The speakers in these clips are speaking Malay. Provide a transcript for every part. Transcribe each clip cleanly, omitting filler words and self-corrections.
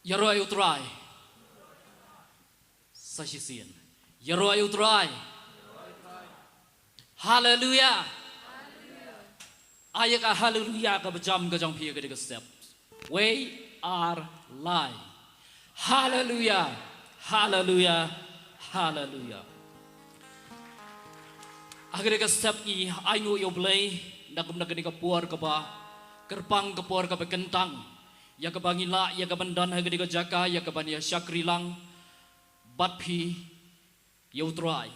Yaroi utrai. Sasisian. Yaroi utrai. Hallelujah. Ayaka hallelujah ka bajam ka jong pia ka step. We are live. Hallelujah. Hallelujah. Hallelujah. Agar ka step ni ayu yo play nakum nak ni ka puar ka ba Kyrpang ka puar ka ba kentang ya ka bangila ya ka bandan agar ka jaka ya ka bania syakrilang batpi yo try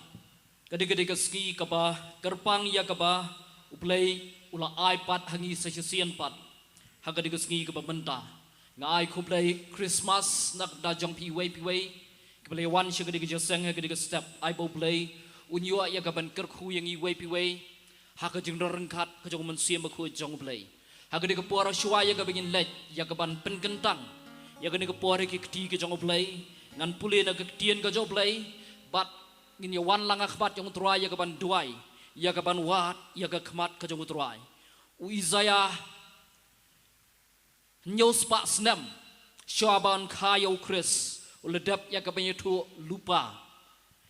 kadi ka ski ka ba Kyrpang ya ka ba uplay ula iPad hangi sa sian pat hagadi ka ski ka ba Bynta nga ai ku play Khristmas nak da jong pi way ka play one shagadi ka Jingiaseng hagadi ka step I bo play Unyua ya kaban kerku yang iway piway haka jeng rengkat ka jong mensia maku jong play haka de kapora shwa ya kabingin let ya kaban penkentang ya ka de kapora ki kti ka jong play ngan pule na ketien ka jong play bat ngin ya wan lang akhbat jong trai ya kaban duai ya kaban wat ya ka khmat ka jong trai u Isaiah nyos pa snem shaban khayo Chris uledap ya kaban tu lupa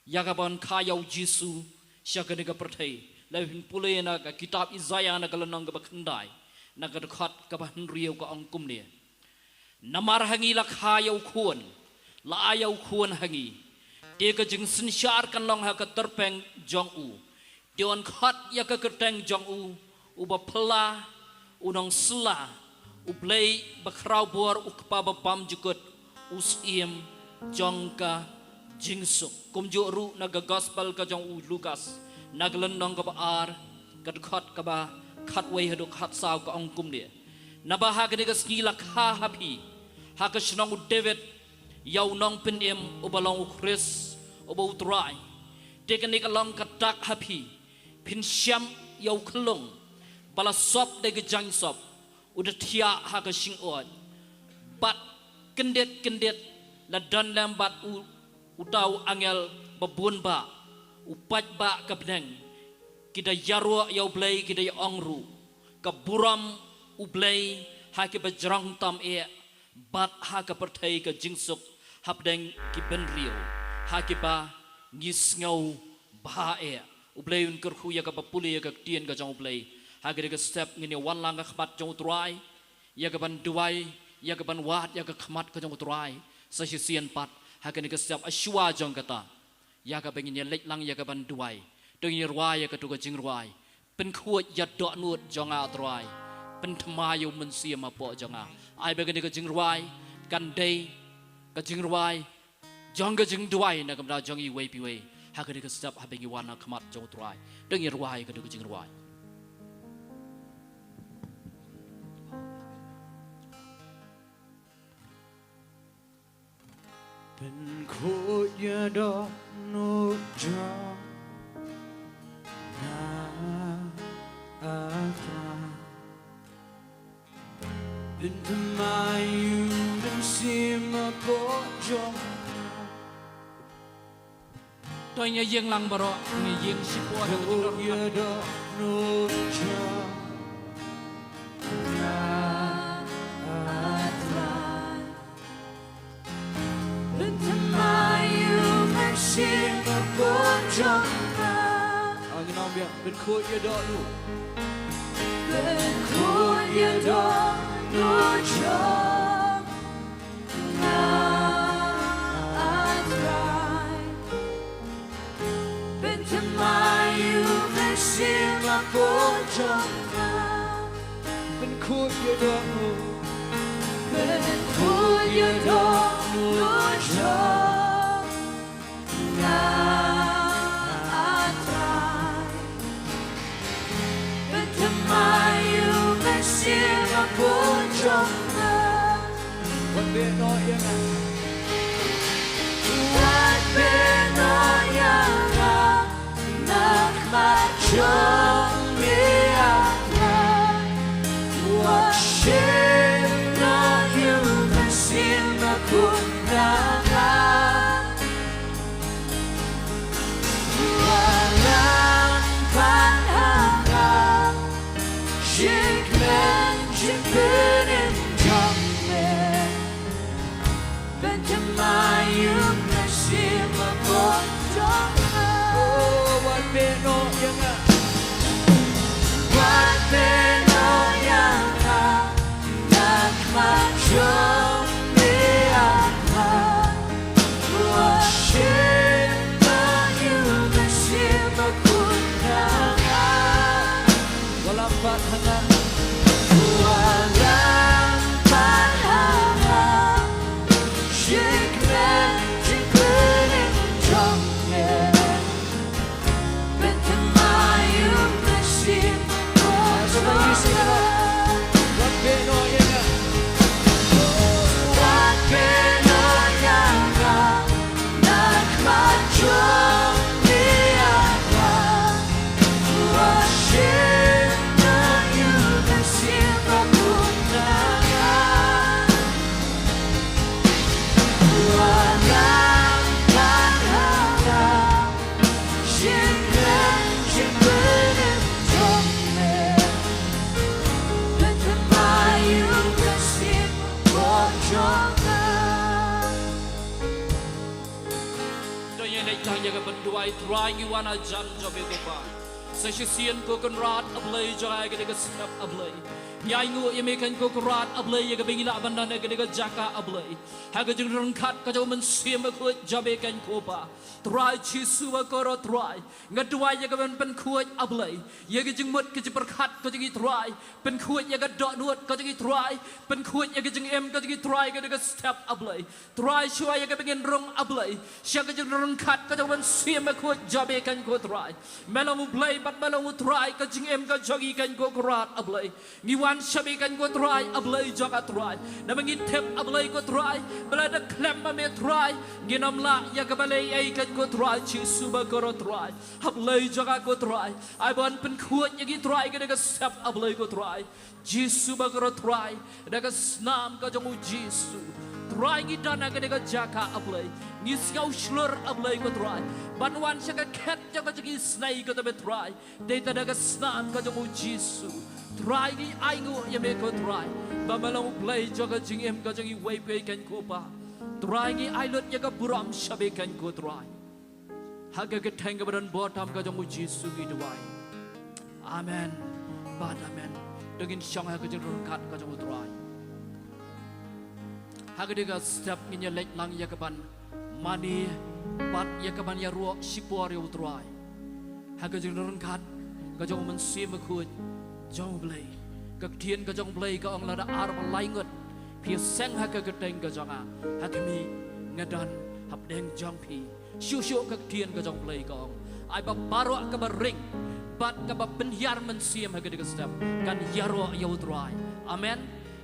Yakaban kayau Jisu syaka nega pertai lebih pulai na kitab Isaiah na kalenang ka bakandai na kadekat ka bahnriau ka angkum dia namar hangi la kayau kuan la ayau kuan hangi dia ka jeng sensyar kan long ha ka terpeng jong u dion khat ya ka kerteng jong u uba pela unang sela ublei bakrau bor ukpa babam jukut usiem jongka Jingsuk kumjuk ru naga gospel ka jong Lukas naglendong ka baar kadkhat ka ba khatway haduk khat saw ka angkum dia nabaha ka diga skila kha hapi ha ka shnong David yaw nong pinim ubalong Chris ubaw trai teknik along katak hapi pin syam yaw khlong bala sop de jang sop udathia ha ka singod bat kendet la dan lambat utau angel babun ba upat ba kabneng kita yarwa yau blay kita ongru kaburam ublay ha ke bajrang tam e bat ha ka pertai ka jingsuk habdeng ki benrio ha ke ba ngisngau ba e ublay un kerhu ya ka papuli ya ka tien ka jong ublay ha ke ka step ngini wan lang ka khmat jong trai ya ka ban duai ya ka ban wat ya ka khmat ka jong trai sa sian pat Hakan ke setiap aswa jong kata, ya ka bengin yang lek lang ya ka banduai, dengan ruai ya ka tu ka jingruai, penkuat ya dok nut jong atruai, pentemayu mensia mapo jong a, ai bengin ka jingruai, kandai ka jingruai, jong ka jingduai nak kamda jong i wei piwei, hakan ke setiap habengi wana kemat jong truai, dengan ruai ka tu ka jingruai. Bên khối ya đó nô cho na atra bên thầm ai yêu đêm sim có trong tôi nhớ riêng lăng baro nghe riêng sipo khối ya đó nô cho bên khối ya đó lu bên khối ya đó nô cho na atrai bên thầm ai yêu bên sim mà có trong na bên khối ya đó lu bên khối ya đó nô cho Vẫn biết nói yên à Vẫn biết nói yên à Nạc mặt trong mi ạc lại What shame not you Mà xin mà cũng đã ngạc Và lãng phán hàng ngạc Shake man, shake bên em trong mẹ เป็นทำไมอยู่และชิมโกจงวันเป็นโนยังไง วันเป็นโนยังไงนักมาจงมีอาภาว่าชิมอยู่และชิมคุณนาวันละปัทนาวันละปัทนาชิคเลชิคเลจงเย็นเป็นทำไมอยู่และชิมโกจงวันเป็นโนยังไง วันเป็นโนยังไงนักมาจงมีอาภาว่าชิมอยู่และชิมคุณนาวันละปัทนาชิคเลชิคเลจงเย็นเป็นทำไมอยู่และชิมโกจงDaya naik tang jaga benduai try giwana jan jobe gopa. Sesisian ko konrad ablay jaya gede snap ablay. Nyai ngu yemekan ko konrad ablay yaga bengila bandana gede jaka ablay. Haga jeng rengkat ka jawa mensiam ko jobe kan kopa. Try chisu ko ro try. Ngadua yaga ben kuat ablay. Yaga jeng mut ke perkat ko jeng try. Ben kuat yaga dot nuat ko jeng try. Ben kuat yaga jeng em ko jeng try gede step ablay. Try shua yaga bengen rong ablay. Siaga jeng rengkat ka jawa mensiam ko jobe kan ko try. Melamu blay bat melamu try ka jeng em ka jogi kan ko konrad ablay. Ngiwan shabi kan ko try ablay jaga try. Na mengitep ablay ko try. Belada klem me try. Nginam la yaga balay ay kan ko try chisu ba ko try. Ablay jaga ko try. Ai ban pen kuat yagi try ka step ablay ko try. Jisu ba ko try. Daga snam ka jong jisu. Try ngi dana ka jaka ablay. Ngi skau shlur ablay ko try. Banwan siya ka ket jaga jagi snai ko tabe try. Data daga snam ka jong jisu. Try ngi ay ngu yame ko try. Bamalang play jaga jing em ka jagi way pay kan ko pa. Try ngi ay lot yaga buram shabe kan ko try. Haga ke tang badan botam ka jong jisu Jingduwai. Amen. Bad amen. Dengin syang haga jing rengkat ka jong try. Haga diga step nginya lek lang yakaban mani bat yakaban ya ruak sipor ya try. Haga jing rengkat ka jong mensim ko jong blay. Kektian ka jong blay ka ong lada arba laingot. Pia seng haga keteng ka jonga. Hakimi ngadan hap deng jong pi. Syusyo kektian ka jong blay ka ong. Ai ba barwa ka ba ring. Bat ka ba penhiar mensiam haga diga step. Kan yaro ya try. Amen.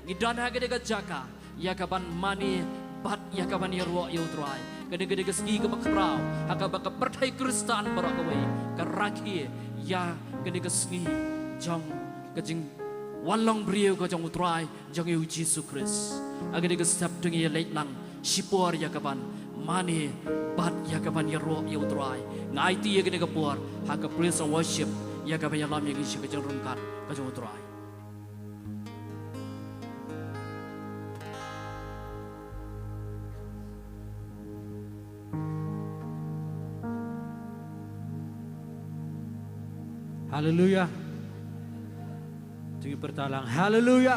Ngidan haga diga jaka. Yakaban mani bat yakaban yaro ya try. Gede-gede Sngi ka makrao. Haga ba ka pertai Kristan barakaway. Karaki ya gede Sngi jong kajing walong brio ko jong utrai jong yu Jesus Christ agade ke step dengi late lang sipor yakaban mani bat yakaban yaro yu utrai ngai ti agade ke por ha ka praise and worship yakaban yalam yagi shi ka jong rungkat ka jong utrai. Haleluya. Dengan pertalang haleluya.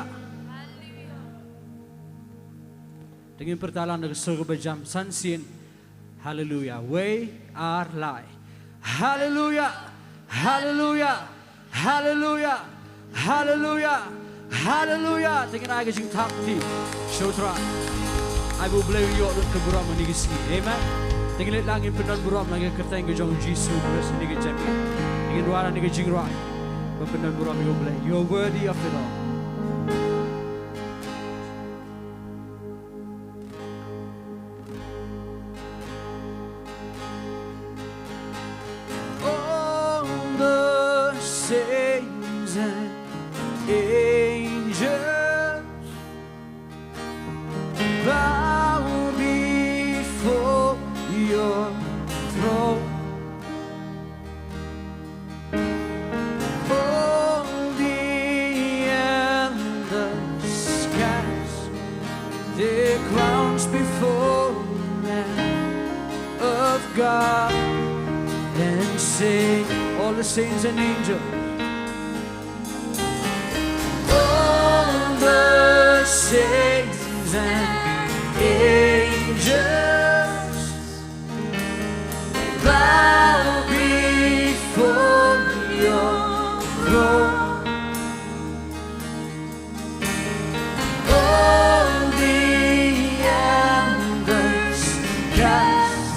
Dengan pertalang dengan surga berjam sansin haleluya. Way are lie. Haleluya. Haleluya. Haleluya. Haleluya. Haleluya. Dengan ayat jing takti Sohthri. I will blame you all ke buram ni gisi. Amen. Dengan langit penan buram lagi kerta yang jong Jesus Christ ni ke jami. Dengan ruara ni ke Jingduwai. Benar buram you blame. You are worthy of it all. All the saints and angels bow before your throne. All the sing, all the saints and angels. All the saints and angels bow before your throne. All the elders cast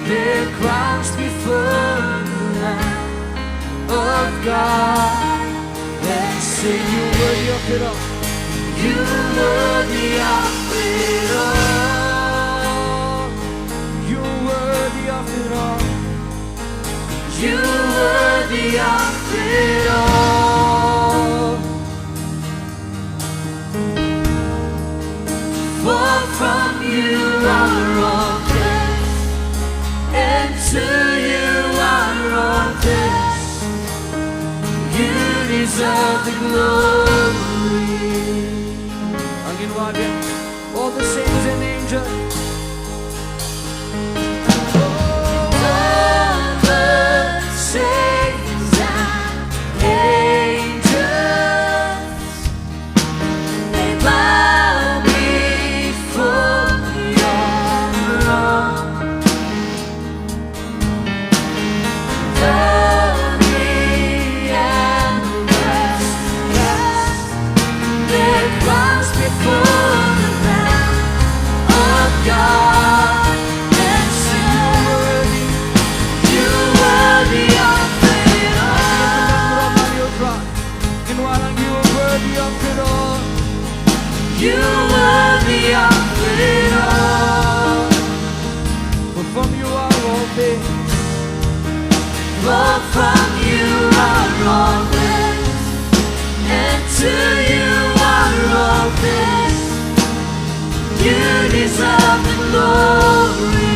their crowns before the Lamb of God and say, "You worthy of it all. You worthy of it all. You worthy of it all. You worthy of it all. For from you are all things, and to you are all things. You deserve the glory." Angin wagen, all the saints and angels. All the saints and angels, they bow before your throne. All the elders cast their crowns before the Lamb of God and sing, "You worthy of it all. In walang you are worthy of it all. You worthy of it all. For from you are all things. For from you are all things, and to you are all things. You deserve the glory.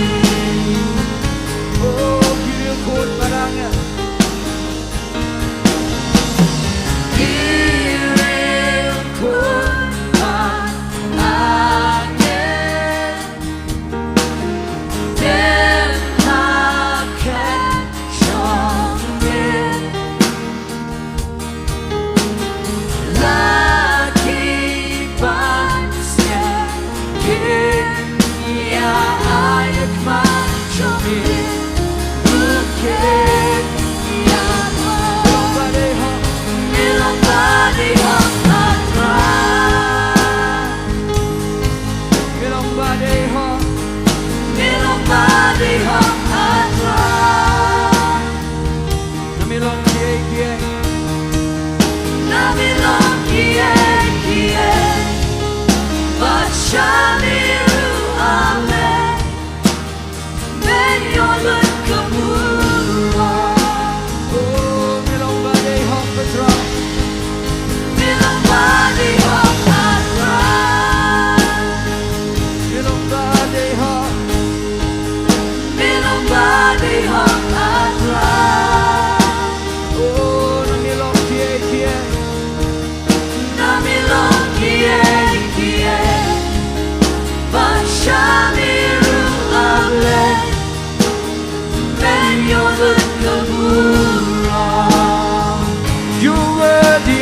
Oh, Kyrpang Balang.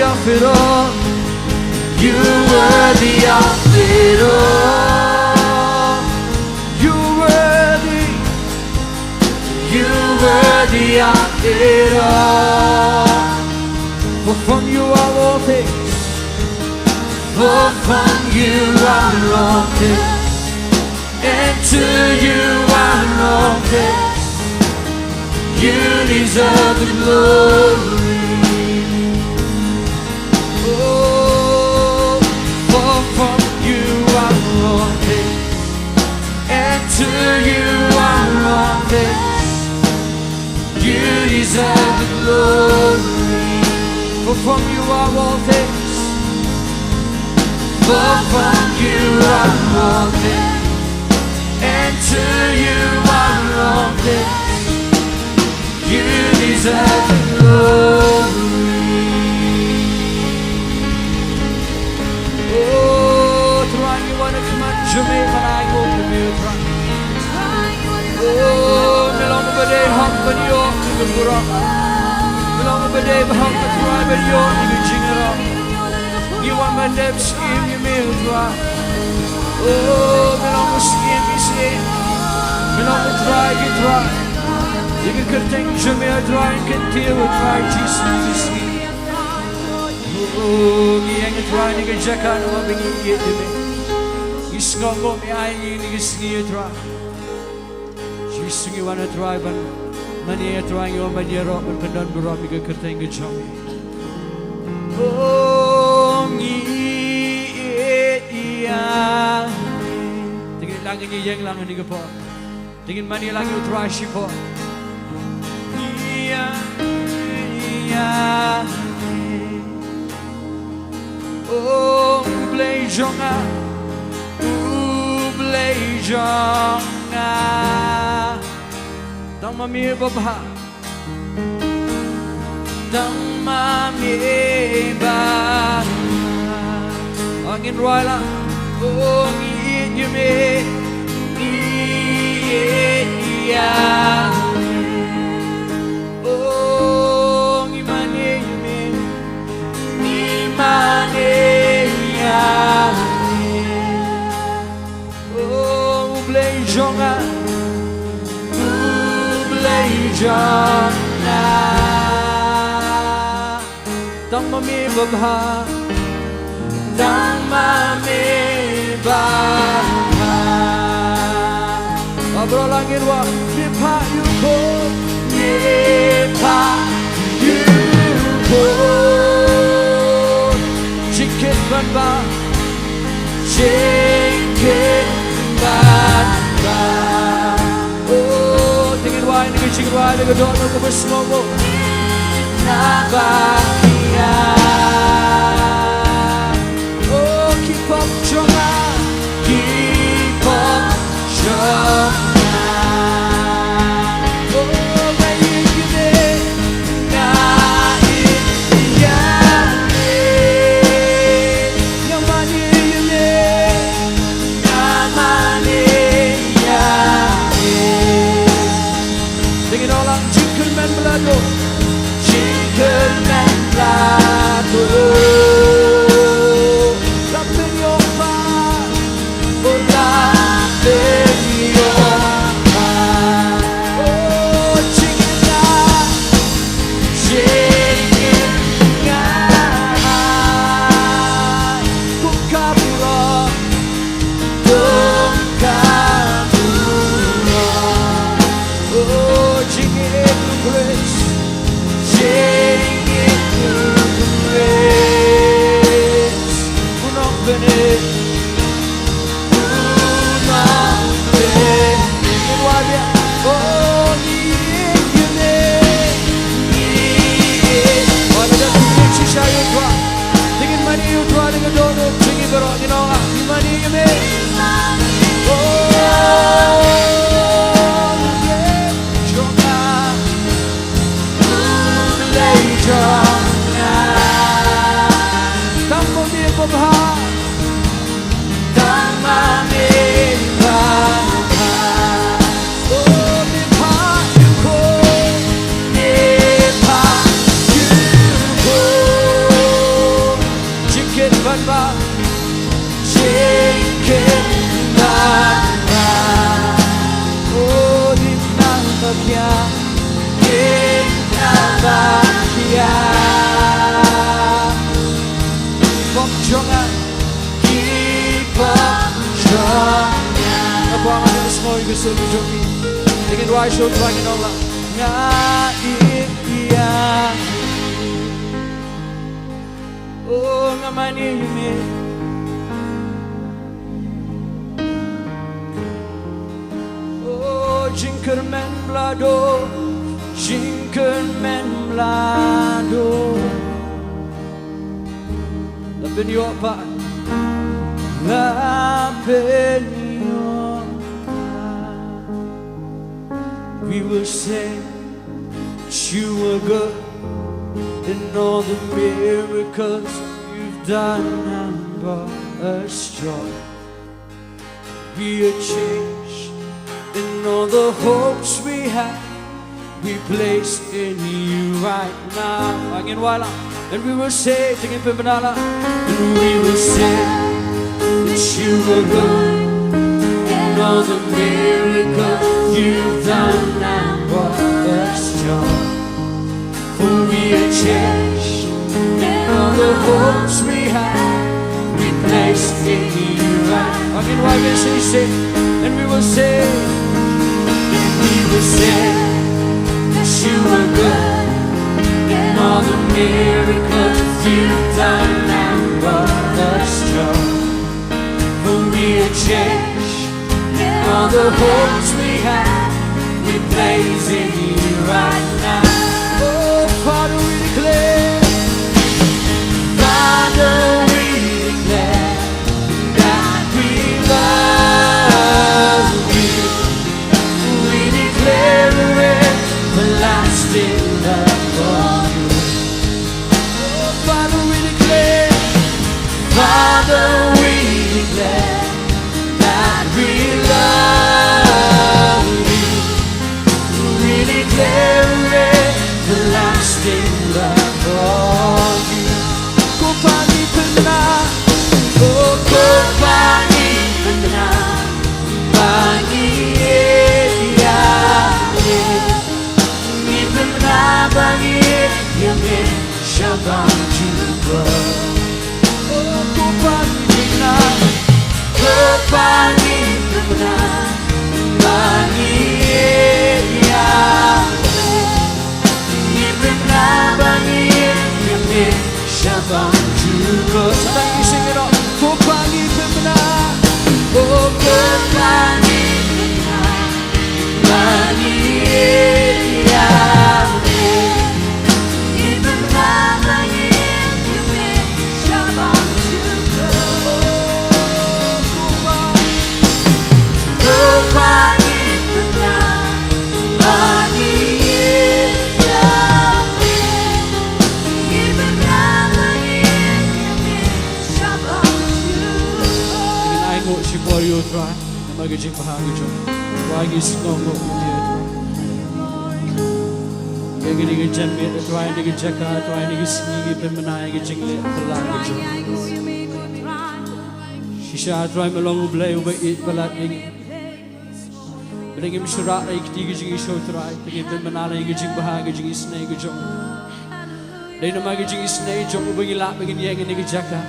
Of it all. You worthy of it all. You worthy. You worthy of it all. For from you are all things. For from you are all things, and to you are all things. You deserve the glory. Oh, for from you are all things, and to you are all things. You deserve the glory. for from you are all things. For from you are all things, and to you are all things. You deserve the glory. Oh, Tuhan you want to come and jump malayo kami Tuhan. Oh, melong bade hak baniyo keburu behang betrai beryo ni jingara. Iwan mandep skim ni mildra. Oh, belong skim iskin. Belong betrai getrai. Ikan kerteng jemel drai kentil betrai Jesus iskin. Oh, yang getrai ni kejakan mabingi yedeme. Isngongom ai ni isni getrai. Jesus ni wana trai ban. Mani trai yo manjero ban pendan beram ikan kerteng gejami. Oh, iya. Tingin lang ni yang lang ni po. Tingin mani lang yung trashi po. Iya. Oh, ublay jonga. Tang mami baba. Tang mami ba. Angin roila. Oh, ngin yume. Iya. Oh, ngimane yume. Ngimane ya. Oh, ublay jonga. Ublay jonga. Tang mami baba. Tang mami baba. Abro langit wa nipa yuko. Nipa yuko. Jingkit banba. Jingkit banba. Oh, tingin wa ini jingkit wa ini dono ko besmogo. Nabakia. Oh, keep up jonga. Keep up jonga. Oh, bayi gede. Ngain yane. Ngamani yane. Ngamani yane. Tingin orang jingkir men belado. Jingkir men belado. Lapin yopa. Oh, lapin yopa. Oh, jingina. Jingina. Kukabura. Kukabura. Oh, jingin grace. Jingin grace. Unong benih. Unong benih. Wabia. Oh, ngiyene. Wala da tingin shisha yutwa. Tingin mani yutwa dengan dono. Tingin berok ginonga. Mani yeme. Oh, jonga. Ulay jonga. Tampo mi babha. Tamami babha. Oh, nipa yuko. Nipa yuko. Jingkit banba. Jingkit banba. Oh, dinang bagya. Dinang bagya. Pop jonga. Kipop jonga. Nabuangan ng smoy gusto ni Jogi. Tingin why show tuwagin ola. Ngain iya. Oh, ngamani yume. Oh, jingker men blado. Jingker men blado. Lapin yopa. Lapin yopa. We will say that you were good in all the miracles you've done and brought us joy. We are changed in all the hopes we had. we place in you right now. Angin wala, and we will say, tingin pimpanala, and we will say that you are good, and all the miracles you've done and brought us joy. For we are changed, and all the hopes we have, we place in you right now. Angin wala, we say, and we will say, that you are good, and all the miracles you've done and brought us joy. For we are changed, and all the hopes we have, we place in you right now. Oh, Father, we declare, Father, we declare that we love you. We declare everlasting love for you. Oh, Father, we declare, Father, we declare that we love you. We declare everlasting love for you. Kopani pena, oh kopani pena, pagi ya. Bagi yang syabang juga. Oh, kopani pena, kopani pena, bagi yang bagi yang syabang juga. Sedang isingiro, kopani pena, oh kopani pena, bagi yang you try, magiging bahagi jo. Wagi sngomo niya. Gagini gijan mi try ni gijaka, try ni Sngi pemenai gijingle telang jo. Shisha try melong ublay ubay balat ni. Bringim shura ay kiti gijing Sohthri, tingin pemenala gijing bahagi gijing Sngi jo. Dahil na magiging Sngi jo ubay ilap begin yang ni gijaka.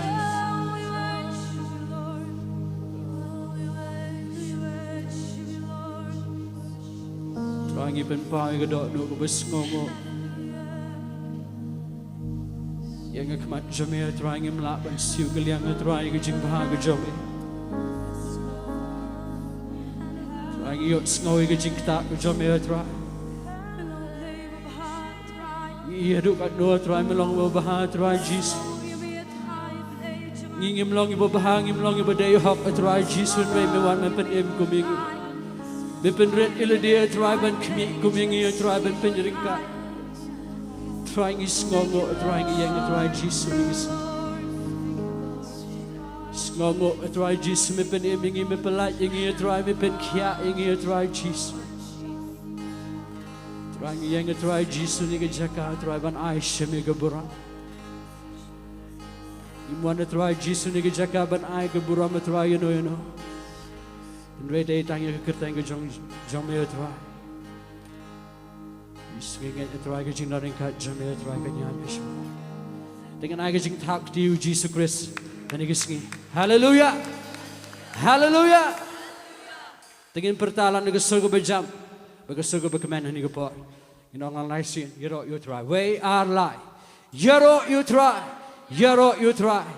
Ngi penpai gedok nuk bes ngomo yang ngakmat jamir try ngi melak ban siu geliang try ngi jing bahag jome try ngi yot sngoy ngi jing tak jamir try ngi aduk kat no try melong bahag try jis ngi melong bahag ngi melong badai hok try jisun me wan me pen em kuming Bipin red iladia triban kumingi triban penjeringka trying is ngongo trying yang try Jesus ngongo try Jesus me pen emingi me pelat yang try me pen kia yang try Jesus trying yang try Jesus ni jaka triban Aisyah me gebura imuan try Jesus ni jaka ban ai gebura me try no Ndwe day tanya kerteng ke jong me try. Iswing try ke jing naring kat jong me try ke nyan Yesu. Dengan ai ke jing tak diu Jesus Christ dan Sngi. Haleluya. Haleluya. Dengan pertalan ke surga bejam, ke surga bekemen ni ke pot. Inong online sin, yero you try. We are lie. Yero you try. Yero you try.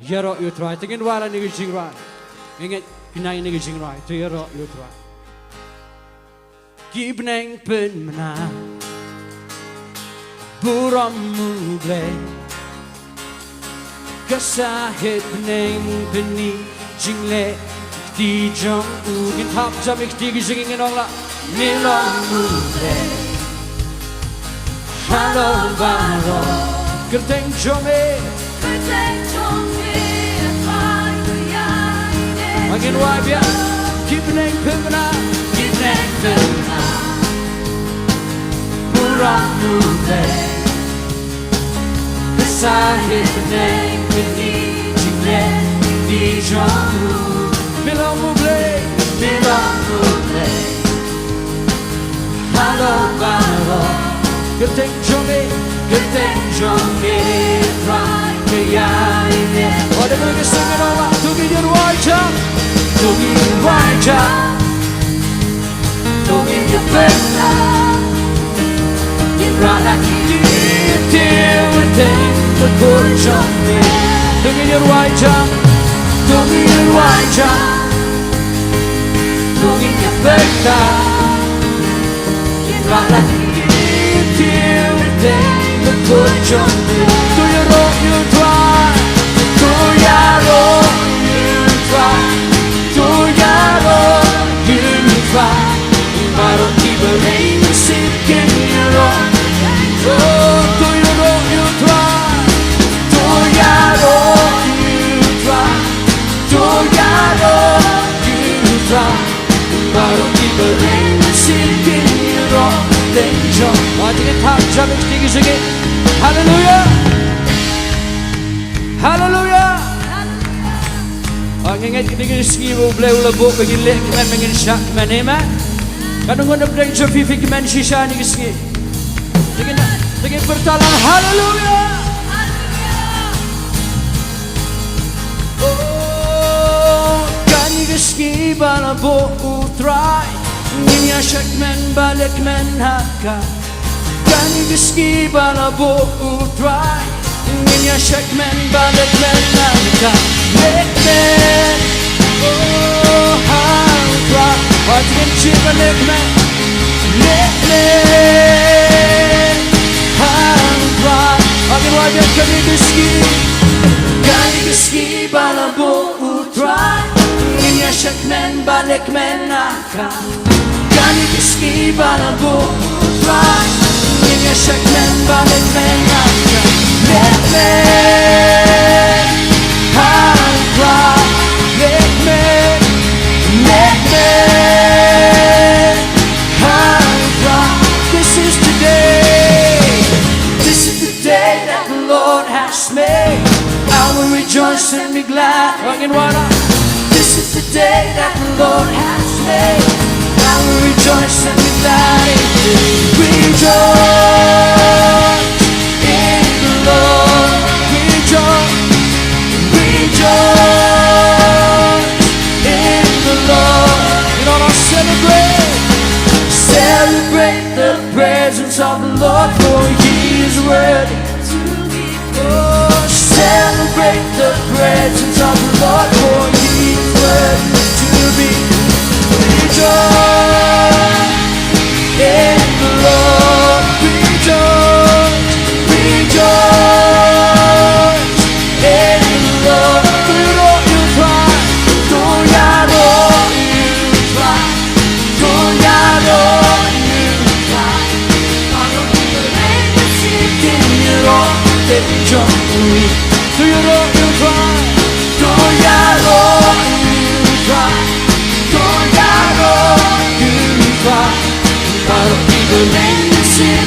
Yero you try. Dengan wala ni ke jing right. Ingat Khynnah ni gijing rai tu yero yutra. Gibneng pen mana buram muble kasahit neng peni jingle di jong ugin hap jamik di gijing nong la nilong muble halo baro kerteng jome Magin wabia, keep neng pimna, Nonglume Beside the name we need to let the jungle Nonglume Hello Baro Good thing Johnny Good thing Johnny Right behind Oh, they're going to sing it all up to be your white jump To be the white jump To be the Bynta Right like you did with them But good Johnny To be your white jump To be the white jump To be the Bynta Right like you did with them But good Johnny Do you roll, you try To yaro you try To yaro you try Baru tiba lagi sikit yaro Oh, do you roll, you try To yaro you try To yaro you try Baru tiba lagi sikit yaro Tenjong Oh, tingin tap, jump, tinggi. Hallelujah Hallelujah Oh, ngingat tinggi Sngi mo blay ula bo bagi lek man mangin syak man amen. Kadang guna bring jo fifi man shisha ni Sngi. Tingin bertalang hallelujah. Oh, kan ni Sngi bala bo utrai. Nyingyasyok man balik man haka. Kan ni Sngi bala bo utrai. Nyingyasyok man balik man haka. Lekmen, oh hangkra, hatikan cinta lekmen, lekmen, hangkra, amin wajah kami keski balabu utrai, ingin syakmen balik menaka, kami keski balabu utrai, ingin syakmen balik menaka, lekmen. This is the day that the Lord has made. I will rejoice and be glad. This is the day that the Lord has made. I will rejoice and be glad. Rejoice in the Lord. Rejoice. Rejoice in the Lord. You know, I'll Celebrate the presence of the Lord, for He is worthy to be praised. Celebrate the presence of the Lord, for He is worthy to be rejoiced in the Lord. Rejoice, rejoice in the Lord. You try, do yaro, you try, do yaro, you try. I don't believe it's in your own. Jingduwai. Do you know you try? Do yaro, you try, do yaro, you try. I don't believe it's in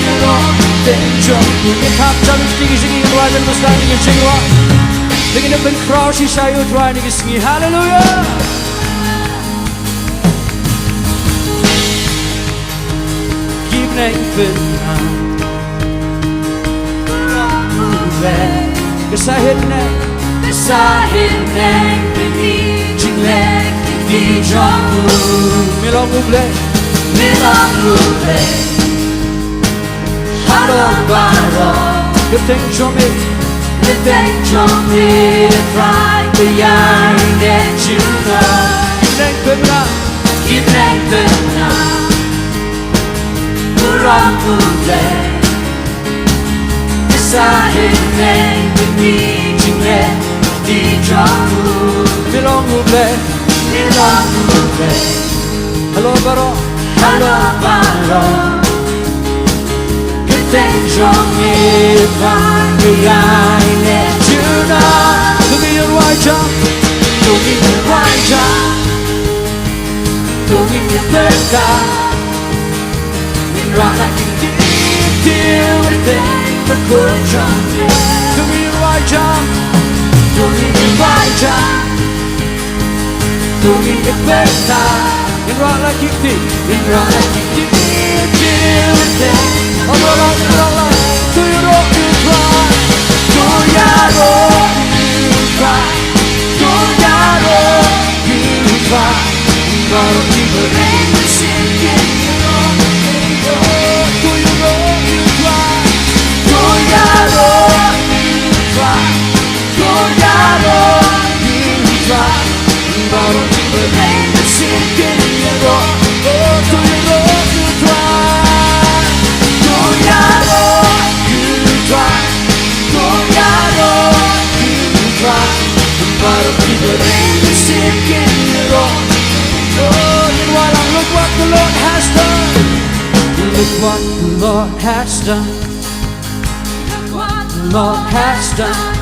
your own. Jingduwai. Tap jump tinggi Jingduwai dan besar dengan Jingduwai. Dengan ben crowd si sayu try ni Sngi. Hallelujah. Keep nangpin. Kesahin nang. Kesahin nang bini jinglek di Dongmuloom. Milong uble. Halo baro. Keteng jomi. Keteng jomi. Right behind it you know. Keep nangpin na. Keep nangpin na. Kurang uble. Kesahin nang bini jinglek di Dongmuloom. Milong uble. Hello baro. Hello baro. Keteng jomi. Right behind it you know. To be your right jump. To be the right job. To be the Bynta. We rock like you did. deal with it, but good John. Doing right job. Doing the right job. Doing the Bynta. In right like you did. In right like you did. Deal with it. Do you know you try? Do ya roll, you try. Do ya roll, you try. Gotta keep it in the sinking. Do you know you try? Do ya roll, you try. Do ya roll, you try. Gotta keep it in the sinking. Do you know you try? Do ya roll, you try. Do ya roll, you try. Gotta keep it in the sinking. Look what the Lord has done. Look what the Lord has done. Look what The Lord has done.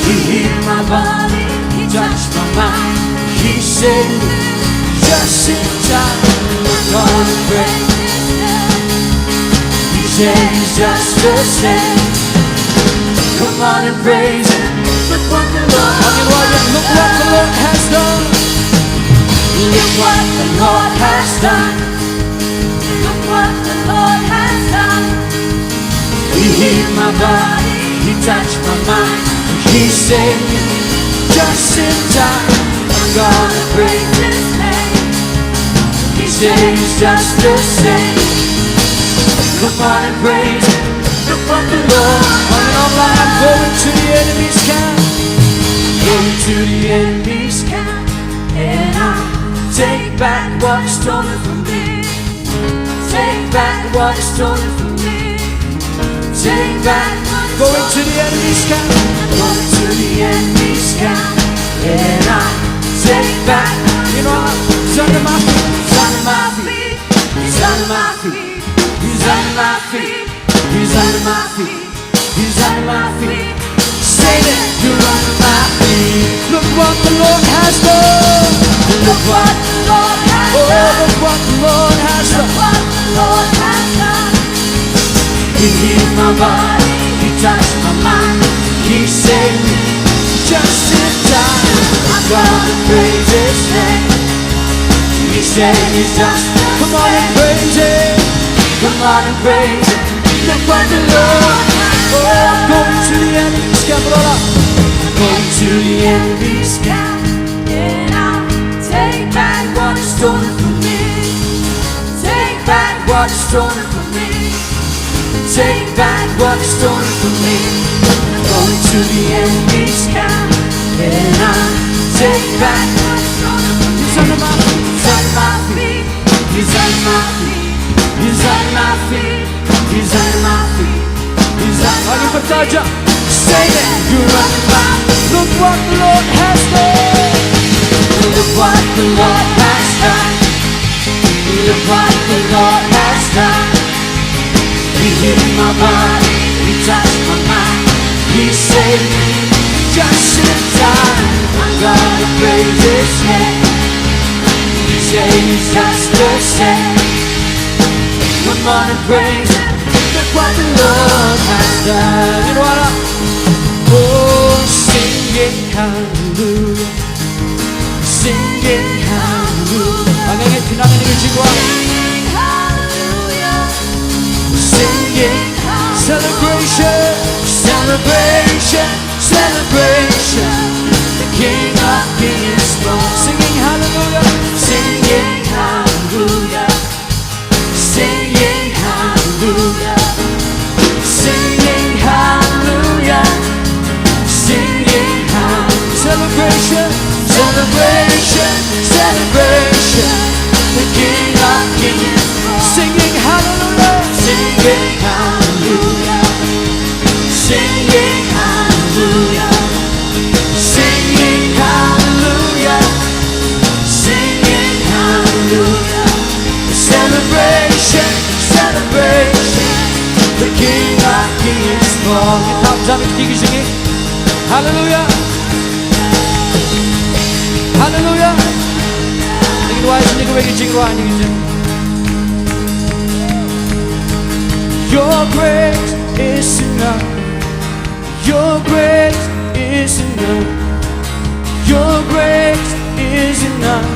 He healed my body, He touched my mind, He saved me just in time. God praise His name. He said He's just the same. Come on and praise Him. Look what the Lord Look what the Lord has done. Look what the Lord has done. Look what the Lord has done. He healed my body, He touched my mind, He saved me just in time. I'm gonna praise His name. He said He's just the same. Come on and praise Him. Look what the Lord has done. I'm going to the enemy's camp. Going to the enemy's camp, and I take back what's stolen from me. Take back what's stolen from me. Take back what's Going to the enemy's camp. Going to the enemy's camp, and I take back. You know what? He's under my feet. He's under my feet. He's under my feet. He's under my feet. He's under my feet. He's under my feet. Satan, you're under my feet. Look what the Lord has done. Look what the Lord has Oh, done. look what the Lord has Look done. what the Lord has done. He healed my body, He touched my mind, He saved me just in time. I'm gonna praise His name. He said He's just. Come on and praise Him. Come on and praise Him. Look what the Lord has Oh, done. going to the enemy's camp. Going to the enemy's camp, and I'll take back what's stolen from me. Take back what's stolen from me. Take back what's stolen from me. Going to the enemy's camp, and I'll take back what's stolen from me. He's under my feet. He's under my feet. He's under my feet. He's under my feet. He's under my Lagi feet. bertaja. Satan, you're under my feet. Look what the Lord has done. Look what the Lord has done. Look what the Lord has done. He healed my body, He touched my mind, He saved me just in time. I'm gonna praise His name. He said He's just the same. Come on and praise Him. Look what the Lord has done. You know what? Oh, singing hallelujah. Singing hallelujah. Ang ingit kinangin ni Jingduwai. Singing hallelujah. Singing celebration. Celebration, celebration. The King of Kings is born. Singing hallelujah. Singing hallelujah. Singing hallelujah. Singing hallelujah. Singing hallelujah. Celebration. Celebration, celebration. The King of Kings is born. Singing hallelujah. Singing hallelujah. Singing hallelujah. Singing hallelujah. Singing hallelujah. Celebration, celebration. The King of Kings is born. Kita jamin tinggi sini. Hallelujah. Hallelujah. Jingduwai sini gue Jingduwai ni. Your grace is enough. Your grace is enough. Your grace is enough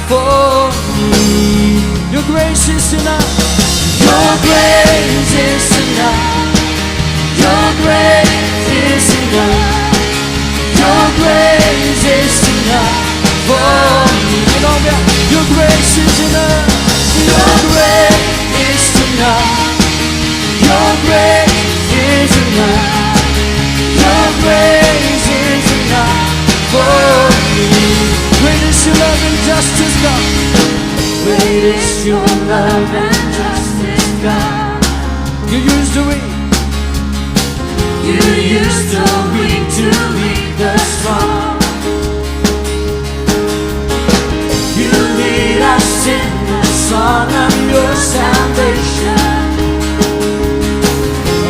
for me. Your grace is enough. Your grace is enough. Your grace is enough. Your grace is enough for me. Your grace is enough. Your grace is enough. Your grace is enough. Your grace is enough for me. Great is your love and justice, God. Great is your love and justice, God. You used the weak. You used the weak to lead the strong. You lead us in the song of your salvation,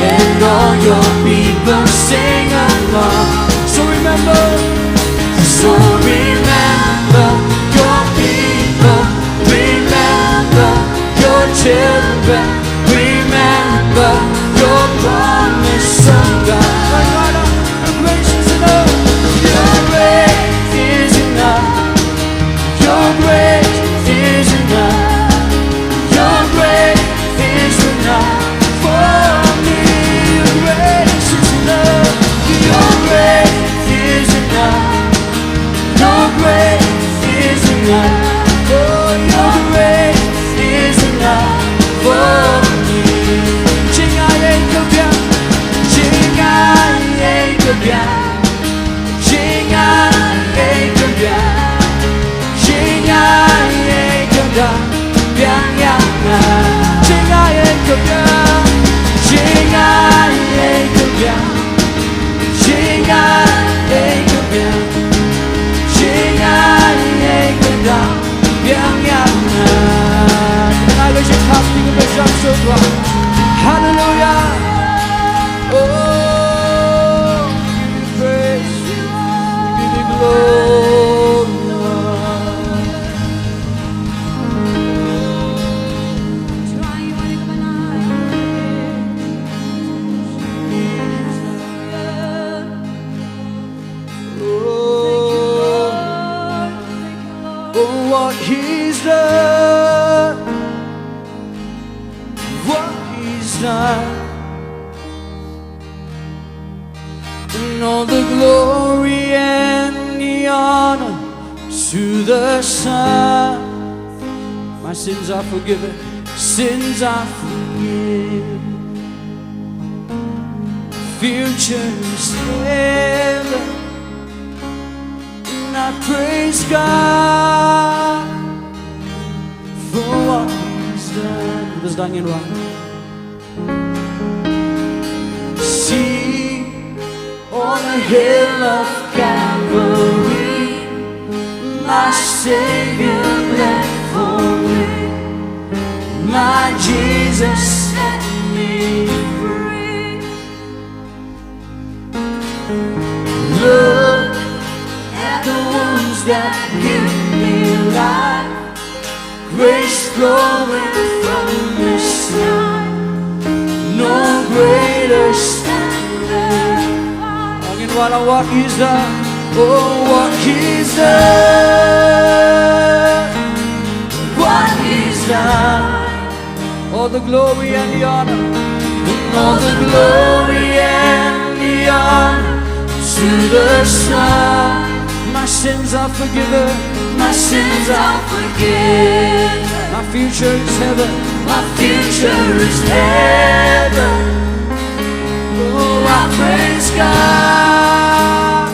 and all your people sing along. So remember your people, remember your children, remember your promise of God. Your grace is enough. Your grace is enough. Your grace is enough. Your grace is enough for me. Your grace is enough. Your grace is enough. Your grace is enough. Oh, your grace is enough for me. Jingiasyllok, Jingiasyllok, Jingiasyllok, Jingiasyllok, Yang Yang, Jingiasyllok, Jingiasyllok, Jingiasyllok, Jingiasyllok, Yang Yang. I wish it comes to the jump so far. Hallelujah. Oh, we praise you, we give you glory. Oh, what he's done, what he's done. And all the glory and the honor to the Son. My sins are forgiven, sins are forgiven. Future is heaven, and I praise God for what He's done. Terus dangin ruang. See, on a hill of Calvary, my Savior bled for me. My Jesus set me free. Look at the wounds that give me life, grace flowing from His side. No greater standard. Again, what He's done, oh, what He's done, what He's done. All the glory and the honor, all the glory and the honor to the Son. My sins are forgiven, my sins are forgiven. My future is heaven, my future is heaven. Oh, I praise God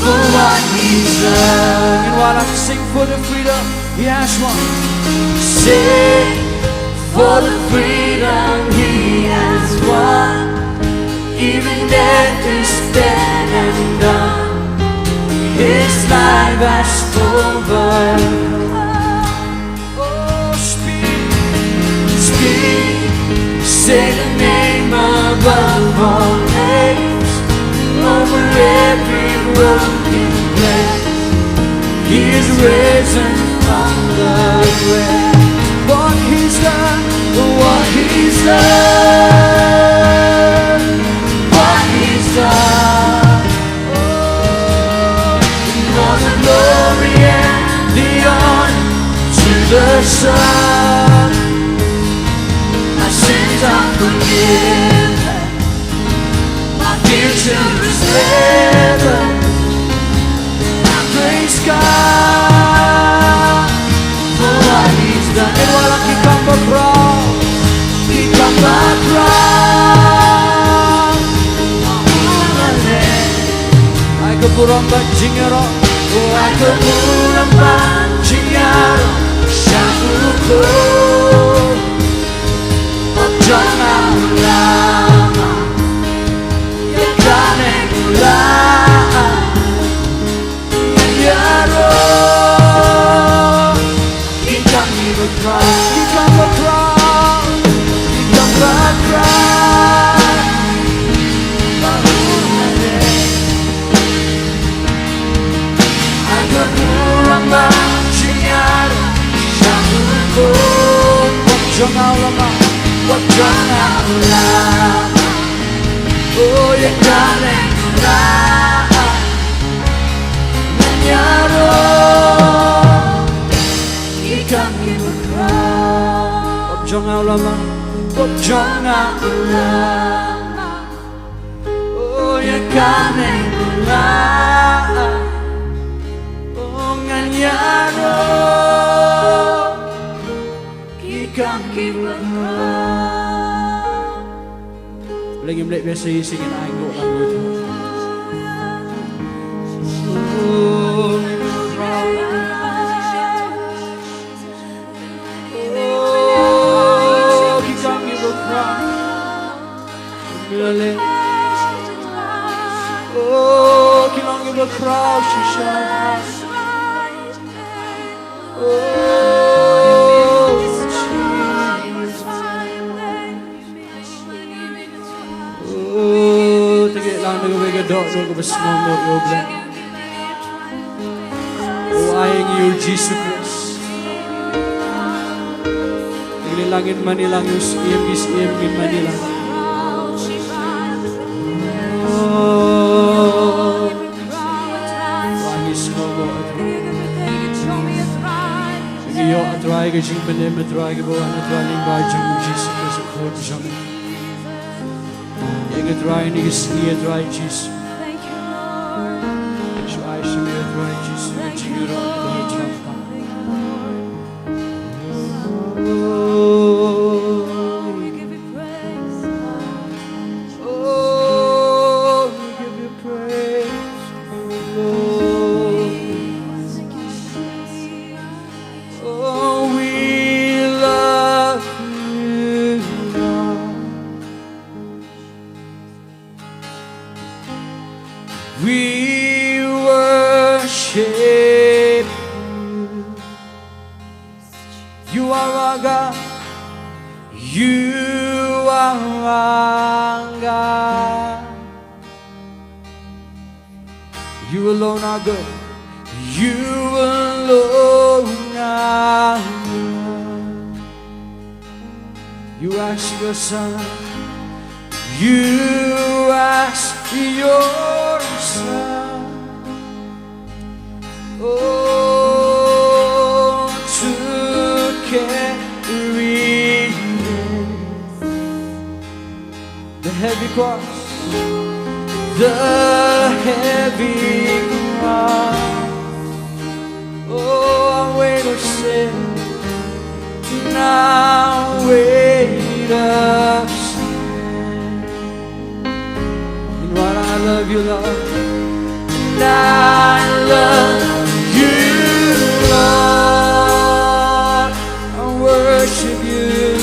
for what He's done. And while I sing for the freedom, yes, one. Sing for the freedom He has won. Even death is dead and done. His life has overcome. Oh, speak, speak, say the name above all names, over every broken place. He is risen from the grave. What He's done, what He's done. the Son. My sins are forgiven, my future is heaven. I praise God for what He's done. And walang Khynnah cross. Become my crown. Ay kapurang ba jingero. Ay kapurang ba jingero. Syakuku Jangan lama yang kaneng ulang ya roh kita berperang kita berperang kita berperang agar pulang banjian syakuku Jangan lama. Jangan lama, oh yang kaneng ulang menyaruh ikan berperang. Jangan lama. Jangan lama, oh yang kaneng ulang oh menyaruh ikan berperang. Lagi melihat biasa singin anggur lagu itu. Oh, kita berperang. Oh, kita berperang. Oh, ayang you, Jesus Christ. Nilangin manilang yung siyem manilang. Oh, wangis mo mo Iyo atray ka jing benem atray ka bawan atray ling bajang Jesus Christ akot jang. Yung atray ni Sngi atray Jesus. You alone are good. You alone are good. You ask your son. You ask your son. Oh, to carry the heavy cross. The heavy cross. Oh, weight of sin. Now weight of sin. And while I love you, Lord, and I love you, Lord, I worship you,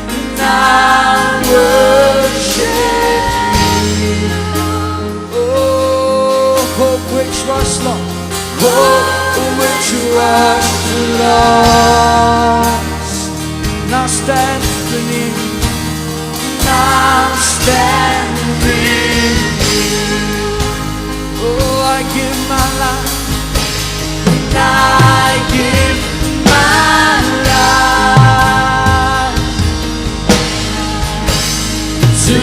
and I worship. Which was lost, hope which was lost, now standing, now standing. Oh, I give my life, and I give my life to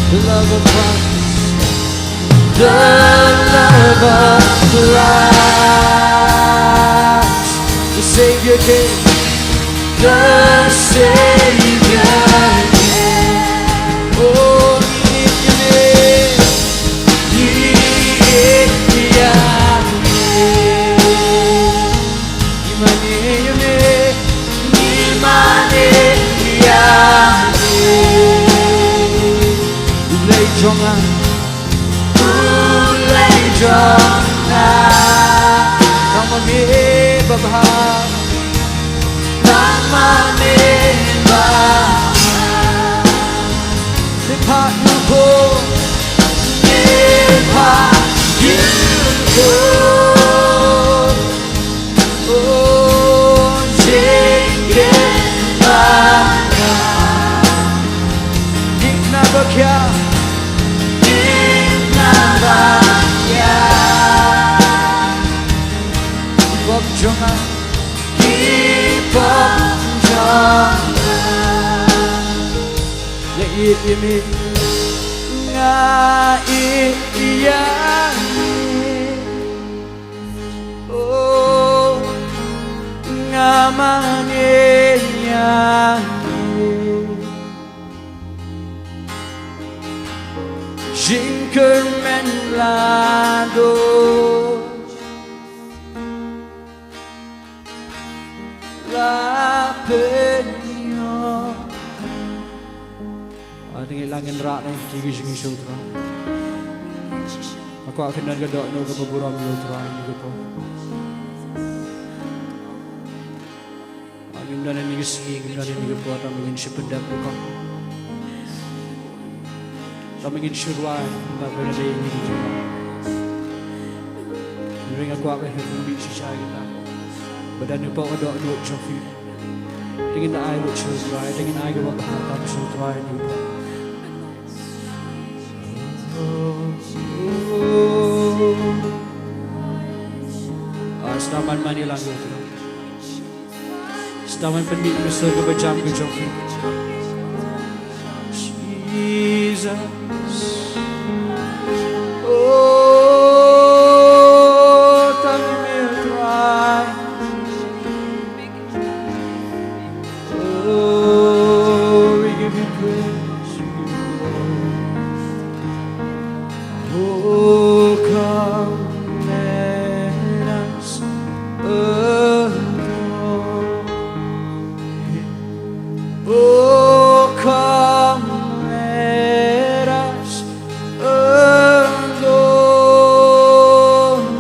the love of Christ, the love of Christ. the Savior came. Oh, Jongan, ulai jongan, nama mi babha, nama mewah, lipat yuko, lipat yuko, oh Jingiasyllok, Khynnah berkya. Jongan, Kyrpang jongan, leit imi ngai yang oh ngamane yang Jingiasyllok lado penyo tinggal langin rak ni Jingiasyllok aku akan nak gedok no ke beberapa minutra ini gitu angin dan ini Sngi dan ini gitu ada mungkin sependap bukan ada mungkin Jowai tak berada ini gitu jadi aku akan hendak bicara kita badan ni pun ada dua jofi dengan air lu Sohthri dengan air buat hantam Sohthri ni setaman mani lagu tu setaman pendik besar ke berjam ke jofi Jesus oh tak mir try oh we give you praise oh come let us adore him oh come let us adore him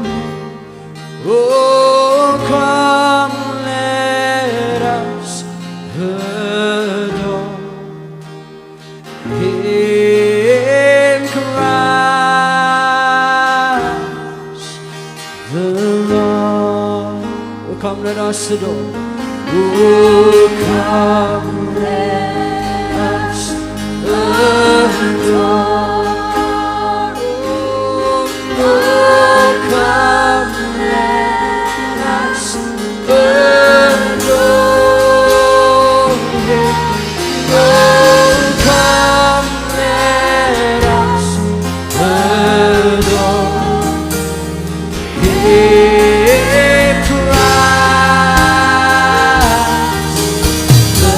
oh come let us adore him Christ the Lord oh come let us adore oh come let us adore oh come let us adore him oh come let us adore him Christ the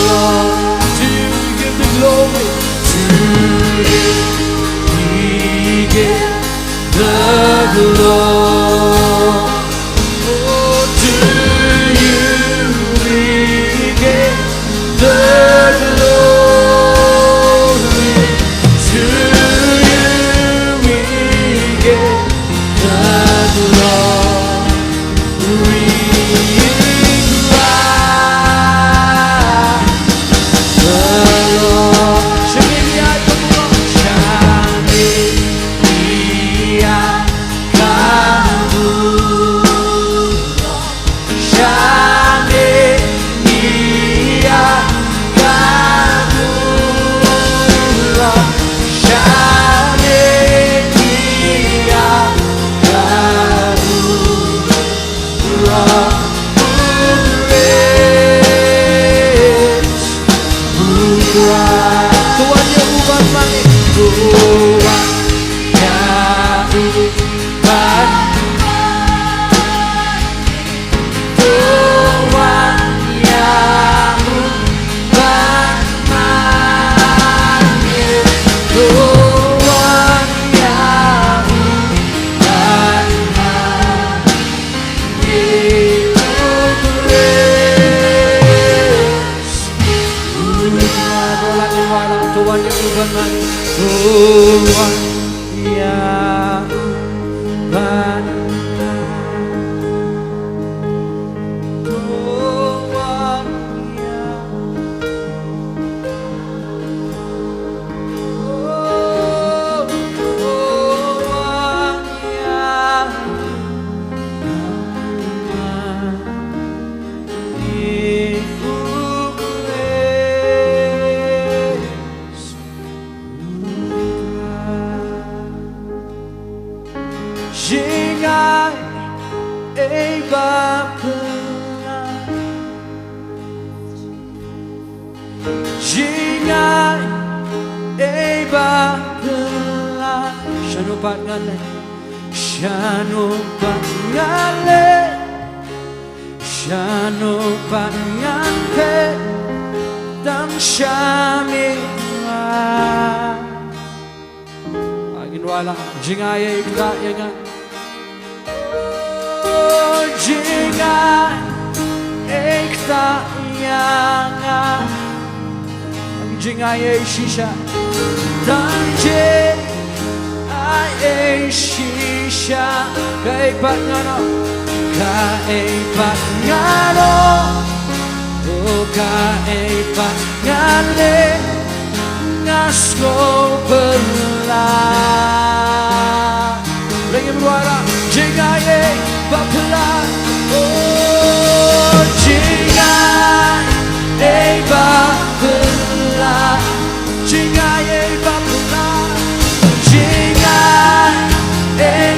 Lord to you we give the glory to you we give the glory oh to you we give the glory to you we give the glory Jingai Eba Pelai Jingai Eba Pelai Shanupat ngale Shanupat ngale Shanupat ngampe Dan syamila Agin wala Jingai Eba Pelai Jingai Ekta Yanga Jingai Shisha Danje Ai Shisha Kaipat ngano Kaipat ngano Oh kaipat ngale Ngasko bela Lagi berwara Jingai Bapela Oh Jingai Bapela Jingai Bapela Jingai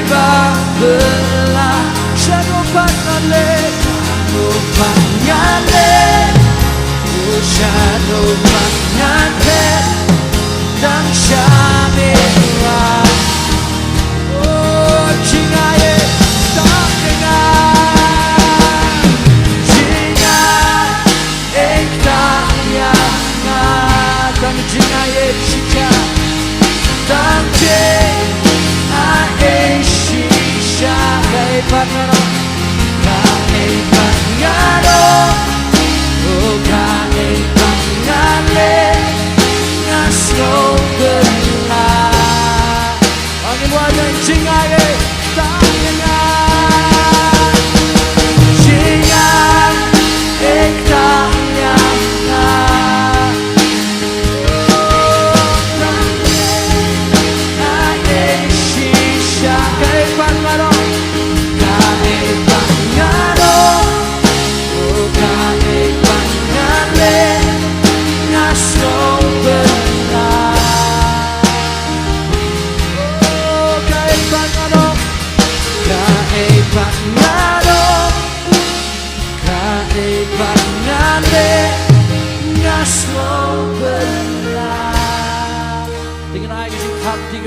Bapela Shanupat ngale Shanupat ngale Oh Shanupat ngale Dan syamila Oh Jingai Jingai Shisha Dante Ai Shisha Kaipat ngano Kaipat ngano Oh kaipat ngale Ngasko bela Angin wajah Jingai Tangan Jingai Tangan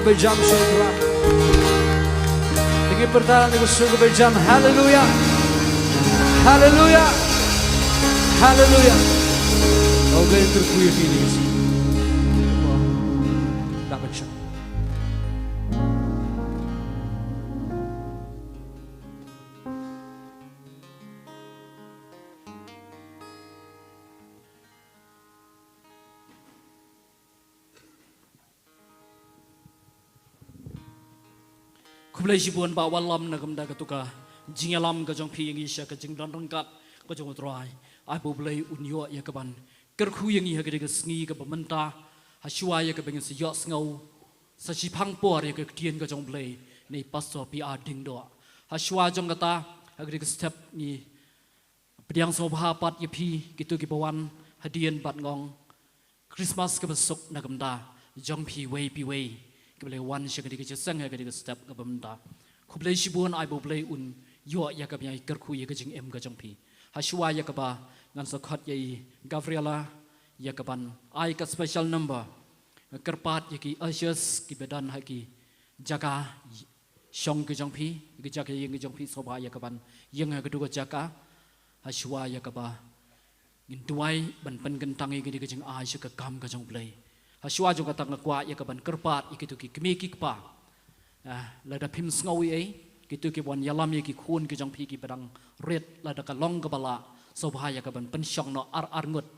berjam surga Dengan pertahanan dengan surga berjam Haleluya Haleluya Haleluya Kau gaya terkuih ini Dapat siya Kublai Jibuan bawalam na gamda katuka Jingalam kajong piyang isya kajing rangkat kajong utrai Ai boblai unyo ya kaban Kerku yang iya kadiga Sngi ka Bynta Hashua ya kabang siyok ngau Sa Khynnah ya kadian kajong blai Ni paso pia Diengdoh Hashua jong kata kadiga step ni Pediang sobahapat ya pi gitu kibawan hadian bat ngong Khristmas ka besok na gamda Jong pi wei Kebalai wan syakadi kecesang ya kadi step ke Bynta. Kubalai sibuan ai boblai un yo ya kabnya kerku ya kejing em kajang pi. Hashua ya kaba ngan sokhat ya Gabriela ya kaban ai ka special number. Kerpat ya ki ashes ki bedan ha ki jaga syong kejang pi ki jaga yang kejang pi soba ya kaban yang ha kedua jaga Hashua ya kaba Jingduwai ban pen kentangi ki kejing ai syaka kam kajang blai. Hashua juga tak ngekuat ya kaban kerpat ikitu ki kemiki kpa lada pim sngawi ai kitu ki bon yalam ya ki khun ki jong pi ki pedang red lada ka long ka bala sobhaya kaban pensyong no ar ngut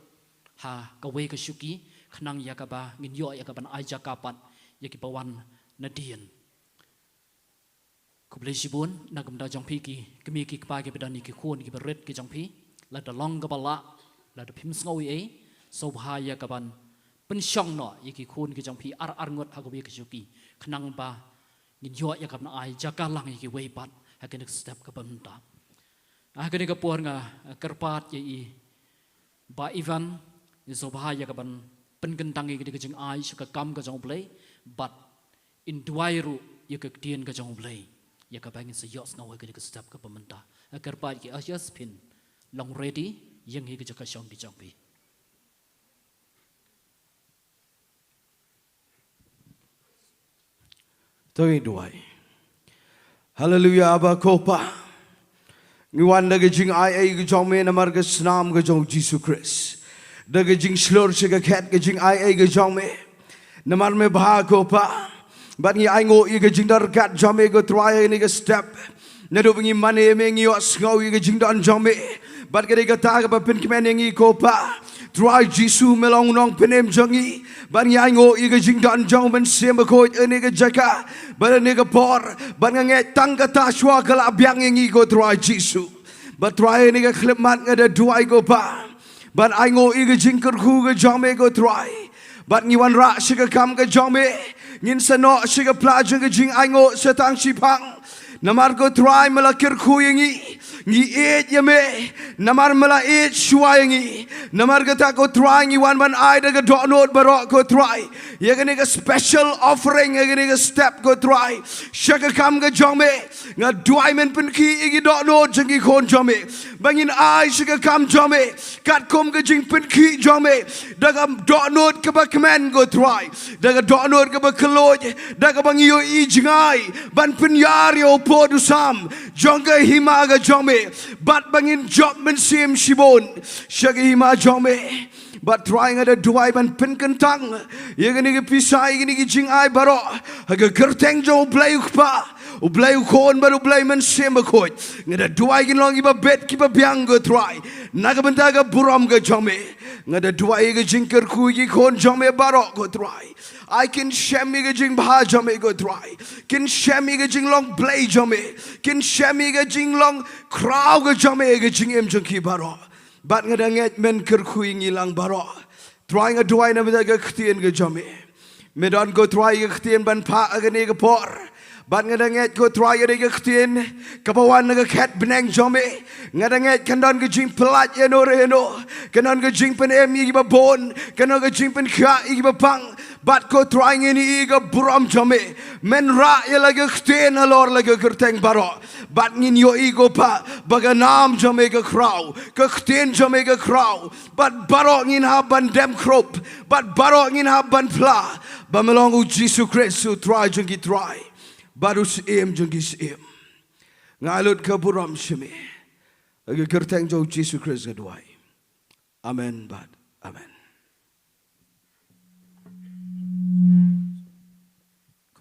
ha ka we ka syuki khnang ya ka ba ngin yo ya kaban aja kapat ya ki pawan nadien kublai sibun na gamda jong pi ki kemiki kpa ki pedang ni ki khun ki red ki jong pi lada long ka bala lada pim sngawi ai sobhaya kaban pensyong no yaki khun ki jong pi ar ngot ha ko bi ki syuki khnang ba ngin yo ya kap na ai jaka lang yaki wei pat ha ke next step ka Bynta ha ke ka por nga kerpat ye ba Ivan ni so bahaya ka ban pengentangi ki jing ai syaka kam ka jong play but in duai ru ye ka tien ka jong play ya ka bangin sa yos ngaw ka step ka pamenta karpat ki asyas pin long ready yang hi ka jaka shong ki chong pi Jingduwai. Hallelujah aba kopa. Ngiwan daga jing ai ga jong me namar ga snam ga jong Jesus Christ. Daga jing slor se ga khat ga jing ai ga jong me. Namar me bha kopa. But ngi ai ngo i ga jing dar kat jong me go try ni ga step. Nado ngi mane me ngi os ngo i ga jing dan jong me. But ga ga ta ga pin kmen ngi kopa. Try Jesus melong nong penem jongi. Ban ngi ai ngo i ga jing dan jong ben sem ko ni ga jaka. Ban ni ga por ban ngi tang ga ta shwa ga la byang ngi go try Jesus. But try ni ga klip mat ga da duai go pa. Ban ai ngo i ga jing kur khu ga jong me go try. But ngi wan ra shi ga kam ga jong me. Ngin sa no shi ga pla jing ga jing ai ngo sa tang shi pang. Namar go try malakir khu ngi. Ngi eat yame namar mala eat shwaingi namar gata ko try ngi wan ban ai daga do not barok ko try ye gani ga special offering ye gani ga step ko try shaka kam ga jome nga duai men pin ki igi do not jangi kon jome bangin ai shaka kam jome kat kom ga jing pin ki jome daga do not ka ba command go try daga do not ka ba kloj daga bang yo i jingai ban pin yar yo podu sam jonga hima ga jome but bangin job men sim shibon shagi ma jome but trying at a duai ban pin kentang ye gani ge pisai gani ge jing ai baro ga kerteng jo blai pa u blai kon baru blai men sim ko ngada duai gin long iba bet ki ba byang go try naga benda ga buram ga jome ngada duai ge jing ker ku gi kon jome baro go try I can shami ga jing bha jame go try. Can shami ga jing long play jame. Can shami ga jing long crowd ga jame ga jing em jong ki baro. But nga danget men ker kui ngilang baro. Trying a duai na meda ga ktien ga jame. Medan go try ga ktien ban pa ga ne ga por. But nga danget go try ga ga ktien kapawan ga kat benang jame. Nga danget kandan ga jing pelat eno reno. Kanan ga jing pen em yi ba bon. Kanan ga jing pen kha yi ba pang. But ko trying ini iga buram jame men ra ya lagi ktien alor lagi kerteng baro but ngin yo ego pa baga nam jame ga kraw ka ktien jame ga kraw but baro ngin ha ban dem krop but baro ngin ha ban pla ba melongu Jesus Christ su try jungi try barus em jungi em ngalut ka buram shame lagi kerteng jo Jesus Christ gadwai amen bad amen.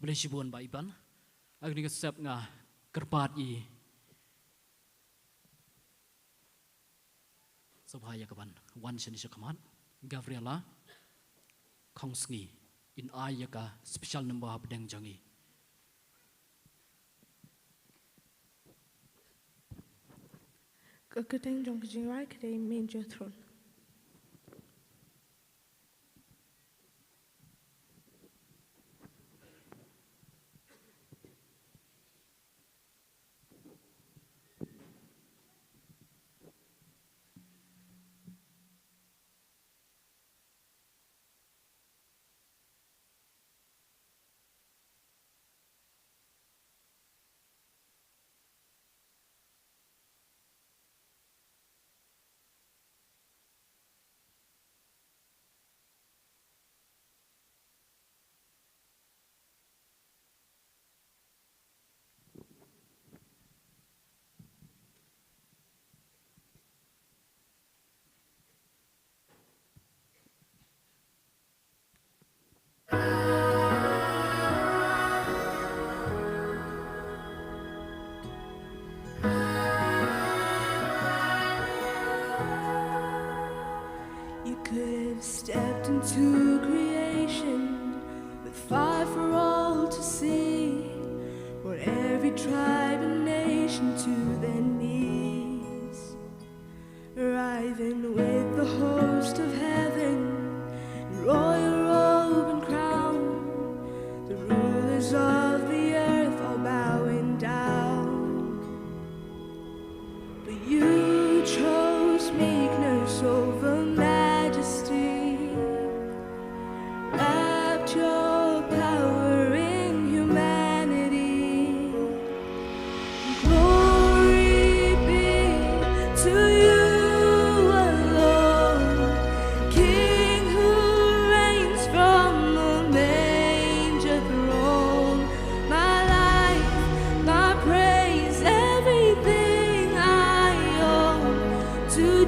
Boleh sibuan ba iban agni ka step nga karpat i sabhaya kaban one shani shakaman Gabriela Sngi in ayaka special number habdeng jangi Keteng jong Jingduwai kedai manger throne.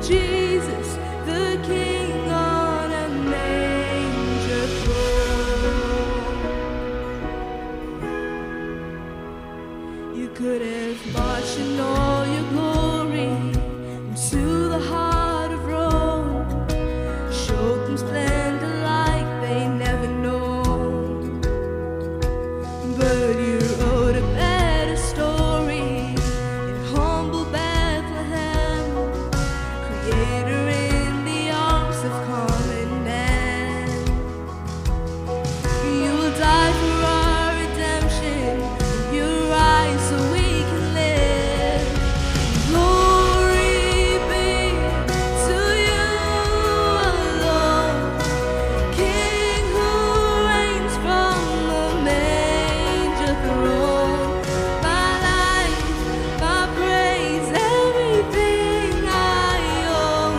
Jesus, the King on a manger throne. You could have marched in all your glory into the heart of Rome, showed them splendor like they never known. But you wrote a better story in humble Bethlehem, creator in the arms of common man. You will die for our redemption, you rise so we can live. Glory be to you alone, King who reigns from the manger throne. My life, my praise, everything I own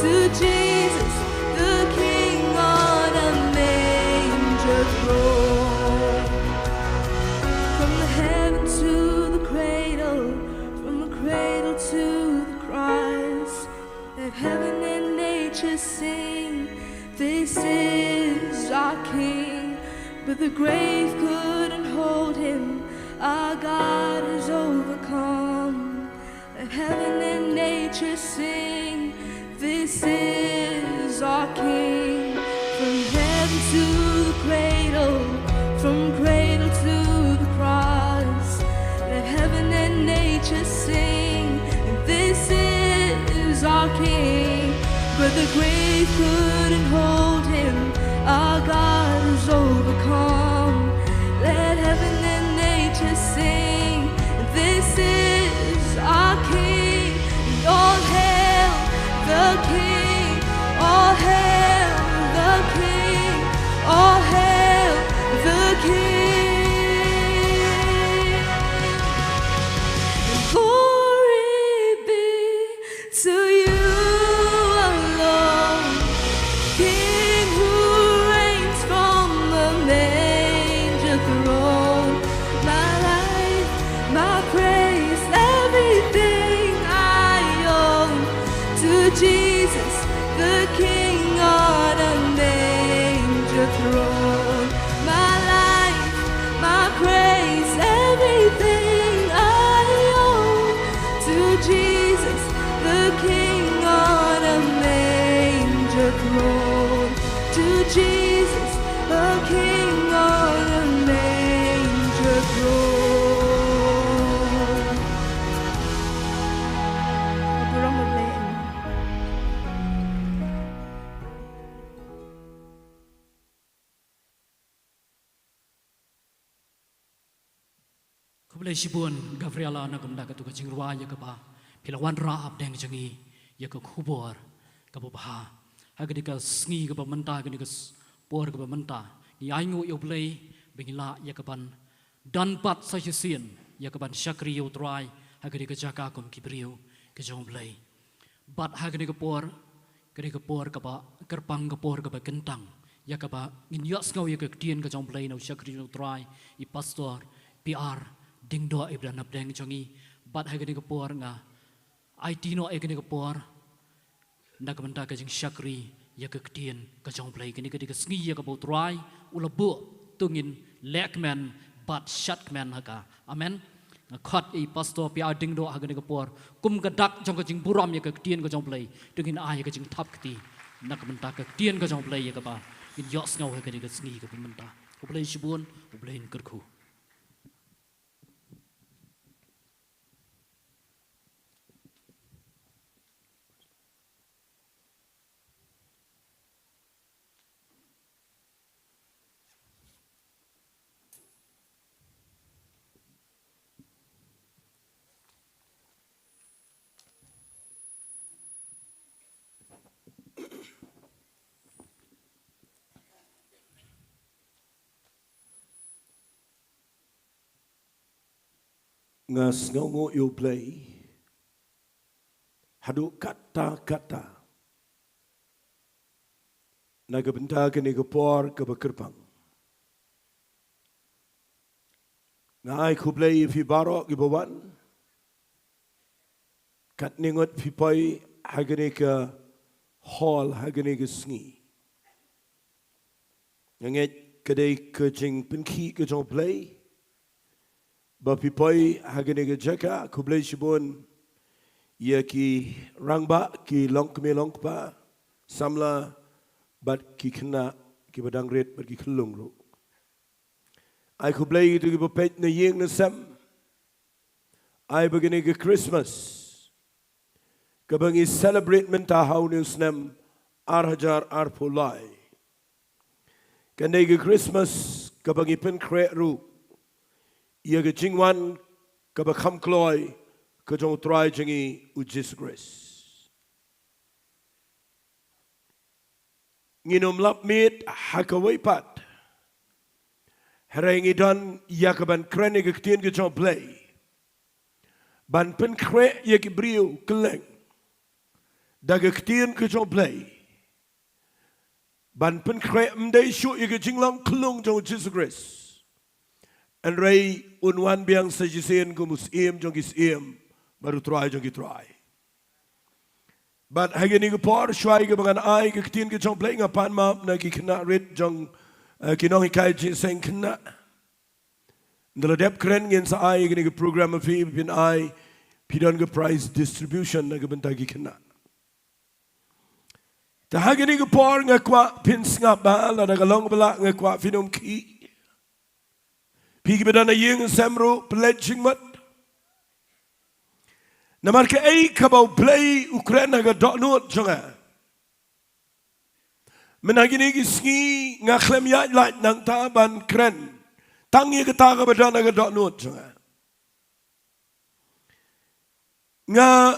to Jesus, the King on a manger throne. From the heaven to the cradle, from the cradle to the cross, let heaven and nature sing, this is our King. But the grave couldn't hold him, our God has overcome. Let heaven and nature sing, this is our King. From heaven to the cradle, from cradle to the cross, let heaven and nature sing, this is our King. But the grave couldn't hold him, our God has overcome. Let heaven and nature sing, this is our King. And all hail the King, all hail the King, all hail the King. And glory be to you alone, King who reigns from the manger throne. My life, my praise, everything I own to Jesus, the King on a manger throne. My life, my praise, everything I own to Jesus, the King on a manger throne. To Jesus, the King on a manger throne. Berang berbeleng. Kublai Shibun, Gabriela Nagamda Katuka Jingduwai Yakaba, Pilawan Raab Deng Jangi, Yakakubor, Kabubaha, Hagadika Sngi Gabamanta, Gadikas Por Gabamanta, Yangu Yoblay, Bingila Yakaban, Danpat Sajasin, Yakaban Shakri Yotrai, Hagadika Jakakum Kibriu, Kajomblay. But Hagadikapor, Gadikapor Kaba, Kyrpang Kapor Kaba Kentang, Yakaba, in Yasco Yakatian Kajomblay, no Shakri Yotrai, I Pastor, PR, Diengdoh Ibran Abdeng Jangi, but Hagadikapor nga, I Tino Eganikapor, Nakamanta Kajing Shakri, Yakatian, Kajomblay, Ganika Sngi Yakabotrai, Ulabu, Tungin, Lekman, but Shatman Haka. Amen. Kat I Pastor PR Diengdoh Haganikapor, Kum Gadak Jongajing Buram Yakatian Kajomblay, Tungin I Kajing Tapkti, Nakamanta Katian Kajomblay Yakaba, in Yosno Haganika Sngi Kapimanta, Ublay Shibun, Ublay Kurku. Ngas ngongo you play hadu kata-kata naga benta ke ni por ke Kyrpang ngai ku play fi barok ki bawan kat ningot fi poi haganeka hall haganeka sngi. Nganget kadai kejing penki kejong play. Bapipoi haganeka jaka kublai shibon. Ia ki rangba ki long keme long pa samla bat ki Khynnah ki badang red bat ki kelung ru. Ai kublai itu ki bapet na yeng na sam. Ai begini ke Christmas. Kabangi celebrate menta haunus nem arhajar arpulai. Kandai ke Christmas kabangi pen kre ru. Ia ke jingwan kabakam kloy kejong try jengi ujis grace. Nginum lap meet hakawai pat. Herengi dan yakaban krene kektien kejong play. Ban pen kre yaki brio keleng. Daga kektien kejong play. Ban pen kre mdai shu yaki jinglang kelung jong ujis grace. And ray unwan biang sajisen kumus iem jong is iem. Baru try jong try. But hagini ke por shwai ke bangan ai ke ketin ke jong play ngapan map na ki Khynnah red jong kinong ikai Jingiasyeng Khynnah. Ndaladep keren ngin sa ai gini ke program of him pin ai pidon ke prize distribution na ke Bynta ki Khynnah. Ta hagini ke por ngakwa pin ngap ba la na kalong bala ngakwa finom ki. Pi ke bedana yeng samro pledging mat. Namar ke ei kabau play Ukraina ga donut jonga. Menagini ki sngi ngaklem ya light nang taban kren. Tangi ke ta ga bedana ga donut jonga. Nga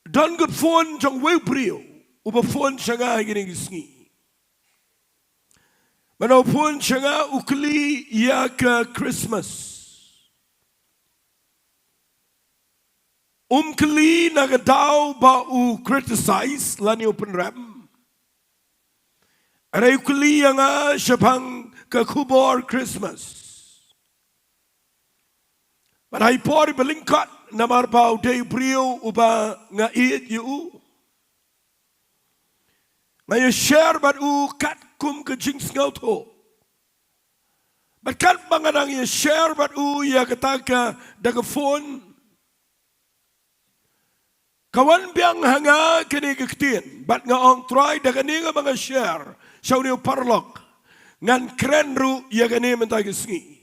don good phone jong we brio. Uba phone changa gini ki sngi. Mano phone changa ukli ya ka Christmas. Kli nagadao ba u criticize lani open ram. Aray kli nga syapang kakubor Christmas. But ay pori balingkat namar ba day brio uba nga iit yu. Ngayon share bat u kat kum ka jingsngaw to. But kat mga nang share bat u ya kataka daga phone. Kawan biang hanga kini kektien, bat nga ong try daga ni nga mga share, siyaw niyo parlok, ngan kren ru ya gani mentay sngi.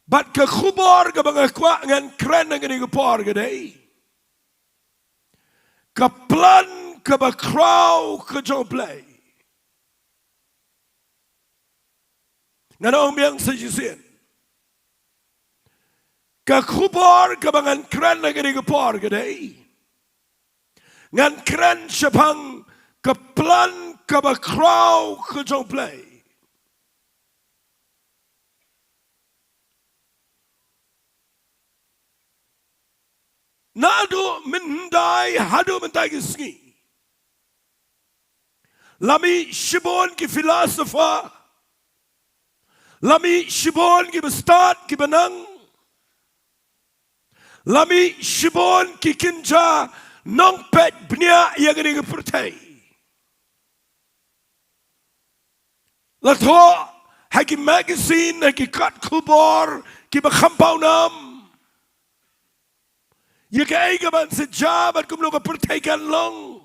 Bat ka khubor ka mga kwa ngan kren nga gani kapor gaday. Ka plan ka ba kraw ka joblay. Nga ong biang sa jisin. Kakubor kabangan kren na gani kapor gaday. Ngan kren syapang kaplan kabakraw kajong play. Nado minday hado mentay sngi. Lami shibon ki philosopher. Lami shibon ki bestad ki banang. Lami shibon ki kinja nongpet bnia yang ini kepertai. Lato hagi magazine hagi kat kubor ki bakampau nam. Ya ke eiga ban sejabat kumlo kepertai kan long.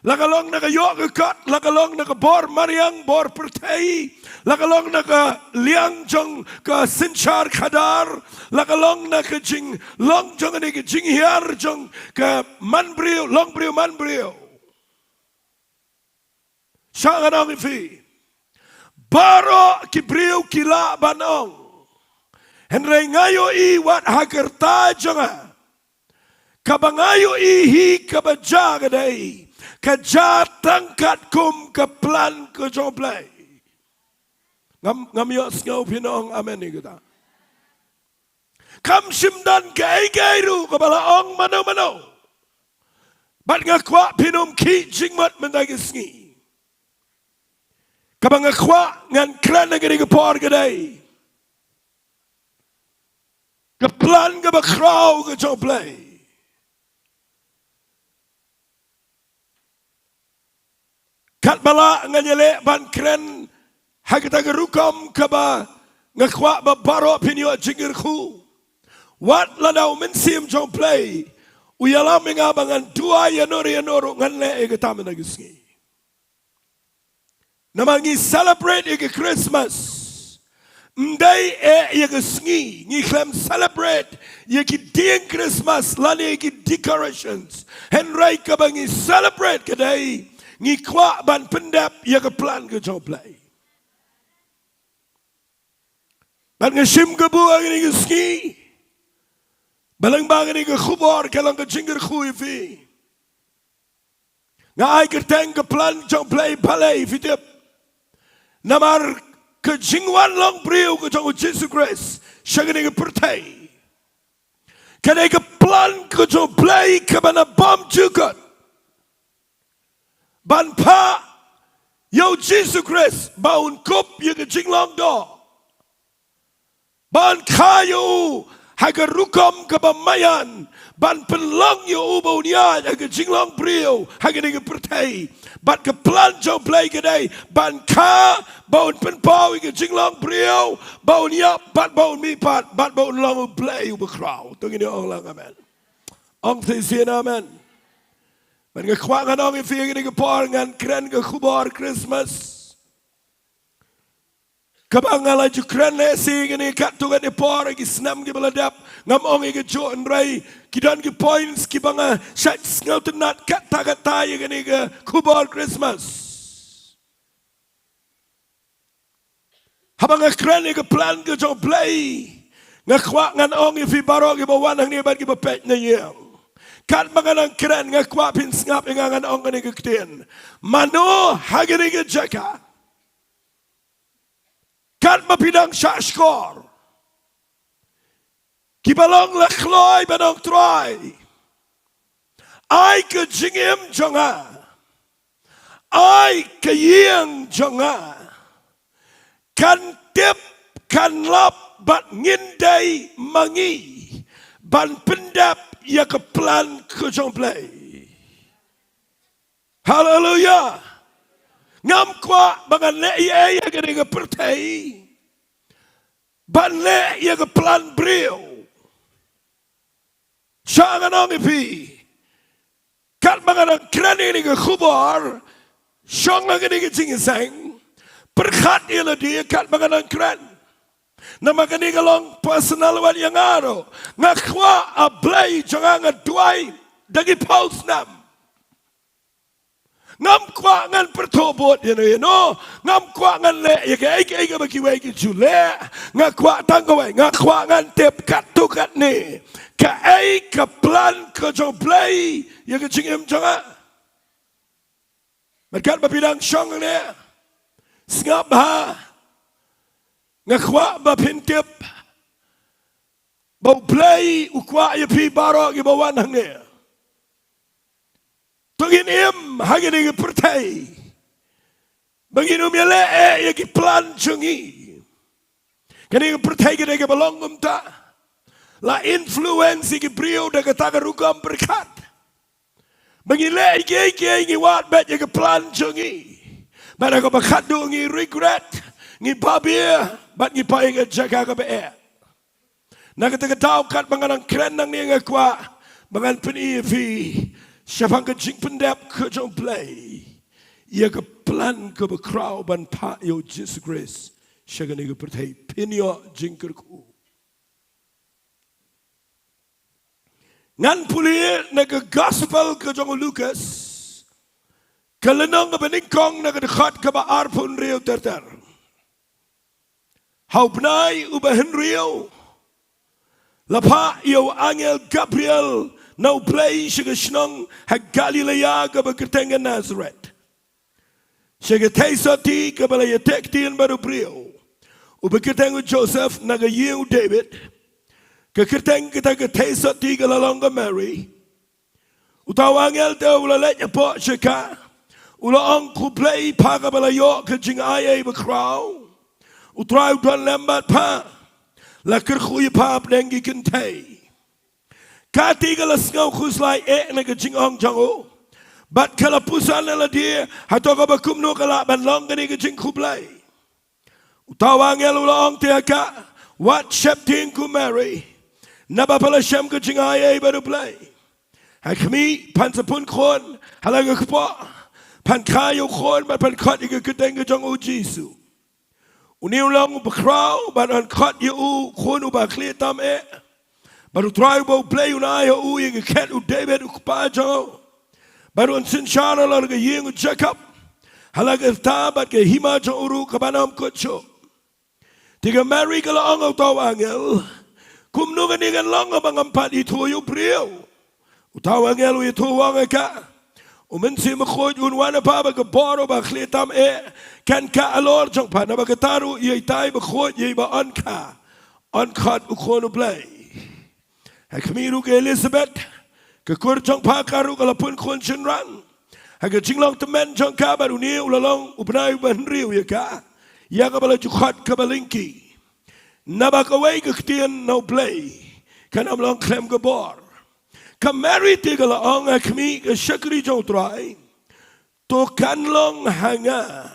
Lakalong nakayok kat, lakalong nakabor mariang bor pertai, lakalong nakaliang jong ka sinchar kadar, lakalong nakajing long jong ani ka jinghiar jong ka manbrio, long brio manbrio. Sanganong ifi, baro ki brio kila banong, henry ngayo i wat hagerta jonga, kabangayo ihi kabajaga day. Kaja tangkat kum ke plan ke joblay. Ngam yo sngaw pinong amen ni kita. Kam simdan ke gairu ke balaong mano. Bat ngakwa pinom ki jingmat mendagi sngi. Kabang ngakwa ngan kran negeri ke por kedai. Ke plan ke bakraw ke joblay. kat bala nganyele ban kren hagita gerukam kaba ngakwa ba baro pinyo jingirku wat ladau mensim jong play uyala mengabangan dua yanoro nganle egatamen agisngi namangi celebrate ege Christmas Mday yeke sngi, ngi klem celebrate, yeke dieng Christmas, lani yeke decorations. Henry kabangi celebrate kadai, ngi kwa ban pendap yeke plan ke joplay. Ban nge shim kebu angin yeke sngi, balang bangin yeke khubor kalang ke jingir khui fi. Nga ay kerteng ke plan joplay palay fitip. Namar ke jingwan long brio ke jong Jesus Christ shagani ke pertai kadai ke plan ke jong play ke bana bom juga ban pa yo Jesus Christ baun kop ye ke jinglong do ban kayu haga rukam ke bamayan ban pelong yo ubaunia haga jinglong brio haga ke pertai bat ke plan jong play kadai ban ka baun penpau ke jinglong brio baun yap bat baun mi bat baun long play ube crowd tungini ong lang amen ong thisien amen ban ke kwangan ong ifi ke por ngan kren ke khubar Christmas kabangala ju kren le sing ni kat tu ke por ke snam ke beladap ngam ong ke jo nrai kidan ke points ki banga shat ngaut nat kat tagata ye ke khubar Christmas habang kren ke plan ke jo play ngakwa ngan ong ifi baro ke bawan hang ni bat ke bepet na yang kat mangan kren ngakwa pin ngap ngan ong ni ke kten mano hagini ke jaka kat mapidang shashkor kibalong lakloy banong troy ay ke jingim jonga ay ke yeng jonga kan tip kan lap bat ngindai mangi ban pendap ya ke plan ke jong play hallelujah ngam kwa bangan le ye ya ke pertai ban le ya ke plan brio jangan ong ipi kat bangan kran ini ke khubar shong lagi ke Jingiaseng perkhat ila dia kat bangan kran nama kani kalong personal wan yang aro ngakwa ablay jangan ngadwai dagi paus nam ngam kwa ngan pertobot you know ngam kwa ngan le ya ke ai bagi wai ke jule ngakwa tangkawai ngakwa ngan tep kat tu kat ni ke ai ke plan ke jong play ya ke jingim jonga merkat bapidang shong ne ngap ha ngakwa bapintip bau play ukwa ya pi baro ke bawan hang ne tungin im hagini ke pertai baginu miale ya ke plan jungi kani ke pertai ke balong ta la influence ke brio de ke tagarugam berkat bagile ke wat bet ya ke plan jungi mana ko bakat do ngi regret ngi babia bat ngi paing jaga ke be na ke tau kat bangan kren nang ni ngakwa bangan peni fi siapang ke jing pendap ke jong play ia ke plan ke bekrau ban pa yo Jesus Christ syagani ke pertai pinyo jingkerku ngan puli na ke gospel ke jong Lucas kelenong ke Nyngkong na ke dekat ke ba arpun rio terter hau benai ubahen rio lapa yo angel Gabriel now play shiga Shillong ha Galilea ka bekertenga Nazareth. Shiga Sohthri ka bala yatek tian baru brio. Ubekertenga Joseph naga yiu David. Ka kerteng kita ka Sohthri ka lalonga Mary. Utawangel te ula letnya po shika. Ula ongku play pa ka bala yo ka Jingiasyllok bekrau. Utrau don lembat pa. La kerkhuy pa apdengi kentay. Kati galas ngau khuslai na ke Jingong jango Bat kala pusan la dia hato ka bakum no kala ban long kani ke jing kublai. Utawa ngel ulang tiaka wat shep ting ku Mary. Naba pala shem ke jing ai baru play. Hakmi pan sapun kon halang ke pa pan kayo kon bat pan kat ke keteng ke jong u Jesu. Uniu long bekrau bat an kat ye u kon u ba kli tam baru try bo play unai u ye ke ket u David u pa jong. Baru an sin shana la ke yeng u Jacob. Halang ta bat ke hima jong uru ke banam kocho. Tiga Mary kala ang utawa angel. Kumnungan dengan long abang empat itu yu priau. Utawa angel yu itu wang ka. Umensi makhoy unwana pa ba ke boro ba khletam kan ka alor jong pa na ba ke taru ye tai ba khoy ye ba an ka. An khat u khonu play. Hakmiru ke Elizabeth ke kur jong pa karu kala pun khon chenran. Hak jinglong temen jong ka baru ni ulalong upnai ban riu ye ka. Ya ka bala jukhat ka balingki. Nabakaway ke ketien no play. Kan amlang klem ke bor. Ka Mary tigala ang akmi ke syakri jong try. To kan long hanga.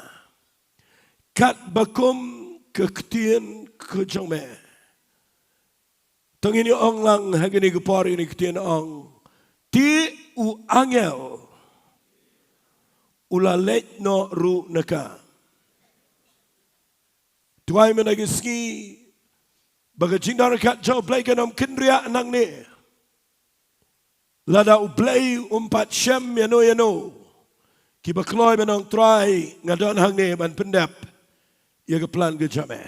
Kat bakum ke ketien ke jong me. Tang ini ong lang hagini ke por ini ketien ong. Ti u angel. Ula let no ru naka. Tuai menagi Sngi. Baga jingdar kat jauh play kanam kendria nang ni. Lada u play umpat syam yano. Ki bakloi menang try ngadon hang ni ban pendap. Ia ke plan ke jame.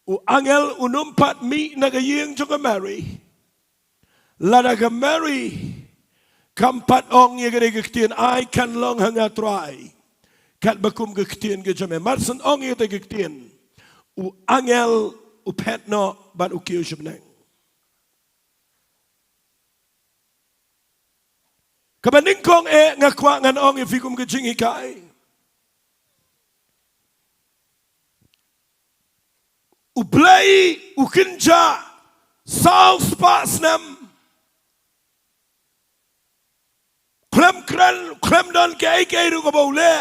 U angel unumpat mi naga yeng juga Mary. Lada ke Mary. Kampat ong ia ke ketien ai kan long hanga try. Kat bakum ke ketien ke jame. Marsan ong ia ke ketien. U angel upet no bat ukiu shibneng. Kaba Nyngkong ngakwa ngan ong ifikum ke jingikai. Ublay ukinja saus pasnem. Klem don ke ru ko bole.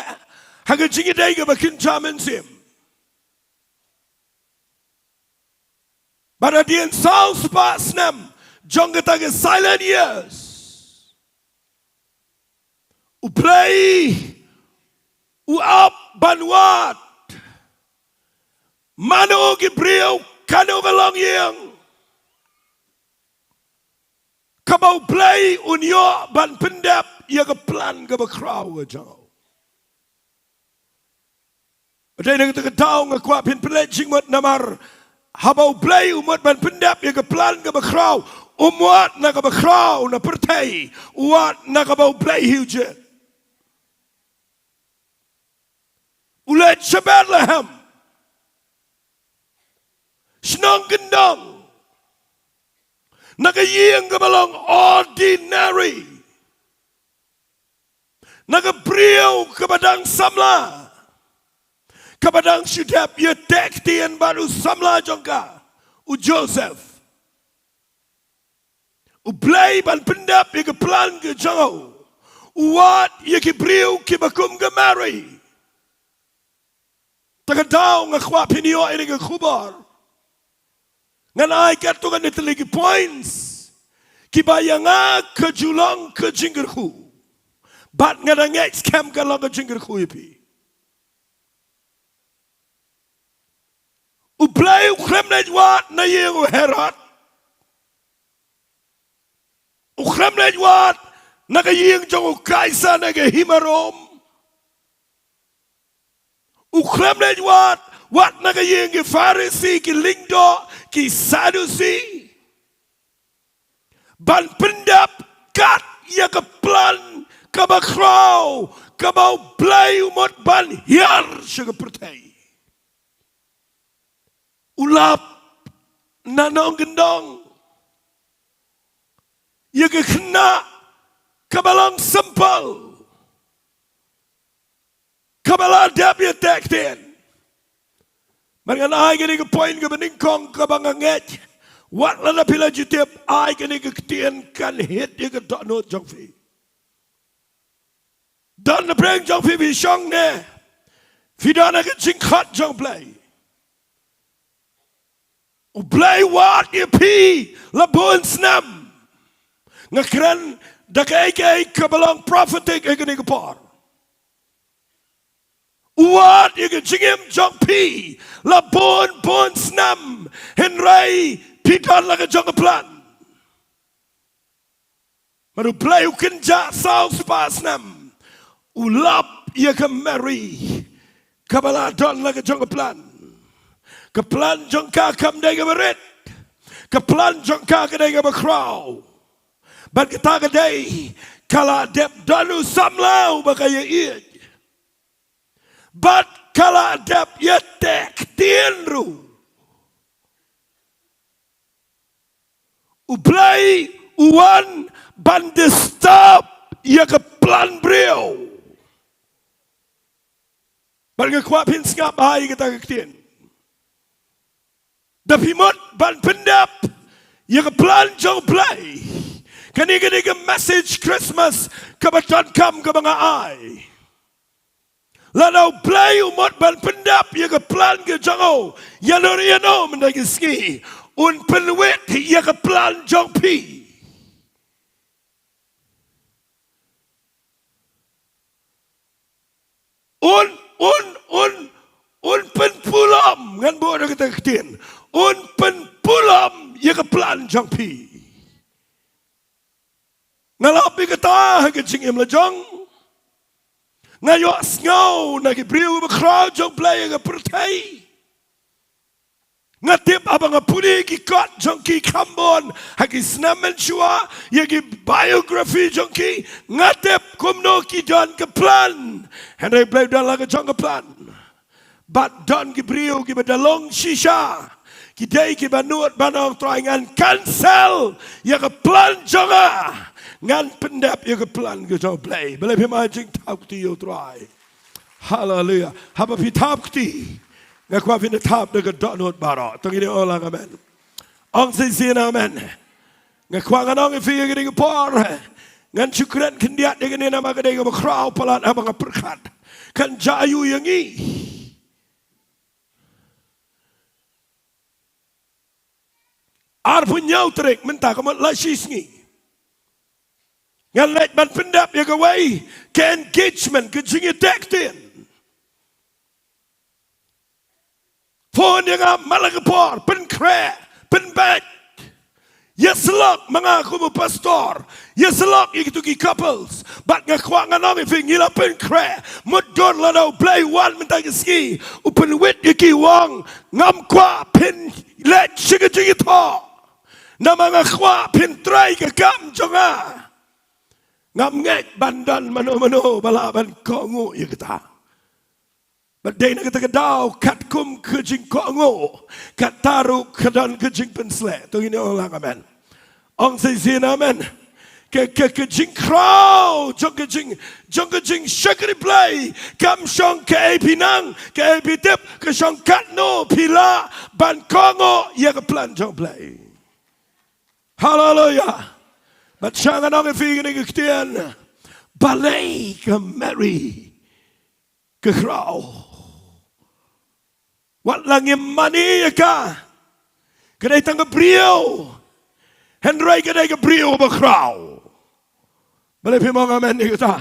Haga jingi dai ke bakinja mensim. But at the end, Saul's past them, Jongatag silent years. U play, u up banwat. Mano Gibril, kano galong yang. Kabau play unyo ban pendap, ya ke plan ke bakraw ajaw. Ada yang kita tahu ngakwa pin pelajing mat namar. Habau play umat ban pendap ya ke plan ke bakraw. Umat na ke bakraw na pertai. Umat na ke bau play hujan. Ulat Bethlehem. Snong gendong. Na ke yeng ke balang ordinary. Na ke priau ke badang samla. Kabadang syudap ya tektian baru samla jongka. U Joseph. U play ban pendap ya ke plan ke jauh. Uat ya ke priu ke bakum ke Mary. Takadaw ngakwa pinio ini ke kubar. Ngan ay katukan ito lagi points. Kibayanga ke Shillong ke Jingiasyllok. Bat ngadang scam ka lang ke Jingiasyllok ipi. Uplay ukrem na jwat na yung herat. Ukrem na jwat na kayong jong kaisa na kahimarom. Ukrem na jwat wat na kayong ki Pharisee, ki Diengdoh, ki Sadducee. Ban pendap kat ya ke plan kabakraw kabau play umot ban hiar siya pertai. Ulap nanong gendong. Ya ke Khynnah kabalang sempal. Kabala dap ya tekten. Mereka ay gini ke poin ke Nyngkong kabanganget. Wat lana pila jutip ay gini ke ketien kan hit ya ke dokno jongfi. Dan na breng jong fi shong ne. Fidana ke jing khat jong play. O play wat ye pi la bon snam. Ngakran da kai ke Balang prophetic e ke par. Wat ye ke jingem jong pi la bon snam. Henry pidan la ke jong plan. Maru play u kenja south pas nam. Ulap ye ke marry. Kabala don la ke jong plan. Ke plan jong ka kam de ke berit. Ke plan jong ka ke de ke bekrau. But kita ke day kala dep danu samlau bakaya iet. But kala dep ye tek tienru. U play uwan ban disturb ye ke plan brio. Barang kuat pin ngap hai kita ketien. Tapi mot ban pendap ye ke plan jong play. Kani ke message Christmas kebetulan kam ke banga ai. Lalu play umot ban pendap ye ke plan ke jango. Yano mendaki Sngi. Un penwet ye ke plan jong pi. Un penpulam ngan bodoh kita ketien. Un penpulam ye ke plan jong pi. Ngalapi kata ke jingim lejong. Ngayok ngau nagi briu bekrau jong play ke pertai. Ngatip abang apuni ki kot jong ki kambon hagi snamen shua yagi biography jong ki ngatip kumno ki don ke plan. Henry play dan laga jong ke plan. Bat don ki briu ki bedalong shisha. Ki day ki banuat banong troingan cancel yaga plan jonga. Ngan pendap ye ke plan ke jong play. Boleh pemai jing tap ti yo try. Hallelujah. Haba pi tap ti. Ngakwa fin tap de ke donot baro. Tong ini orang amen. Ong sin amen. Ngakwa nganong fi ye ke por. Ngan syukran kendiat de ke nama ke de ke crowd palat abang perkat. Kan jayu yang i. Ar pun nyau trek mentah kamu lasi Sngi. Ngan let ban pendap ya kawai ke engagement ke jingi tektin. Phone yang malagapor pen kre pen bat. Yasyllok mengaku mu pastor. Yasyllok itu ki couples. Bat ngakwa nganong ifing ngila pen kre. Mudon ladau play one mentang Sngi. Upen wit yaki wong ngam kwa pen let shiga jingi to. Nama ngakwa pen try ke kam jonga. Ngam ngek bandan mano balaban kongo ya kita. Badai nak kita kedau kat kum ke jing kongo, kat taru kedan ke jing pensle. Tu ini orang amen. Ong sin amen. Ke jing crow, jong ke jing shakri play. Kam shong ke pinang, ke tip ke shong kat no pila ban kongo ya ke plan jong play. Hallelujah. But jangan orang fikir ni ketian balai ke Mary ke krau. Wat langit mani ya ka? Kedai tangga brio, Henry kedai ke brio ke krau. Balai pemang amen ni kata.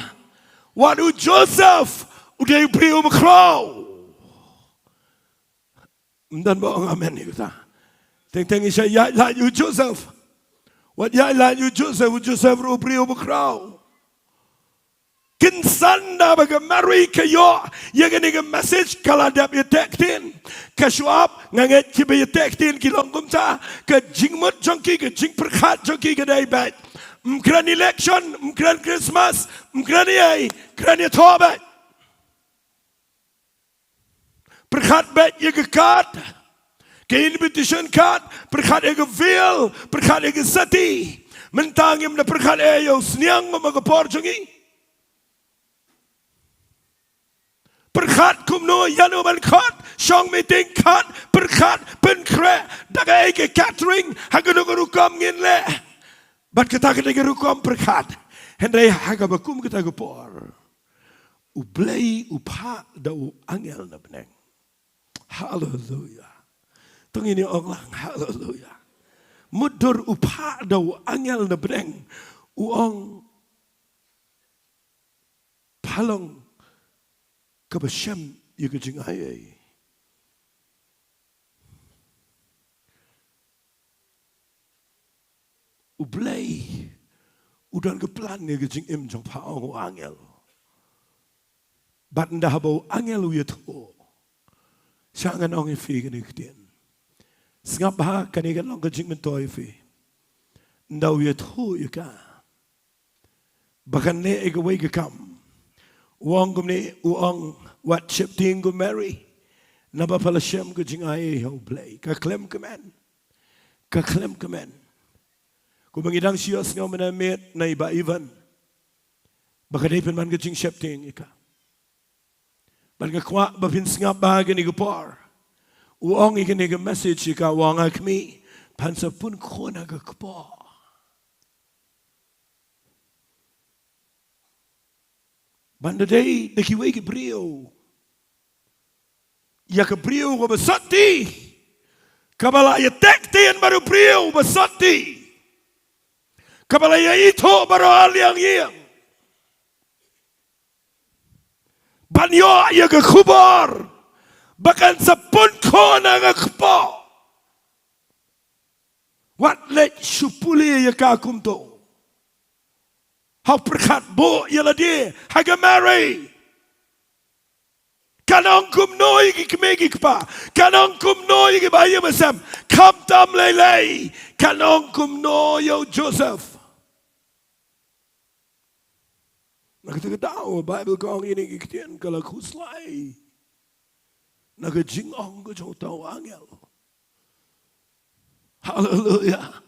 Wat u Joseph udah brio ke krau. Dan bang amen ni kata. Teng isya ya lah u Joseph. Wat ya lah you Joseph ru brio bekrau. Kinsan da baga Mary kayo ya gani ke message kala dap ye tektin. Ka shuap nganget ki be ye tektin ki longgum ta ke jingmut jongki ke jing perkhat jongki ke dai bat. Mkran election, mkran Christmas, mkran ye, kran ye tobat. Perkhat bat ye ke kat. Ke invitation card, perkhat ege veil, perkhat ege sati. Mentang yang na perkhat yo sniang mamagapor jongi. Perkhat kumno yano man khat, shong meeting khat, perkhat penkre, daga ege catering, hagano rukam ngin le. Bat kita ege rukam perkhat. Hendai haga bakum kita gapor. Ublay upa daw angel na beneng. Hallelujah. Tung ini orang hallelujah. Mudur upa daw angel na beneng. Uang palong kabashem yung Jingiasyllok. Ublay udan keplan ni kejing im jong paong angel. Bat ndah bau angel uyatho. Sangan ong ifi kini kedian. Sengap bah kani kan long kejing mentoi ifi. Ndah uyatho yuka. Bahkan ne egawai kekam. Uang kumne uang wat chip tinggu Mary. Naba palashem kejing aye ublay. Kaklem kemen. Kaklem kemen. Kung mangidang siyos nga manamit na iba Ivan, baka dahil man ka jing shepting ika. Baka kwa bapins nga bahaga ni gupar. Uong ikinig message ika, uong akmi, pansapun ko na gagpa. Banda day, nakiway kibriyo. Ya kibriyo ko basati. Kabala yatek tiyan baru briyo basati. Kabalaya ito baru aliang iyang. Banyo iya kubar. Bahkan sapun ko na ngakpo. Wat let supuli iya kakumto. Hau perkat bo iya ladi. Haga Mary. Kanong kumnoy kikmegi kpa. Kanong kumnoy kibaya masam. Kamtam lelay. Kanong kumnoy yo Joseph. Nakatagadaw, Bible ko ang inigiktian kalakuslay. Nagajingong ko sa tao angel. Hallelujah.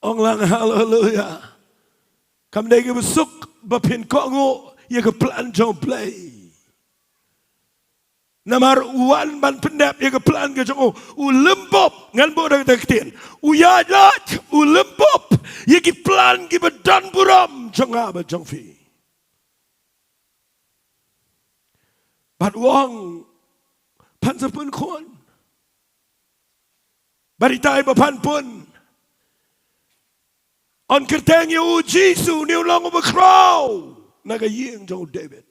Ong lang hallelujah. Kamday ka busuk, bapin ko ngo, yaga plan jong play. Namar uwan ban pendap, yaga plan ka jong ulembop, ngan bo nagtagtian. Uyadat, ulembop, yaga plan ki badan buram, jong aba jong fi. But wong pansapun kon. Baritay bapan pun. On kerteng yu Jisu niu long of a crow. Nagaying jong David.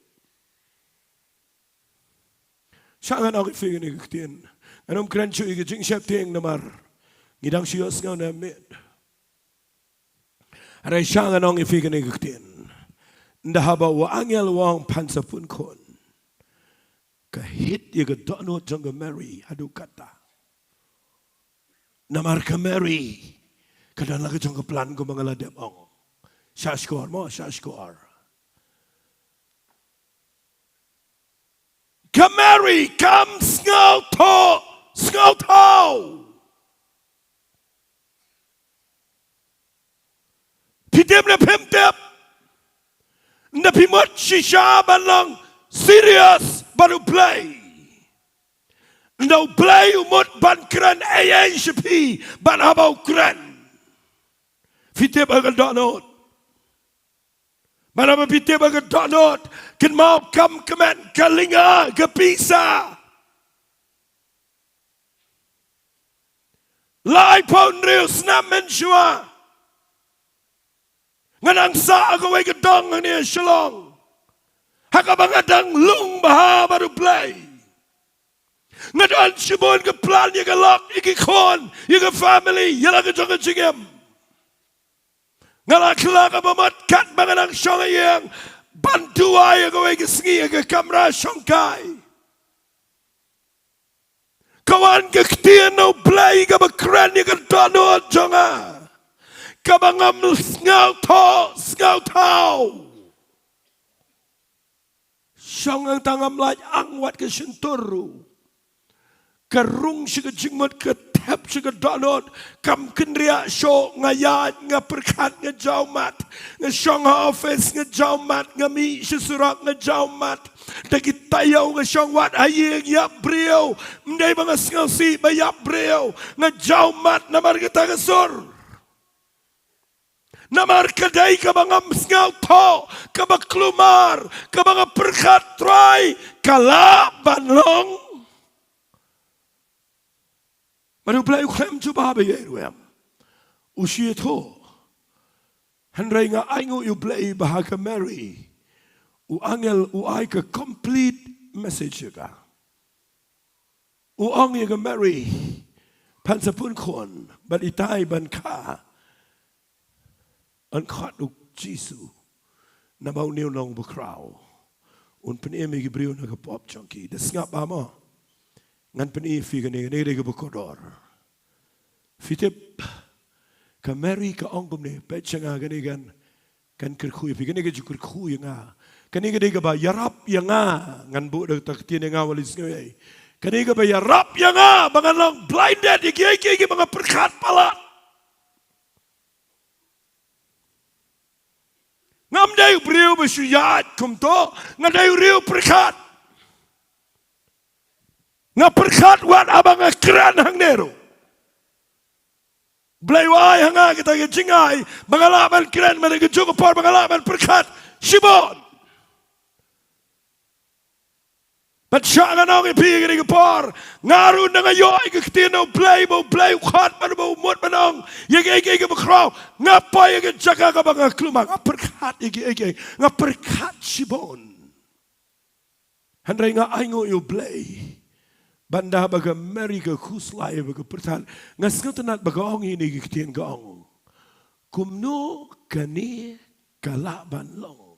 Sangan ako figure ni kitian. Anong krancho igajing shepting namar. Ngidang siyos nga namit. Aray sangan ako figure ni kitian. Ndahaba wa angel wong pansapun kon. Kahit yaga dono jangga Mary adu kata. Namar ka Mary. Kadang lagi jangga plan ko mga lademong. Syashkor mo, syashkor. Ka Mary, come Sohthri, Sohthri. Pitem na pimtep. Napimot shisha Balang serious. Baru play. No play umut ban kran ayan shapi ban habau kran. Fite bagal donot. Mana fite bagal donot. Kan mau kam kemen kalinga kepisa. Lai pon real snap menshua. Nganang sa ako ay gedong ni Shillong. Hakabangadang lung baha baru play. Ngadan sibon ke plan ya galak iki kon ya family ya la ke jingem. Ngalak la ka mamat kat bangadang syong bantuai ya ke Sngi ya kamera syongkai. Kawan ke ketian no play ka bakran ya ke donot jonga. Kabangam Sohthri. Siyang ang tangam laj ang wat ke senturu. Karung siya jingmat ke tep siya donot. Kam kenria syo ngayat nga perkat nga jaumat. Nga siyang office nga jaumat. Nga mi siya surak nga jaumat. Dagi tayaw nga siyang wat aying yap briyo. Mday mga singalsi ba yap briyo. Nga jaumat na margita nga sur. Namar kadai ka mga msngaw to, ka klumar, ka mga perkat try, kala banlong. Manu play uklem juba bayeruem. Usia to. Handray nga aingo you play bahaka Mary. U angel u ay ka complete message ka. U ang ka Mary. Pansapun kon, but itay ban ka. An khat uk Jesu na mau niu nong bukraw un pen emi gibriu na kapop chunky the snap ama ngan pen e fi gane ne de bukodor fitip ka Mary ka ongum ne pechanga gane gan kan kerkhu fi gane ge kerkhu nga kan ge de ba yarap nga ngan bu de tak tin nga walis ngai kan ge ba yarap nga bangalong blinded ge mga perkat pala ngam day brio besuyat kumto ngaday rio perkat nga perkat wat abang kran hang nero blayway hanga kita ge jingai bangalaban kran man ge Jowai bangalaban perkat shibon but siya nong ipigil ng par ngaru na ngayon ay kitino play khat man mo mut manong yagi makraw nga pa yagi jaga ka mga klumang nga perkat yagi nga perkat sibon handray nga aingo you play banda baga Mary ka kuslay baga pertan nga skatanat baga ong ini kitin gaong kumno kani kalaban long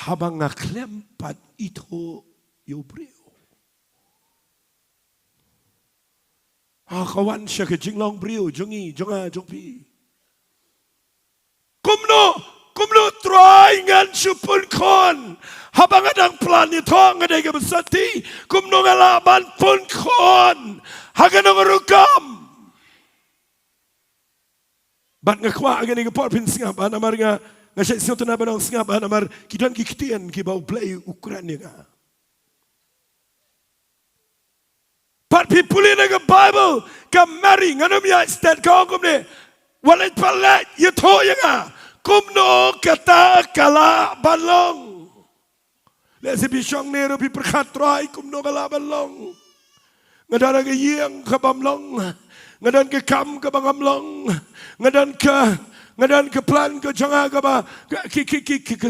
habang nga klempat ito yo brio. Kawan siya ke Jinglong brio, jongi, jonga, jongpi. Kumno try ngan supun kon. Habang adang plan ito ang aday kabasati, kumno ngalaban pun kon. Hagan ang rukam. Bat nga kwa agad nga porpin singap, anamar nga siya siya tanaban ang singap, anamar kidan kikitian kibaw play ukuran niya nga. But people in the Bible come marry nganum ya instead ka ongum ne walit pala yuto nga kumno kata kala balong lesi bisyong nero pi perkatrai kumno kala balong ngadan ka yeng ka bamlong ngadan ka kam ka bangamlong ngadan ka plan ka janga ka ba ki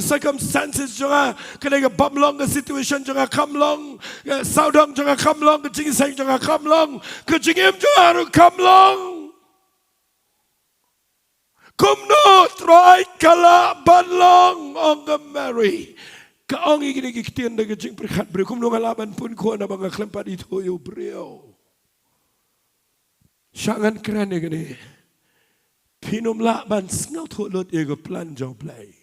circumstances janga kana ka bamlong ka situation janga kamlong saudong janga kamlong ka jingiseng janga kamlong ka jingim janga kamlong kumno try kala banlong ong ka Mary ka ong ikinigiktian na ka jing perkat brio kumno ngalaban pun ko na mga klempat ito yo brio siyangan kerana gani Pinum laban sngaw tulot ego plan jong play.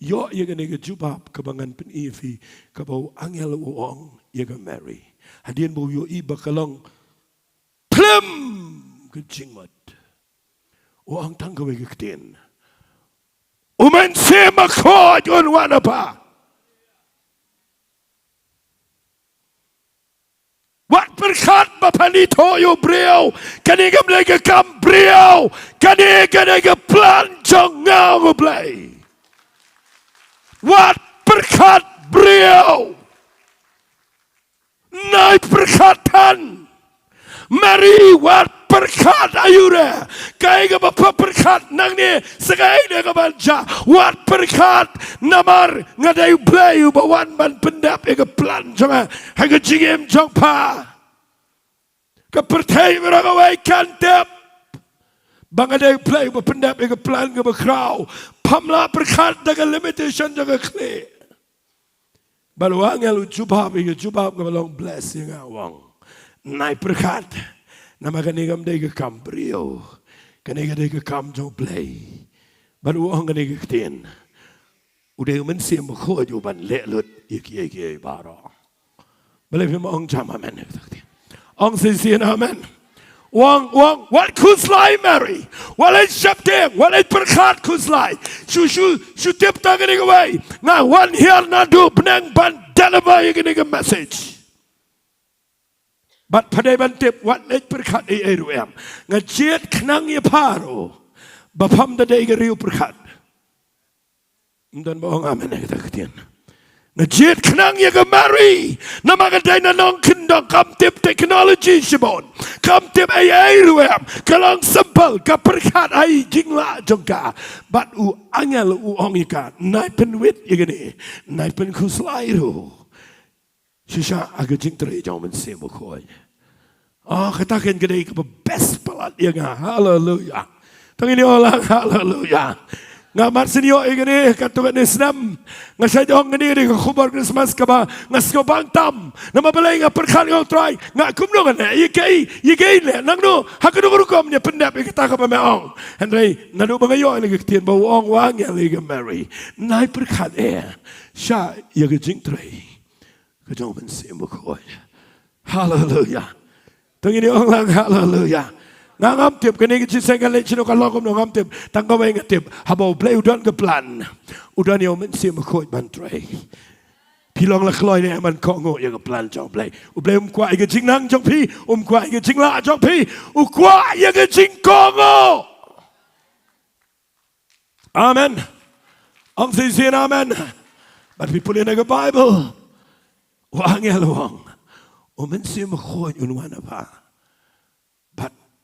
Yo yega nega jubab kabangan penifi kabaw angel uong yega Mary. Hadian bo yo iba kalong plem kejingmat. Uang tanggaw ega ketin. Uman sema ko yon wana pa. Wat perkat bapanito yo brio kaniga mlega kam brio kaniga plan jong ngau play wat perkat brio nai perkatan Mary wat perkat ayure kaiga bapa perkat nang ni sekai dia kabanja wat perkat namar ngadai play bawan man pendap ega plan jonga haga jingem jong pa kepertai meragawai kantep bangadai play bapendap ega plan ga bakraw pamla perkat daga limitation jaga kle balwang elu jubab ga balong bless yang awang nai perkat nama kanigam dega kambrio kaniga dega kam jong play balwang kaniga ktin udah mensim ko juban lelut iki baro balai memang jama men ong sisian amen wang what kuslai Mary walai syapte walai perkat kuslai shu tip tangan away nga one here na do benang ban deliver yung message but padai ban tip what perkat ruem nga jet knang ye paro Bapam da day gariu perkat. Dan bohong amen kita ketian. Ngejit kenang ya ke Mary. Nama kedai nanong kendang kamtip teknologi sibon. Kamtip AI ruem. Kalang sempel ka perkat ai jingla jongka. Bat u angel u ongika. Nai penwit ya gini. Nai pen kuslairu. Shisha aga jing tere jauh mensimu koi. Oh katakan kedai ke best pelat ya nga. Hallelujah. Tangini orang hallelujah. Ngamat senyo igani katukan Islam ngasadong ngani di khubar Khristmas kaba ngasko bangtam nama balai nga perkhan ngau try nga kumno kan yikai le nangno hakadu rukom nya pendap kita ka pameong Henry nanu bangayo ni ketien bawong wang ya liga Mary nai perkhan sha yaga jing tray ka jong ben sim ko hallelujah tangini orang hallelujah ngam tip kini kita sengal lecino kalau kau ngam tip tangkap ingat tip habau play udan ke plan udan yang mensi makoi bantrai pilong lah keloi ni aman kau ngok yang ke plan jauh play uplay kuat yang jing nang jauh pi kuat yang jing la jauh pi kuat yang jing kongo amen ang sisi amen but people in the Bible wang ya luang mensi makoi unwan apa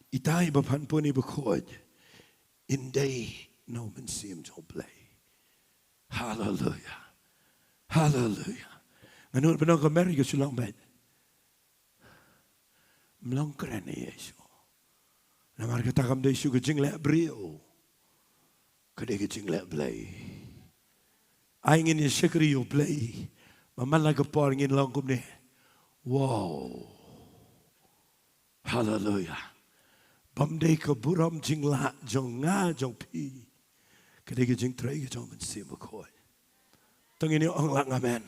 Itai bapan pun ibu kod in day no man seem to play. Hallelujah, hallelujah. Nganu penang kamera ke Shillong bed. Mlang keren ni Yesu. Namar kata kam day Yesu ke jingle brio. Kade ke jingle play. Aing ini syakri yo play. Mamala ke por ngin langkum ni. Wow. Hallelujah. Bamdei ke buram jingla jong nga jong pi. Kedai jing tray jong mensi makoi. Tengini orang lang amen.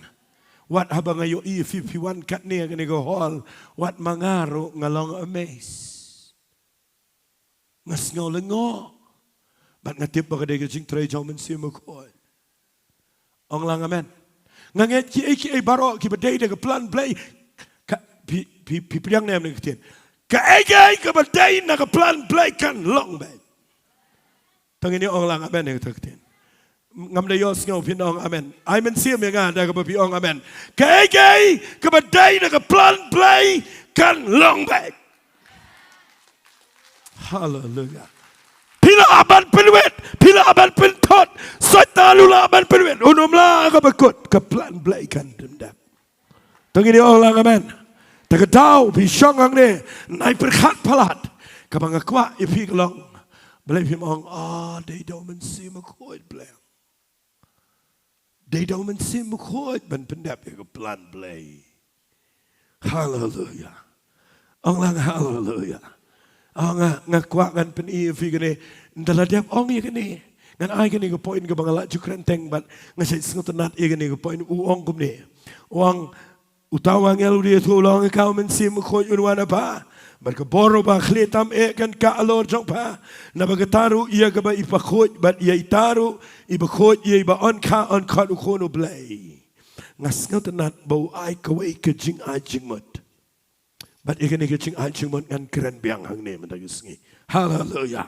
Wat habang ayo i 51 kat ni kini go hall. Wat mangaro ngalong amaze. Ngas ngau lengo. Bat ngatip ba kedai jing tray jong mensi makoi. Orang lang amen. Nganget ki baro ki bedai de plan play. Pi priang nem ni ketien. Kaegay kabadai na kaplan play kan long bed. Tangini ong lang amen yang terketin. Ngam da yos ngau pinong amen. Amen siam yang ada kapapi ong amen. Kaegay kabadai na kaplan play kan long bed. Hallelujah. Pila aban penwet, pila aban pentot, sotalula aban penwet. Unumla kabakut kaplan play kan dendam. Tangini ong lang amen. Tagadau bishong ang ne nai perkat palat kabang akwa ipi kelong belai pimong they don't mensi makoi blang they don't mensi makoi ban pendap ke plan belai hallelujah ong lang hallelujah ong ngakwa kan pen ipi kene ndaladap ong ye kene ngan ai kene ko point ke bangala jukran teng ban ngasai singotenat ye kene ko point uong kumne uang Utawang elu dia tolong kau mensim kau unwan apa? Mereka boro bah khletam kan ka alor jong pa. Nabagataru ia kaba ipakot bat ia itaru ibakot ia iba on ka ukono blay. Ngas tenat bau ai kawai ke jing ai jing mot. Bat ia kene ke jing ai jing mot ngan keren biang hang ne Sngi. Hallelujah.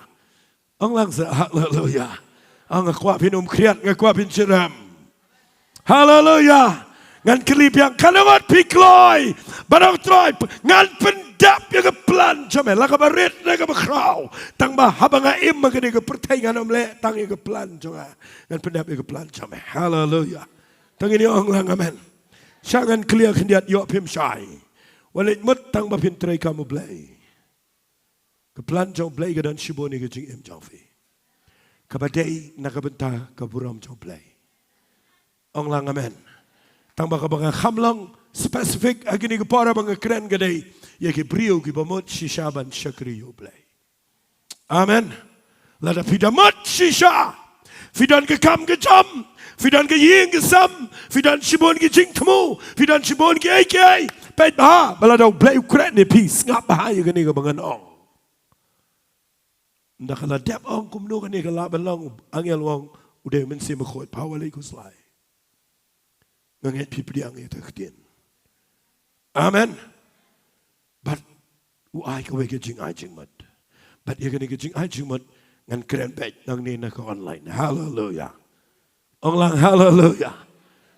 Ang lang sa hallelujah. Ang akwa pinum kriat ngakwa pin ceram. Hallelujah. Ngan kelip yang kanawat pikloi barang troy ngan pendap yang plan jame la kabaret na kabakraw tang ba habang im magani ka pertai ngan omle tang yang plan jonga ngan pendap yang plan jame hallelujah tang ini ong lang amen sangan clear kendiat yo pim shai walit mut tang ba pin tray kamu blay ka plan jong blay gadan shiboni ka jing im jong fi kabadai na kabenta ka buram jong blay ong lang amen tang baka banga khamlang specific agini ko para banga kren gadai ya ki brio ki bamot shishaban shakriyo blay amen lada pidamot shisha fidan ke kam ke jam fidan ke ying ke sam fidan shibon ke jing tmu fidan shibon ke ai pet ba balada blay kren ne peace ngap ba ya gani ko banga ong ndakala dep ong kumno gani ka la balang angel wong ude men se mkhoi pawale ko slai nganget people yang itu ketien. Amen. But uai kau ke jing ai jing mat. But ia kena ke jing ai jing mat ngan keren baik nang ni nak online. Hallelujah. Onglang hallelujah.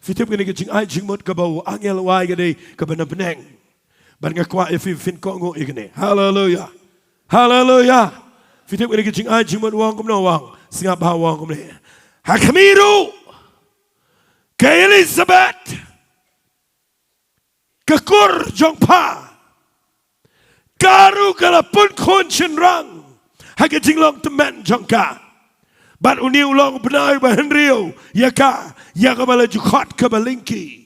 Fitip kini kecing ai cing mut ke bau angel wai ke dei ke benang. Ban ngakwa fin ko ngo ikene. Hallelujah. Hallelujah. Fitip kini kecing ai cing mut wang kum no wang. Singap ha wang kum ni. Hakamiru. Ke Elizabeth. Kekur jongpa. Karu kalapun kon chenrang. Hakating long temen jongka. Bat uniu long benai bahan rio. Yaka. Yaka bala jukot ke balingki.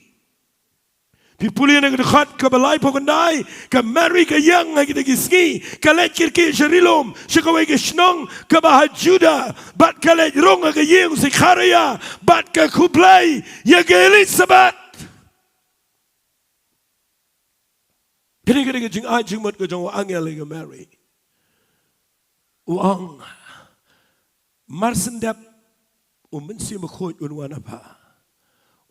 Pipulian yang dekat ke balai pokondai. Ke mari ke yang lagi dagi Sngi. Ke lekir ke Sharilom. Syakawai ke Shnong. Ke bahad Juda. Bat ke lek rong ke yang Zikaria. Bat ke Kublai. Ya ke Elizabeth. Kini ke jing ai jing mat ke jong angel ke Mary. Uang marsendap mensi makhoy unwan apa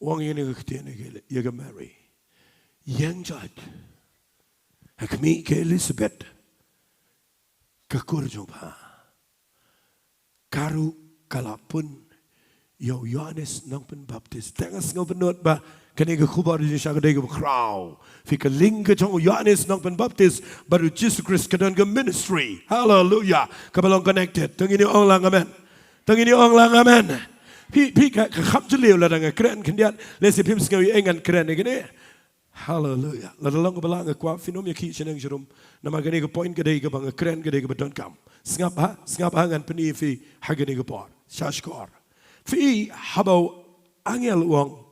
uang ini ke tiene ke ya ke Mary yang jad hakmi ke Elizabeth ke kurjong pa karu kalapun yo Yohanes nang penbaptis tengas ngau benot ba kene ke khubar di syaga de ke crow fi ke ling ke jong Yohanes nang penbaptis baru Jesus Christ ke dan ke ministry. Hallelujah. Kabalong connected tengini ong lang amen. Tengini ong lang amen. Pi ka kham jeliu la dang keren kendiat lesi pim sngawi engan keren ni. Hallelujah. La dalong ke balang kwa finom ya ki cheneng jerum nama gani ke point ke de ke bang keren ke de ke bedon kam. Ngap ha ngan peni fi hagani ke por. Shashkor. Fi habau angel wong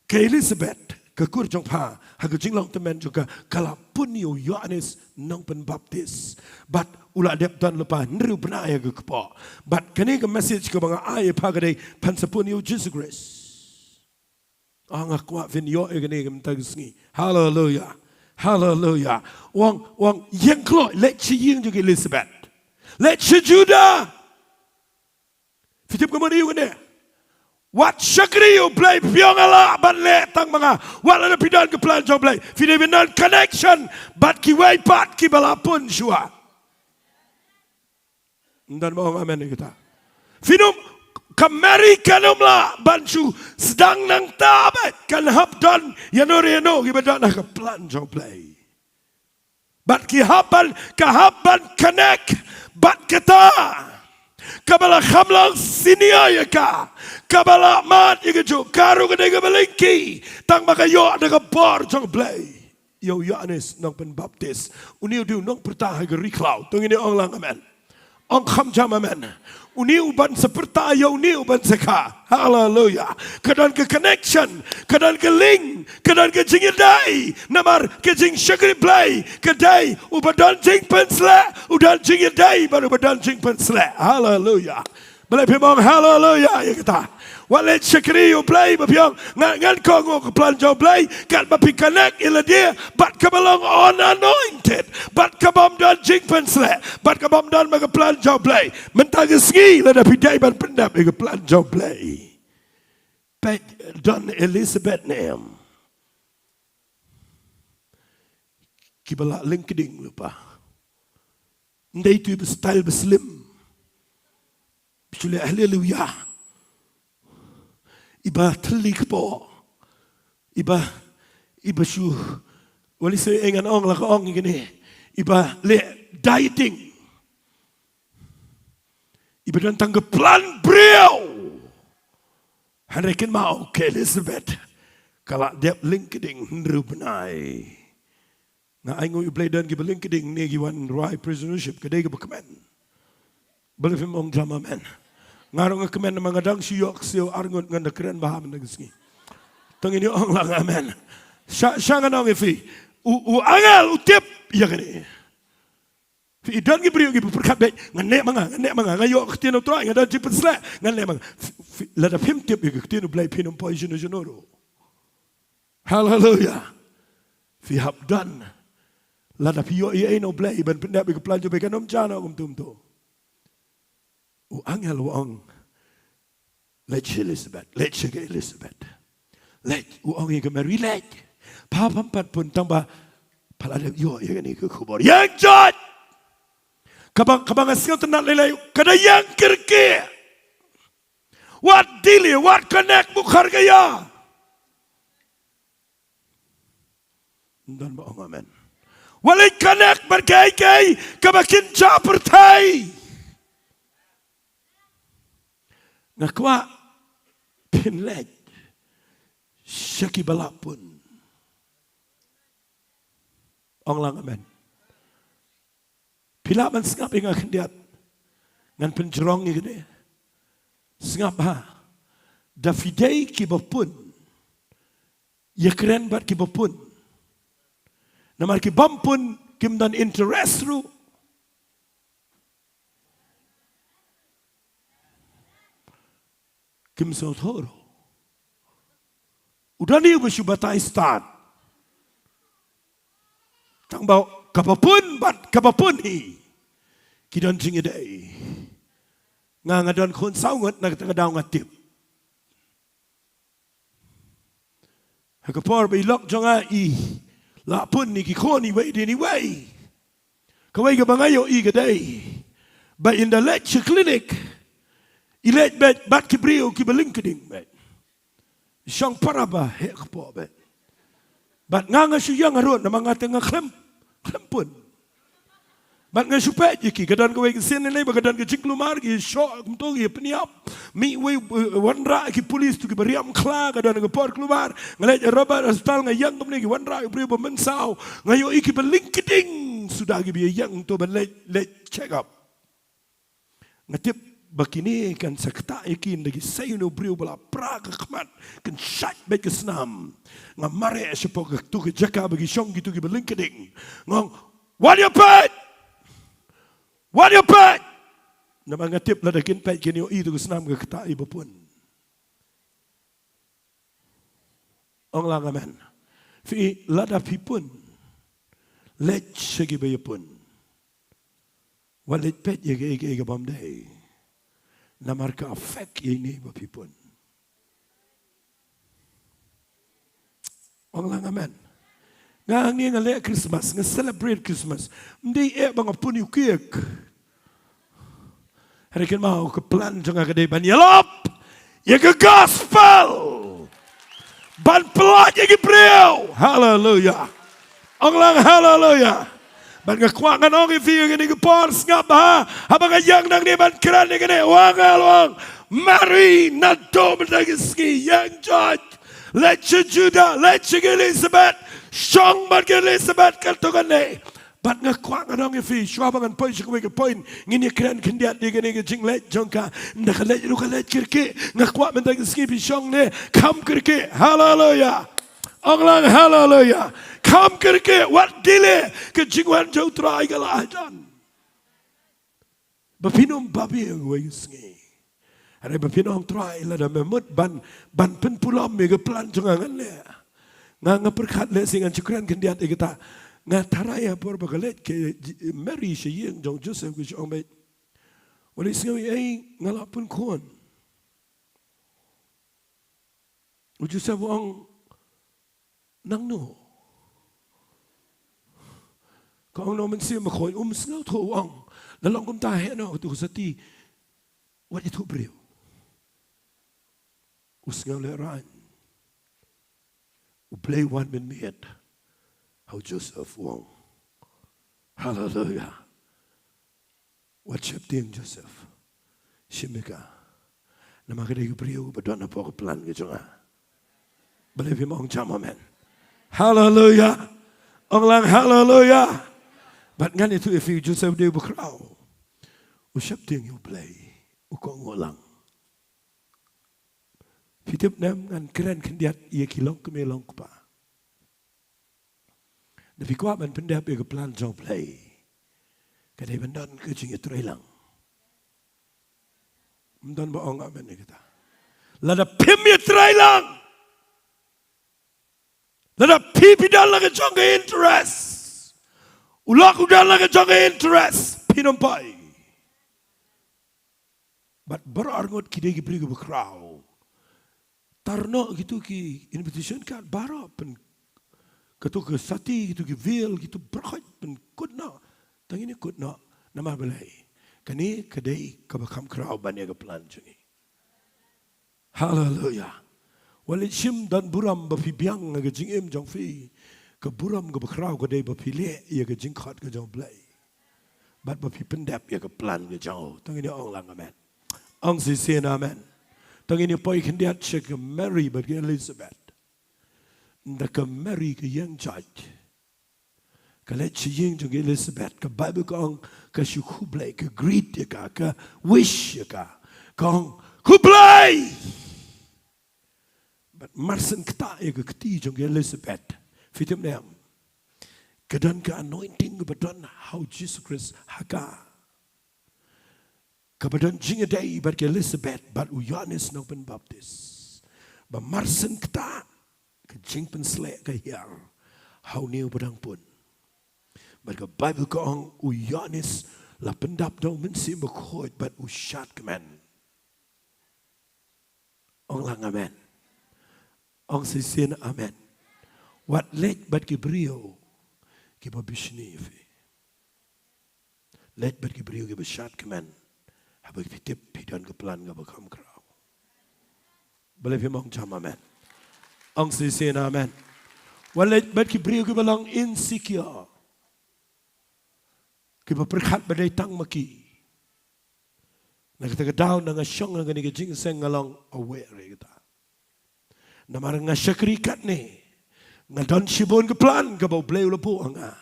ke Elizabeth ke kur jong pa hagu jinglong temen juga kalapun yo Yohanes nang penbaptis bat ula dep dan lepa nru benaya ke kepo bat kene ke message ke banga ai pa gade pansapun yo Jesus Christ anga kwa vin yo egene ke mtag Sngi. Hallelujah. Hallelujah. Wang yang klo let chi ying juga Elizabeth let chi Judah fitip ke mari yo gane. Wat syakri you play piong ala ban le tang mga wala na pidan ke plan jong play fide binan connection bat ki way pat ki balapun shua ndan mo amen kita finum kamari kanum la banchu sedang nang tabat kan hab don yanoriano ki badan ke plan jong play bat ki haban connect bat kita kabala khamlang sinia yaka kabala mat yaka karu ka dega balingki tang makayo daga bor jong play yo Yohanes nang penbaptis uniu diu nang pertaha ke riklau tungini ong lang amen ong kham jam amen uniu ban seperta yo uniu ban seka. Hallelujah. Kedan ke connection kedan ke link kedan ke jingidai namar ke jing syakri play kedai ubadan jing pensle udan jingidai baru badan jing pensle. Hallelujah. Boleh pemong hallelujah ya kita. Walet syakri you play bapiong ngan kongo ke plan jauh play kat bapi connect ila dia bat kabalong on anointed bat kabam dan jing pensle bat kabam dan maka plan jauh play mentang Sngi la dapi dai ban pendap ke plan jauh play. Pat don Elizabeth name. Kibala LinkedIn lupa. Ndai tu style beslim. Bicule hallelujah. Iba telik po. Iba syu. Wali se engan ong la ka ong gini. Iba le dieting. Iba dan tangga plan beliau. Hanrekin mau ke Elizabeth. Kalau dia LinkedIn nru benai. Nga aingo i play dan ki LinkedIn ni ki wan right prisonership kedai ke bekemen. Boleh film ong drama man. Ngarong kemen mga dang siyok siyo arngot nganda keren baham nag Sngi. Tong ini ong lang amen. Siya nga nong ifi. Angal utip iya kani. Fi idan ki priyo ki perkat ngane mga ngayo ktino troy ngadan jipet sla ngane mga lada pim tip ki ktino blay pinum poison jonoro. Hallelujah. Fi habdan lada piyo iya no blay ban pendap ki planjo be kanom jana tumto. Angel wong let Elizabeth let Elizabeth let wong yang Mary let papa pun tambah pala yo yang ni ke kubur yang jod Kabang asing tenat lelai. Kada yang kerke. What deal? What connect bukhar gaya? Dan bohong amen. Walai connect bergai-gai kabakin capertai. Ngakwa pinlej syaki balap pun. Onglang amen. Pila man sengap ingat kendiat ngan penjerong ni gede. Sengap ha. Dafidei kibapun. Ya keren bat kibapun. Namar ki bampun kim dan interest ru. Kim Sohthri. Udah ni bersyubatai start. Tang bau kapapun bat kapapun hi. Kidan jingidai. Ngadon kon saungat nak tengah ngatip. Hakapor bilok jonga i. La pun ni ki koni way di ni way. Kawai ka bangayo i gadai. But in the lecture clinic, ilet bat ki brio ki balingkeding bet. Syang paraba hek po bet. Bat nganga siyang arot na mga tengah klempun. Bat nga supet ki gadan kawai ki sin ni bagadan ki Jingduwai ki syok kumto ki peniap. Mi way wanra ki polis tu ki beriam kla gadan ki por keluar. Ngalet Robert hospital ngayang kumni ki wanra ki beri pemensau. Ngayo iki belingkeding sudah ki biya yang tu let check up. Ngatip bakini kan sakta ikin lagi sayuno beriu bala praga kmat kan syat bet ke senam. Ngamare sepok tu ki jaka bagi syong gitu ki belingkeding. Ngong what you pay? What you pay? Nama ngatip lah dakin pay kini itu kesenam ke kata ibu pun. Ong lang amen. Fi lada pipun. Let segi bayi pun. Walit pet ye ke bom day. Namar ka affect ye ni bayi pun. Ong lang amen. Ngangi ngale Khristmas, celebrate Khristmas. Mdi bang apun yukik. Hari kan mau ke plan jangan kedai ban yalop. Ya ke gospel. Ban pelat ya ke beliau. Hallelujah. Onglang hallelujah. Ban ngakwangan ong ifi ngini ke por ngap ha. Habang yang nang ni ban keran ni kene wangal wang. Mary nadom lagi ski yang George. Let's Judah, let's Elizabeth. Syong bat Elizabeth kaltokan ni. Bat ngakwang anong ifi, sywabangan poin syukwe ke poin. Ngini keren kendiat di gini ke jinglet jongka. Nakalet lukalet kirki. Ngakwak mentang skipi syong ni. Kam kirki, hallelujah. Onglang hallelujah. Kam kirki, wat dile. Ke jingwan jauh terai galahajan. Bapinum babi yang gue Sngi. Ada bapinum terai lah dah memut ban penpulam mega pelan jongangan le. Nga perkat le singan cukran kendiat kita. Nga taraya por bagalet ke Mary Shillong jong Joseph ke jong bet. Wali Sngi ai ngalapun kon. Joseph wang nang no. Kau no mensi makoi Sngi tu wang. Dalam kum tahe no tu sati. What itu beliau? Sngi leran. Play one minute. How Joseph wong. Hallelujah. What chapting Joseph? Shimika. Nama kada beriu berdoa apa plan gitu ah. Boleh mong jam amen. Hallelujah. Onglang hallelujah. But ngan itu if you Joseph dia berkrau. Chapting you play. Ukong ulang. Fitip nam ngan keren kendiat ia kilong kemelong pa. Tapi kuat man pendap ia ke plan jong play. Kadai bendan ke jing itu hilang. Bendan bohong amen ni kita. Lada pim ia terhilang. Lada pipi dalam ke jong ke interest. Ulak dalam ke jong ke interest. Pinampai. But berargut kidai beri ke berkrau. Tarno gitu ki invitation card bara pen ketu ke sati gitu ki veil gitu berkhaj pen kudna tang ini kudna nama belai. Kani kedai kebakam kerau banyak keplan jengi. Hallelujah. Walit shim dan buram bapi biang ke jingim jong fi. Ke buram ke bakrau kedai bapi le ia ke jingkot ke jong belai. Bat bapi pendap ia ke plan ke jauh. Tang ini ong lang amen. Ong si sen amen. Tang ini poi kendiat cek Mary bagi Elizabeth. Ndak ke Mary ke young judge. Kalau cing jong Elizabeth ke Bible kong ke syukublai ke greet ya ke wish ya kong kublai. But marsen kita ya ke keti jong Elizabeth. Fitim neam. Kedan ke anointing kebetulan how Jesus Christ haka. Kebetulan jingadai bat ke Elizabeth bat uyanis no pen baptis. Ba marsen kita ke jing pen selek ke hiar. How new pedang pun. Mereka Bible kong uyanis la pendap dong mensi mekhoit bat usyat kemen. Ong lang amen. Ong sisin amen. Wat let bat kibrio kiba bishni fi. Let bat kibrio kiba syat kemen. Habak fitip hidan keplan kiba kam kerau. Boleh mong jam amen. Ong sisin amen. Wat let bat kibrio kiba lang insecure. Kita perkat badai tang maki. Nak kita kedaun dengan syong dengan ni Jingiasyeng ngalong aware kita. Namar ngasyakri kat ni. Ngadon sibon ke plan ke bau bleu lepu anga.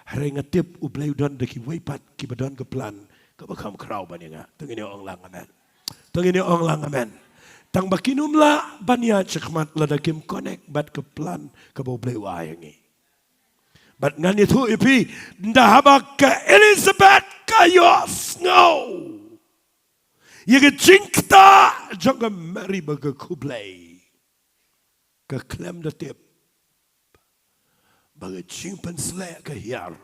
Hari ngatip u bleu don deki weipat ki badon ke plan ke bakam kerau banyanga. Tengini ong lang amen. Tengini ong lang amen. Tang bakinum la banya cekmat la dakim connect bat ke plan ke bau bleu ayangi. But ngan itu ipi ndah habak ke Elizabeth kayo snow. Ia jingta jangan Mary baga kublai. Ke klem de tip. Baga jingpen selek ke hiar.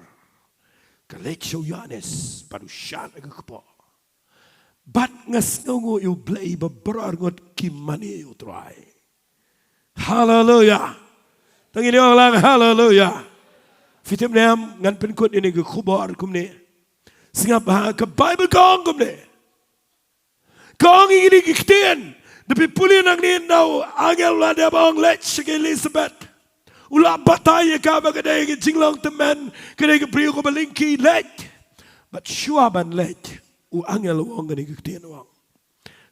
Ke lecho yanis baru syat ke kepo. Bat ngasnongo yu blai beberar ngot kimani yu try. Hallelujah. Tengini orang hallelujah. Fitim neam ngan penkut ini ke kubar kumne. Singap ke Bible kong kumne. Kong ini kiktian. Tapi pulih nang ni nau angel lah dia bang let ke Elizabeth. Ulah bataya ka ba kedai ke Shillong teman kedai ke priu ko balingki let. But shuaban let. U angel wong ni kiktian wong.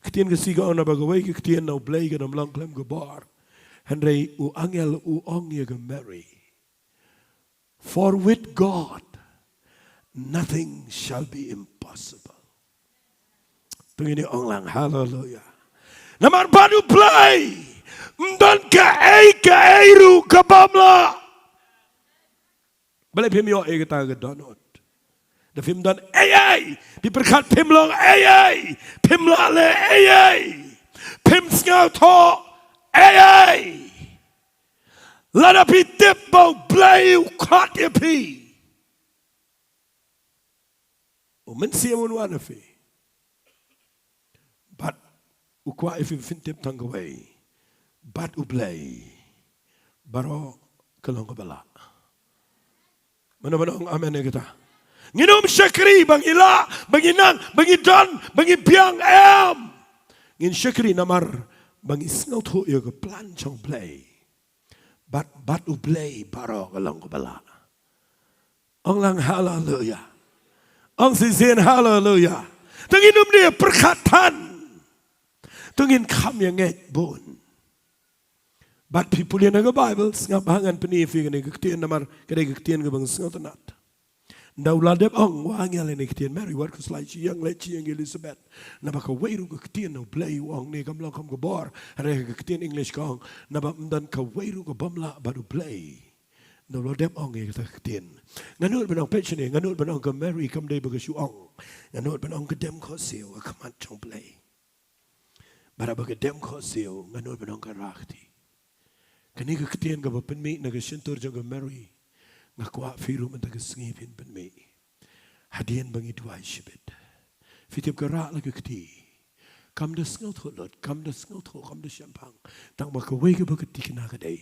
Kiktian ke siga ona bagawai kiktian nau blai ke nam lang klem ke bar. Henry u angel u ong ye ke Mary. For with God, nothing shall be impossible. Tungini orang hallelujah. Namar baru play. Dan ke eiru ke bamla. Balik pim yo kita ke donut. The film dan diperkat pim long pim lale pim sngau to Lada pi tip bau blai kat ya pi. Men siya mo wana fi. But ukwa if fin tip tanggaway. But ublay. Baro kalong kabala. Mana ang amen kita. Nginom syakri bang ila, bang inang, bang idan, bang ibiang am. Ngin syakri namar bang isngaw to ya ke plan chong blay. Bat ublay baro kalong kabala. Ang lang hallelujah. Ang sisin hallelujah. Tanginum dia perkataan. Tungin kam yang ngek bon. Bat people yang naga Bible ngap hangan penifi kene kektian namar kene kektian ke bang sngot nat. Dauladep ong wangel ini kektian Mary war kus lai yang leci yang Elizabeth. Nabaka weiru kektian no blay wong ne kam lang kam ke bor. Hare kektian English kong nabak mdan ka weiru ke bamla baru blay. Dauladep ong ye kektian. Nganut benong pension ye nganut benong ke Mary kam day baga ong. Nganut benong ke dem ko siu kamat chong blay. Bara baga dem ko siu nganut benong ke rakti. Kani kektian ka penmi naga sentur jang ke Mary. Ngakwa firu mentaga Sngi pin me. Hadian bangi Jowai shibit. Fitip gerak lagi keti. Kam da Sngi thulot, kam da Sngi thul, kam da Kyrpang. Tang maka wege baketi kena kadai.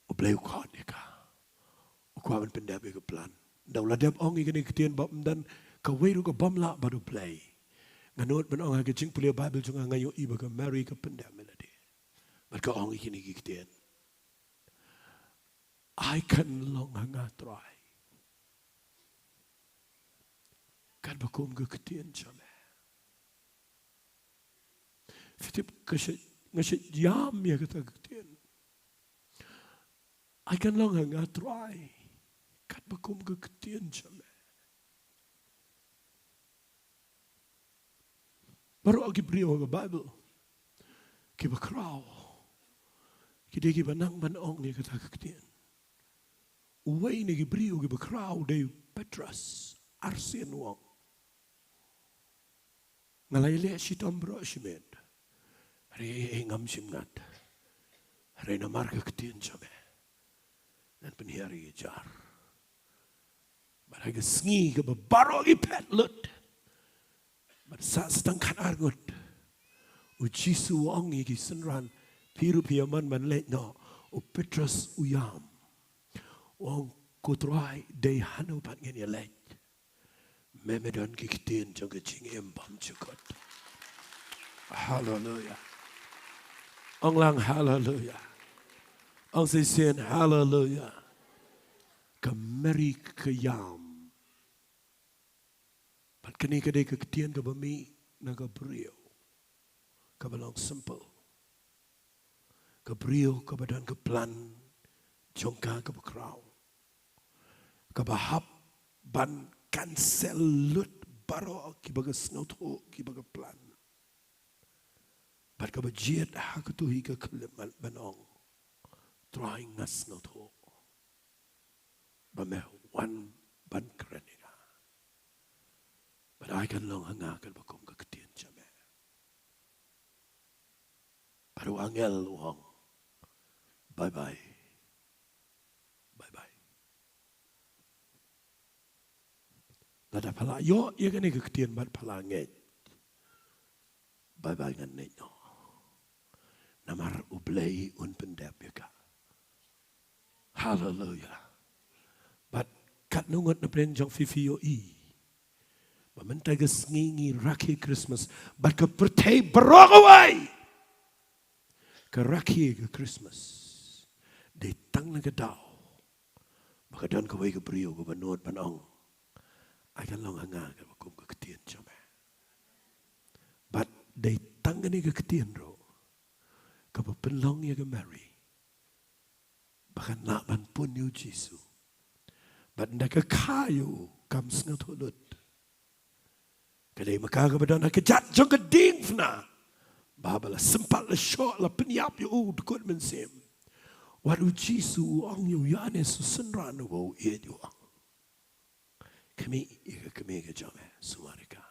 Obleu khat deka. Ukwa man pendap ke plan. Dauladap ong ikani ketian bab dan Kawai ru ka bamla baru play. Nganut ben ong ha jing pulia Bible junga ngayo iba ka Mary ka pendam melody. But ka ong ikini giktian. I can long hanga try. Kan bakum ka ktian chame. Fitip ngasit yam ya kata ktian. I can long hanga try. Kan bakum ka ktian chame. Baru agi brio ka Bible. Kiba kraw. Kide kiba nang ban ong ni kata ktian. Uway ni brio kiba kraw de Petrus Arsen wong. Ngalayle si tombro si med. Re ngam simngat. Re na marka ktian chame. Nan penhiari jar. Baraga sngi kiba baro agi pet lut. Saat setengah argut, ujisu wong igi senran, piru piaman man let no, Petrus uyam, wong kutrai day hanu pat ngeni let, memedon kikitin jaga jingem bam cukot. Hallelujah. Ong lang hallelujah. Ong sisen hallelujah. Kemeri keyam. Pat kini kadai keketian ke bami naga beriau. Kabalang simple. Ke beriau ke badan ke plan. Jongka ke bekrau. Ke bahap ban cancel lut baro ki baga snotho ki baga plan. Pat ke bajiat ha ketuhi ke keleman banong. Trying ngas snotho. Bameh wan ban keren. But I can long hanga kan bakum ka ketian chame. Paru angel wong. Bye bye. Bye bye. Lada pala yo ye kan ka ketian bat pala nget. Bye bye ngan net no. Namar ublei un pendap ya ka. Hallelujah. But kat nungot na pren jong fifi yo i. Meminta ke Sngi rakhi Khristmas, bat ke pertai berogawai. Ke rakhi ke Khristmas, de tang na ke dau. Baka dan ke wai ke brio ke banot banong. Akan long hanga ke bakum ke ketian chame. Bat de tang ni ke ketian ro. Ke penlong ya ke Mary. Bahkan nak ban pun yu Jesu. Bat nda ke kayu kam sngat holut. Kadai maka kepada nak kejat jong keding fna. Babala sempat la syok la penyap yu dekut mensim. Waru Jisu ang yu yane susenran wo ye yu ang. Kami ke jame suarika.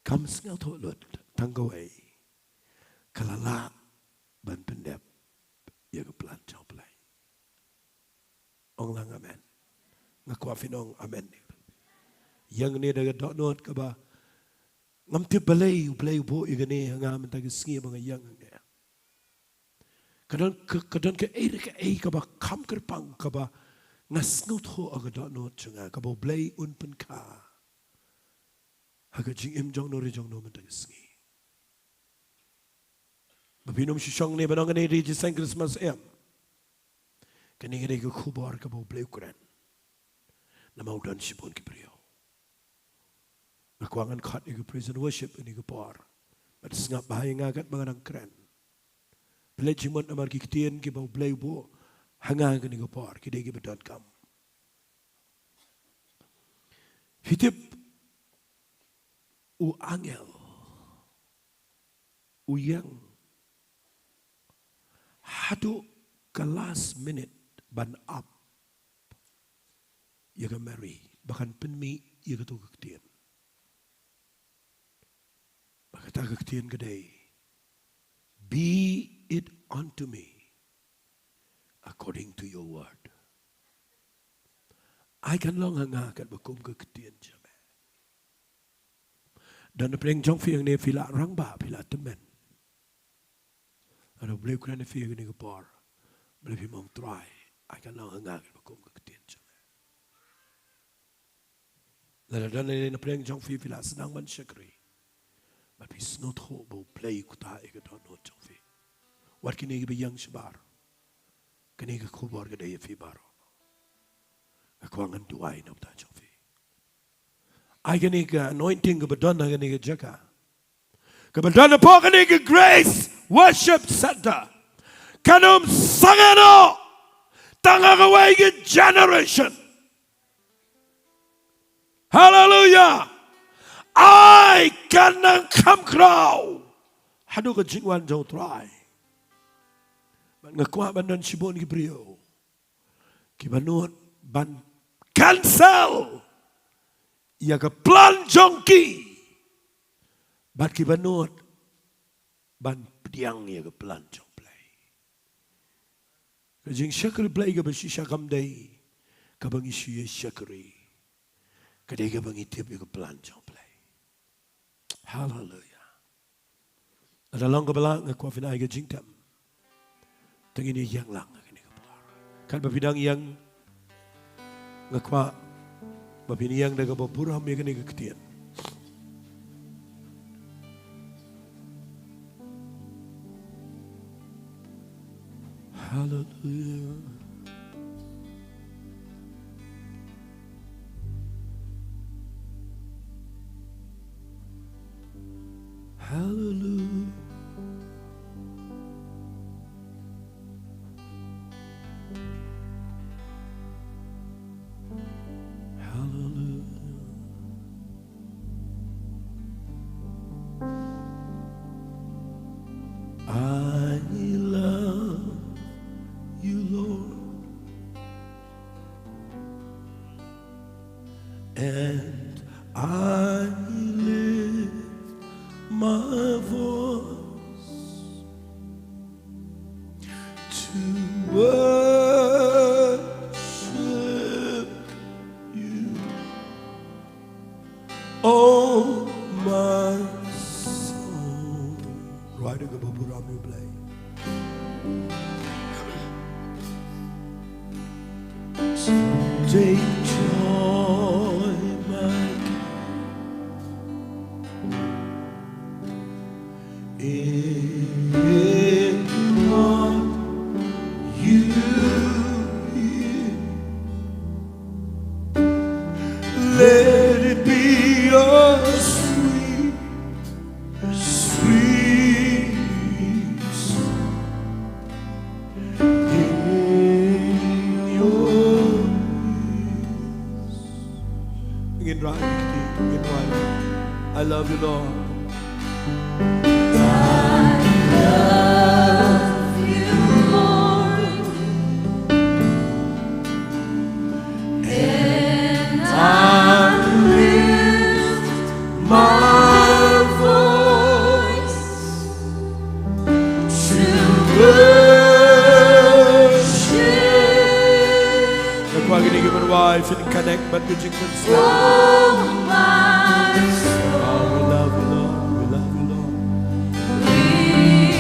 Kam sengal to lut tanggawai. Kalala ban pendep ya ke plan jauh pelai. Ong lang amen. Ngakuafin ong amen. Yang ni daga dot not ka ba ngam ti balay bo igani ngam ta gisngi mga yang nga kadon ka ka ba kam Kyrpang ka ba ngasngot ho aga dot not chunga ka ba blay un pen ka haga jing jong no ri jong no ta gisngi babinom Shillong ni banong ni Jingiasyeng Christmas kani ngani ka kubar ka ba blay kuran na maudan sipon ki priyo. Nakuangan kat iku praise and worship ini ke par. Mat sengap bahaya ngagat mengenang keren. Bila jimot amar kiktian ki bau blay bo hanga ke ni ke par ki degi bedan kam. Hitip u angel u yang hadu ke last minute ban up ya ke Mary bahkan penmi ya ke tu kiktian. Kata kektian kedai, be it unto me according to your word. I can long hanga kat bakum kektian jame. Dan peleng jong fi yang ni fila rang ba fila temen. Ada boleh kena fi yang ni kepar, boleh fi mong try. I can long hanga kat bakum kektian jame. Lalu dan ini perang jong fi fila senang man syakri. But it's not hope play kuta ikut no jong fi. Wat kini ibe yang sebar. Kini ke kubar ke daya fi baro. Kekuangan Jowai nak tak jong fi. I kini ke anointing ke bedana kini ke jaga. Ke bedana po kini ke grace worship center. Kanum sangano tangawai ke generation. Hallelujah. I can come crow. Hadu ke jingwan jauh try. Ngakuah bandan sibon ki brio. Ki banut ban cancel. Ia ke plan jongki. Bat ki banut ban pediang ia ke plan jong play. Ke jing syakri play ke besi syakam day. Ke bangi syie syakri. Kedai ke bangi tiap ke plan jong play. Hallelujah. Ada lang ke Balang ngakuah finai ke jingtam. Tengah ini yang lang ini ke Balang. Kan bapidang yang ngakuah bapini yang dah ke Bapuram yang ini ke ketian. Hallelujah. Hallelujah. Hallelujah. I love you, Lord, and I lift my voice to worship you, oh my soul. Right to go Bapuram you play. Take joy, my in what you hear. Let it be your sweet, sweet song in your ears. Begin right. I love you, Lord. Shouldn't connect, but we just oh, my soul. Oh, we love you, Lord. We love you, Lord.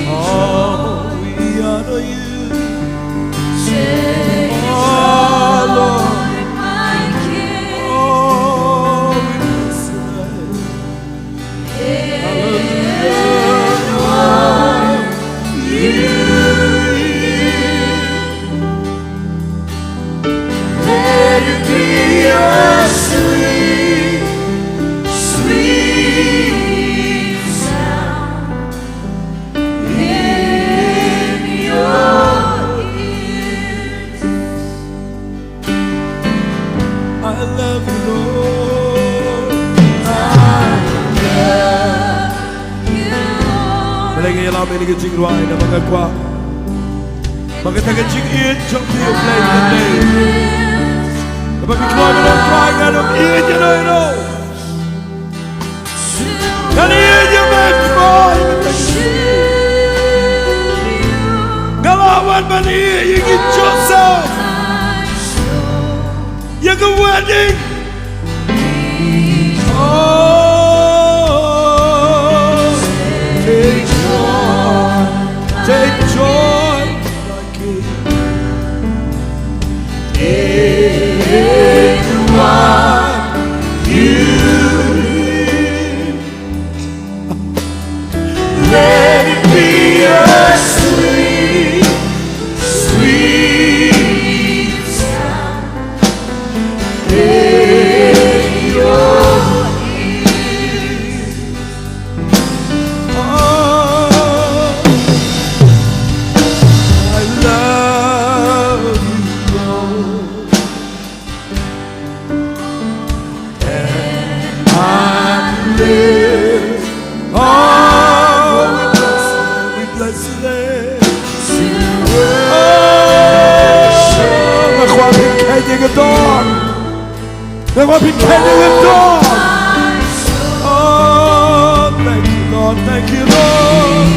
Oh, we honor you. Oh, Lord, my King. Oh, we bless you. Hallelujah. Ini ke Jingduwai na mga kwa. Mga taga Jingin, jump to your play today. Kapag ikaw mo lang crying out of iyan yun na ino. Naniyan yung mga cry. Ngalawan man iyan yung Joseph. Yung wedding. Take joy, my King, in what you ว่าพี่แค่ได้ลิฟต์ Oh thank you Lord thank you Lord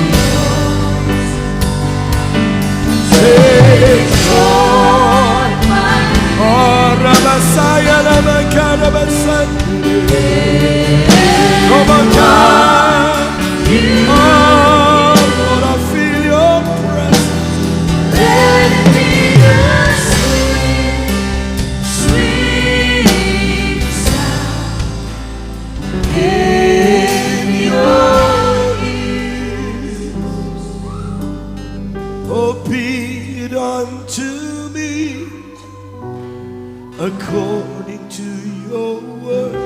Take joy Oh Rabasaya Rabakara Basaya Come on God Oh Lord I feel your presence Let it be a sweet, sweet sound in your ears. Oh be it unto me according to your word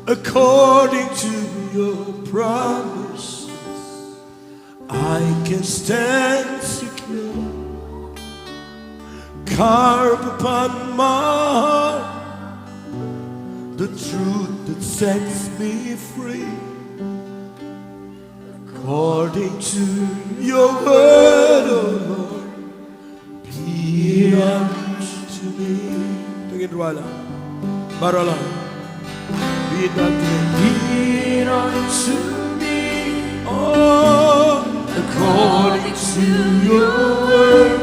according to your promise I can stand secure carve upon my heart the truth that sets me free according to your word oh Lord be it unto me Begin Rwala Barala be it unto me oh according to your word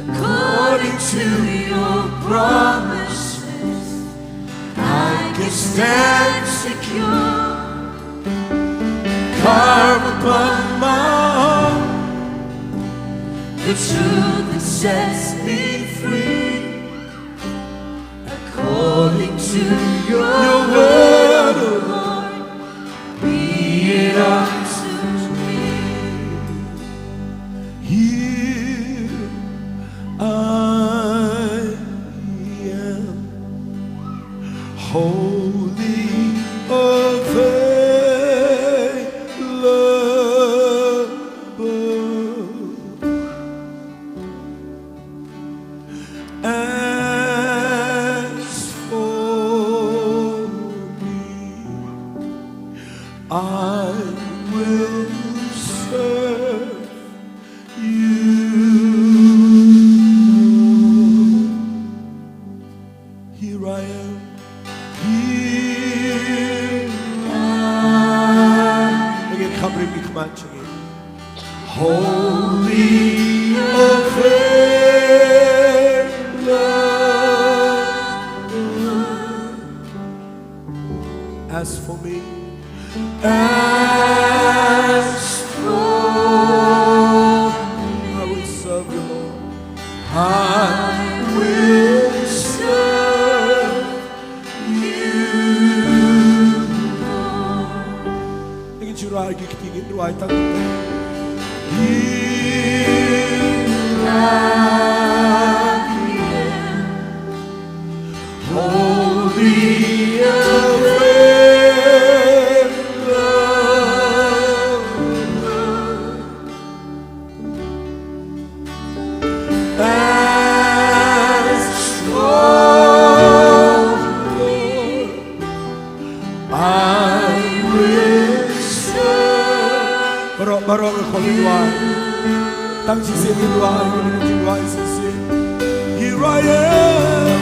According to your promises, I can stand secure. carve upon my heart The truth that sets me free. According to your word, O Lord, be it unto me. Here I am, wholly available. As for me, I will serve you. Here I am. Here I am. Again, come bring me, come on, sing it. Holy available. As for me, as for me, I will serve you, Lord. I will serve you, Lord. Ingin Jowai, ingin Jowai, tangan. Here I am, holy Barong ako Jingduwai. Tang sisi Jingduwai, Jingduwai sisi. Here I am.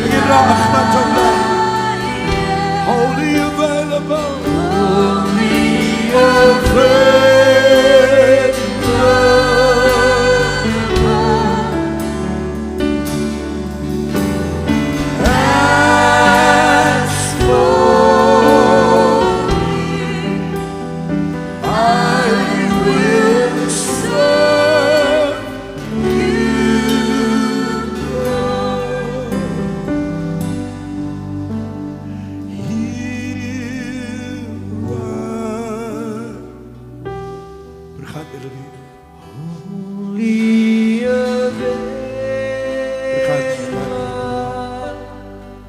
Ingin rahmat Jowai. Holy available. Holy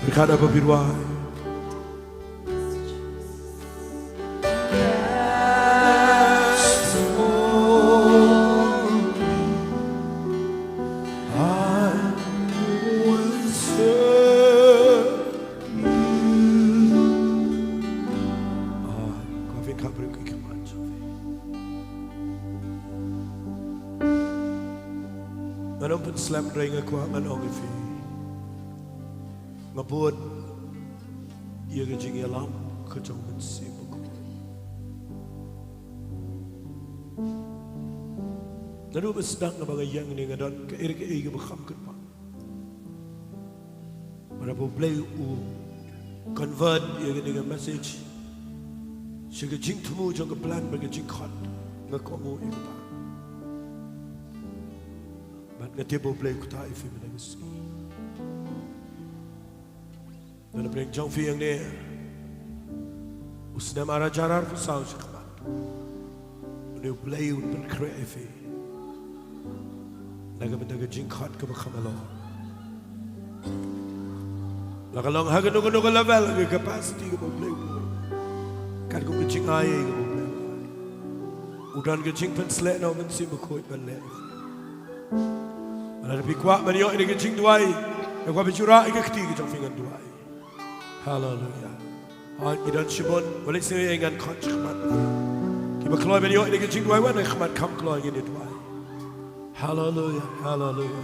Berkata Ri-Bhoi. Manong pun slam ring aku manong ifi. Ngabut ia ke Jingialam ke jong mensi buku. Lalu bersedang nabaga yang ni ngadan ke iri ke igi berkham kenpa. Mana boleh convert ia ke dengan message. Sehingga jing temu jong ke plan bagi jing khat ngakomu iku pa. But ngati boleh kuta ifi menangis. Lalu bring jong fi yang ni. Usna mara jarar pusau sekmat. Dia boleh untuk kreatif. Laga mendaga jingkat ke berkamalo. Laga long haga nunggu level ke capacity ke boleh. Kan ku kecing aye ke boleh. Udan ke jing penslet no mensi berkoi balik. Ada lebih kuat beliau ini ke Jingduwai. Yang kuat bercurah ke ketiga jong fingan duai. Hallelujah. Idan shibon boleh saya ingat khmat. Kita keluar beliau ini ke Jingduwai wana khmat kam keluar ini duai. Hallelujah, hallelujah.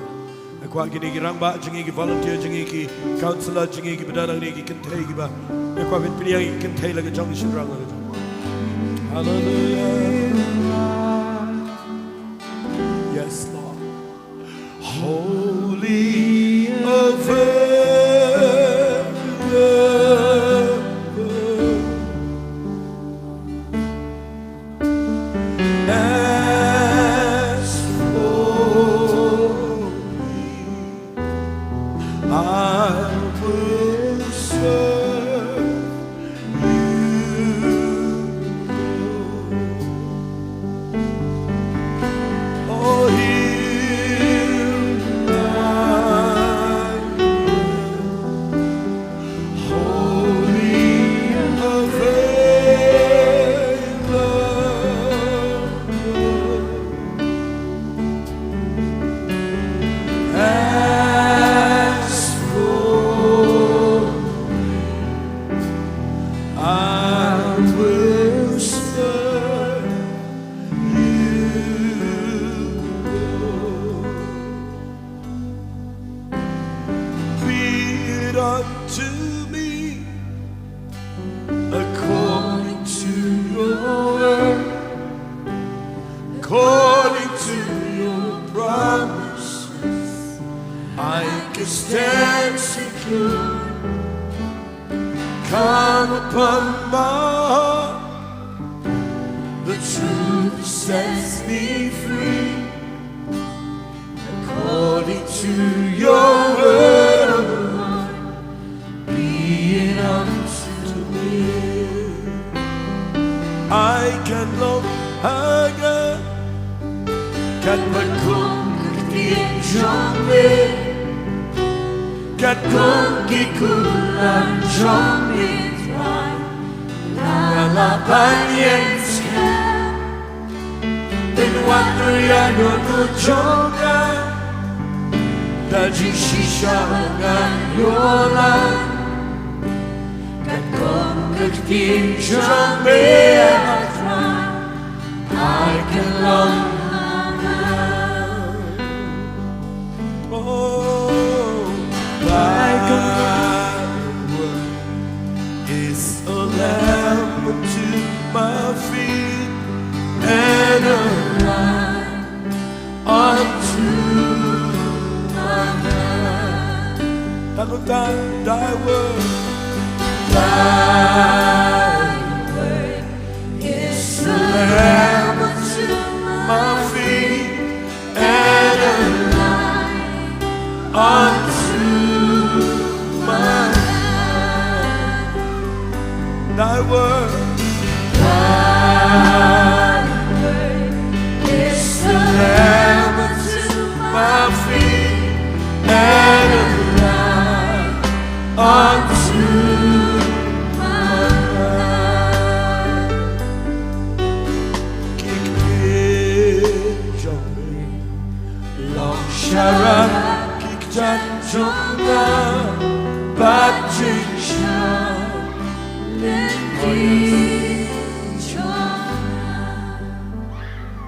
Aku agini girang ba jengi volunteer jengi ki counselor jengi ki bedalang ni ki kentai ki ba. Aku abin pilih ki kentai lagi jong shirang lagi jong. Hallelujah. Yes, Lord. Holy over.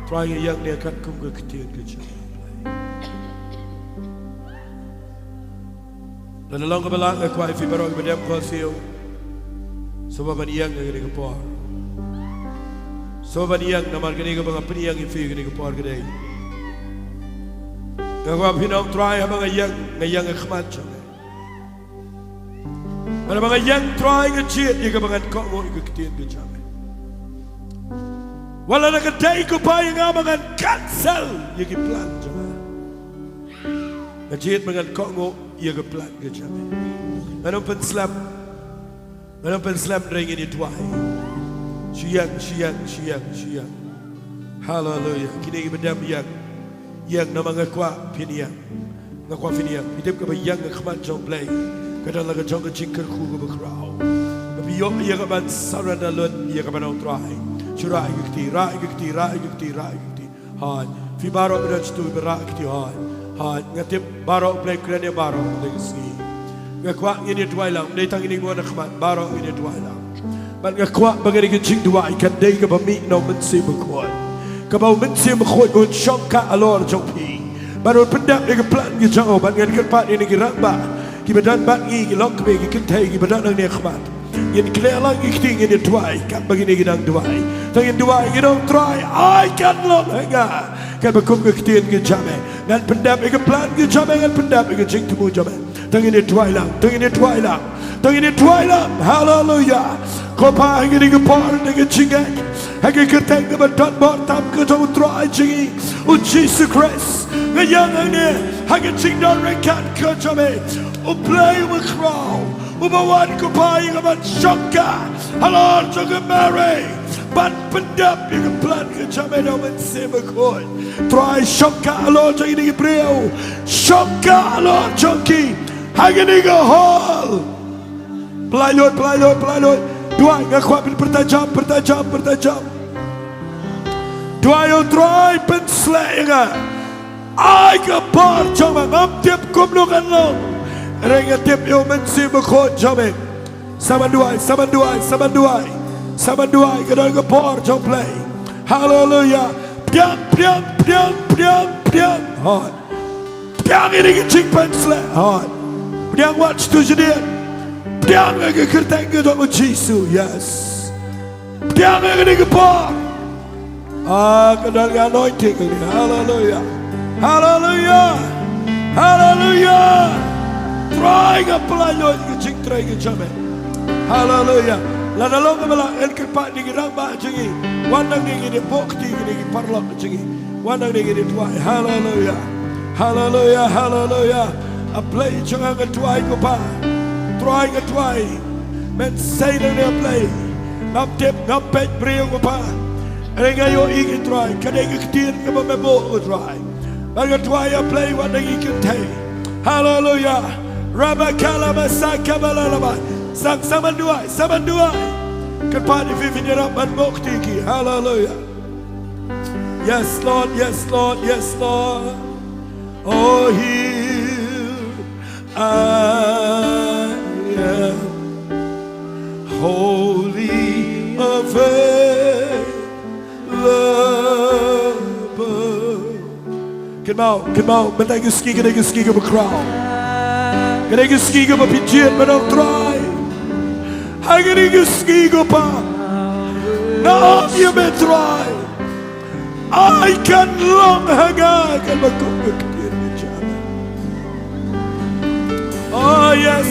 Try yang dia akan kum ke ketian ke jauh. dan along ke Balang ke kuai fi barok bedam khosio sebab yang ngene ke por sebab yang namar kene ke bang peniang fi kene ke por kedai Gagwa pinong try habang ngayang khmat chong. Mana bang ngayang try ngecit ya kabangan kok mo ikutian ke jame. Wala na kadai ko pa yung abangan cancel ya ki plan jame. Ngecit bangan kok mo ya ke plan ke jame. Mana penslam ringin itu ay. Siyang. Hallelujah. Kini bedam yang nama ngakwa piniang ngakwa piniang hidup ke bayang ngakman jong play kadang laga jong ngecingker ku ke bekrau tapi yok iya kaban sarada lun iya kaban au try churai gikti hai fi baro beraj tu berak ti hai ngatip baro play krane baro de Sngi ngakwa ini tuai lang dei tang ini ngona khman baro ini tuai lang ban ngakwa bagari ke Jingduwai kan dei ke bami no men si bekwat Kabau mensi mkhot un shongka alor jongpi baru pendap ke plan ke jauh bangan kerpat ini ke ramba ki badan bangi ki lok be ki kentai ki badan ne khmat yin clear lang ki ting ini tuai kan begini gidang duai tangin duai ki dong try I can lok hanga kan bekum ke kitien ke jame ngan pendap ke plan ke jame ngan pendap ke jing temu jame tangin ini tuai lang hallelujah ko pa ngini ke par ne ke chingai Hagi keteng ke badan bortam ke jauh try jingi Jesus Christ ngayang ini hagi cingdon rekan ke jame play with crowd ubawan ke pai ngaban shokka halor juga Mary ban pendap yang plan ke jame dah mensema koi try shokka halor jadi ni brio shokka halor joki hagi ni ke hall pelayot dua ngakwa bertajam Dua yo try penslayinga ai ka par chama ngam tip kumlukan long renga tip yo mensi bekhot jame sabanduai kadang ka par chom play hallelujah piang hot piang ini ke ching penslay hot piang watch tu jadi piang ke kerteng ke dong Jesus yes piang ini ke par kadang anointing ini hallelujah try ke pelayan ke cing try ke jame hallelujah lada long ke Balang el kerpat ni ramba jingi wandang ni ni bokti ni parlok jingi wandang ni tuai hallelujah a play jangan ke tuai ko pa try ke tuai men say ni play ngap tip ngap pet brio ko pa Renga yo ingin try, kadang ketien ke membo try. Laga try a play what they can take. Hallelujah. Rabba kalama sakabalaba. Sang samanduai. Kerpat di fini rapan bokti ki. Hallelujah. Yes Lord. Oh here I am, holy of faith. Come out, but I can ski a crowd. Can I ski up a pigeon, but I'll try. I can ski up a now you may try. I can long hang on. Oh yes.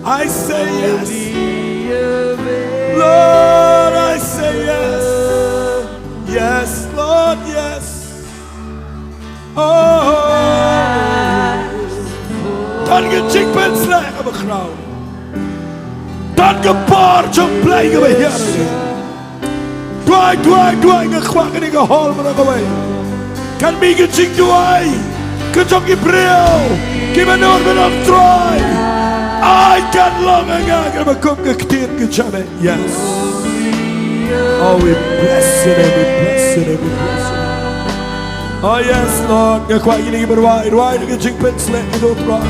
I say yes. Lord, I say yes. Yes, Lord, yes. Oh, don't get chickpen slack of a crowd. Don't get barge of playing over here. Dwai, a quacking a hall when I go away. Can be get Jingduwai. Kentucky Brio. Give an order of try. I can long ago a cook a kid good channel. Yes. Oh, we bless your name, Oh, yes, Lord. You're quite getting why to get chicken slit and don't try.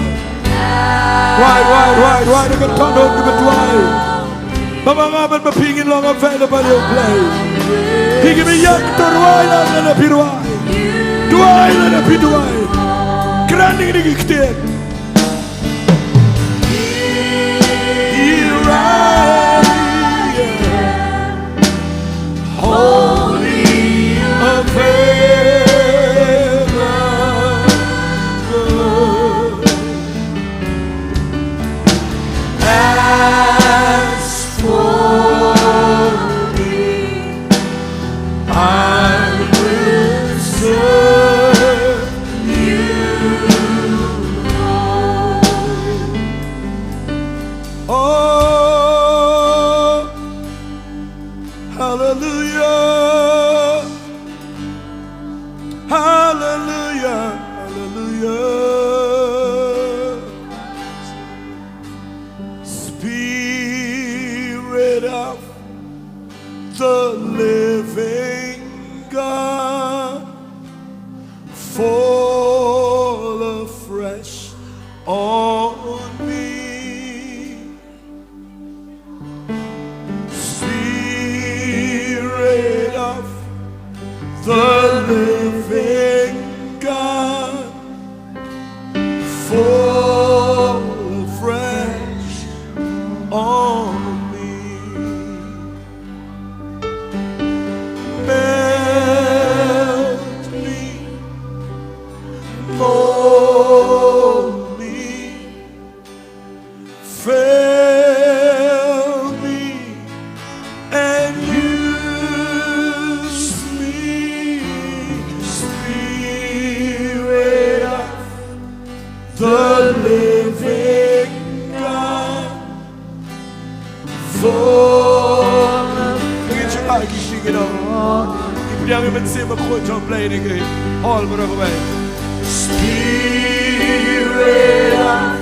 Why to get tongue out, give it why. Mama, but my pig in long available, you'll play. He give me young to ride and a pirouette. Do Jingduwai lada Jingduwai. Kerana ini kita. Here I am, holy of heaven. As for me, I will serve you, Lord. Oh, hallelujah, hallelujah, hallelujah. Spirit of the living God, fall afresh on me. Spirit of the living God, fall afresh on me. Melt me, mold me, fill me, and use me. Spirit of the living God, fall afresh. All but away. Spirit of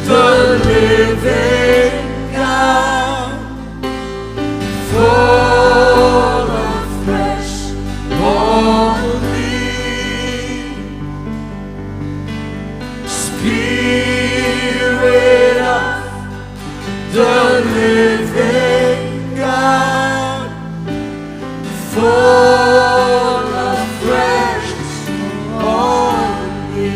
the living God, fall afresh on me. Spirit of the living God, fall afresh on me.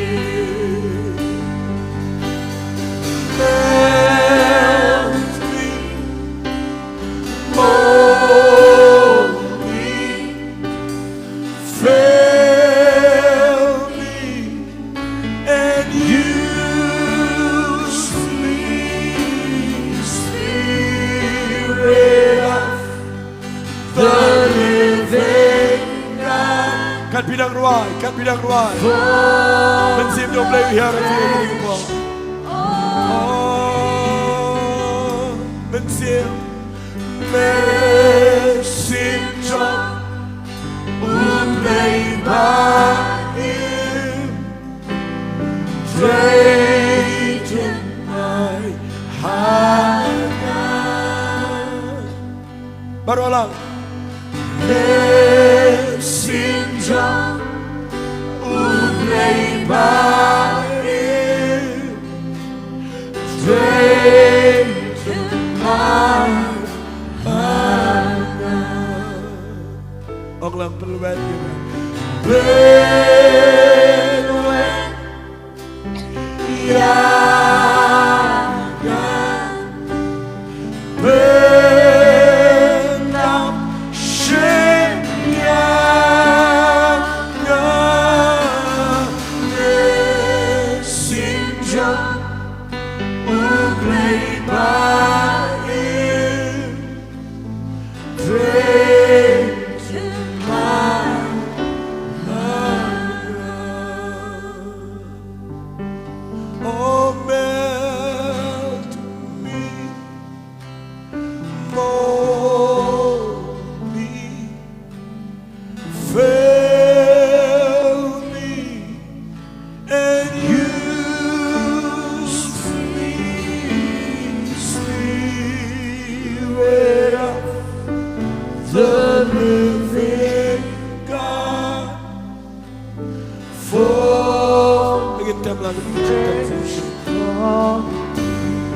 Melt me, mold me, fill me, and use me. Spirit of the living God. Kat bidang ruai, kat bidang ruai. Mensim dong play here at the Oh, mensim dong play by him. Straighten my heart. Baru ulang. Syndrome play by him. Straighten my heart. Nonglam perlu banget.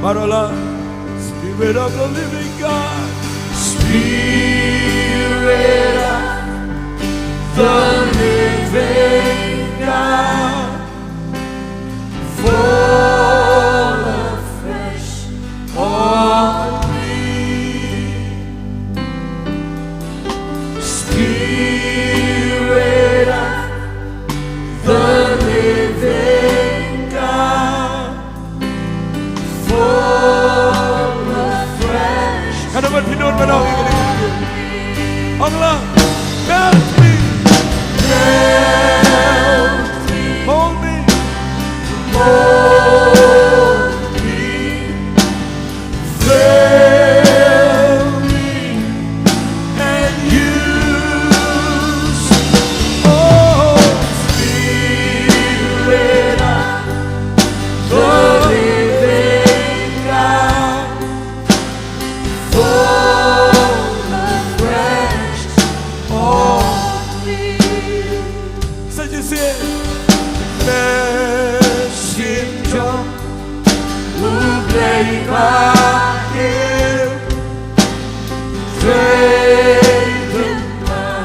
Marola, Spirit of the living God, Spirit of the living living God, fall afresh on me. Spirit of the living God, fall afresh. Kanaman pinun manaw yung Allah, melt me, hold me, fill me, and use. Oh, Spirit of the living God, fall afresh on me. Such a sin. Merciful, who play by him, strengthen my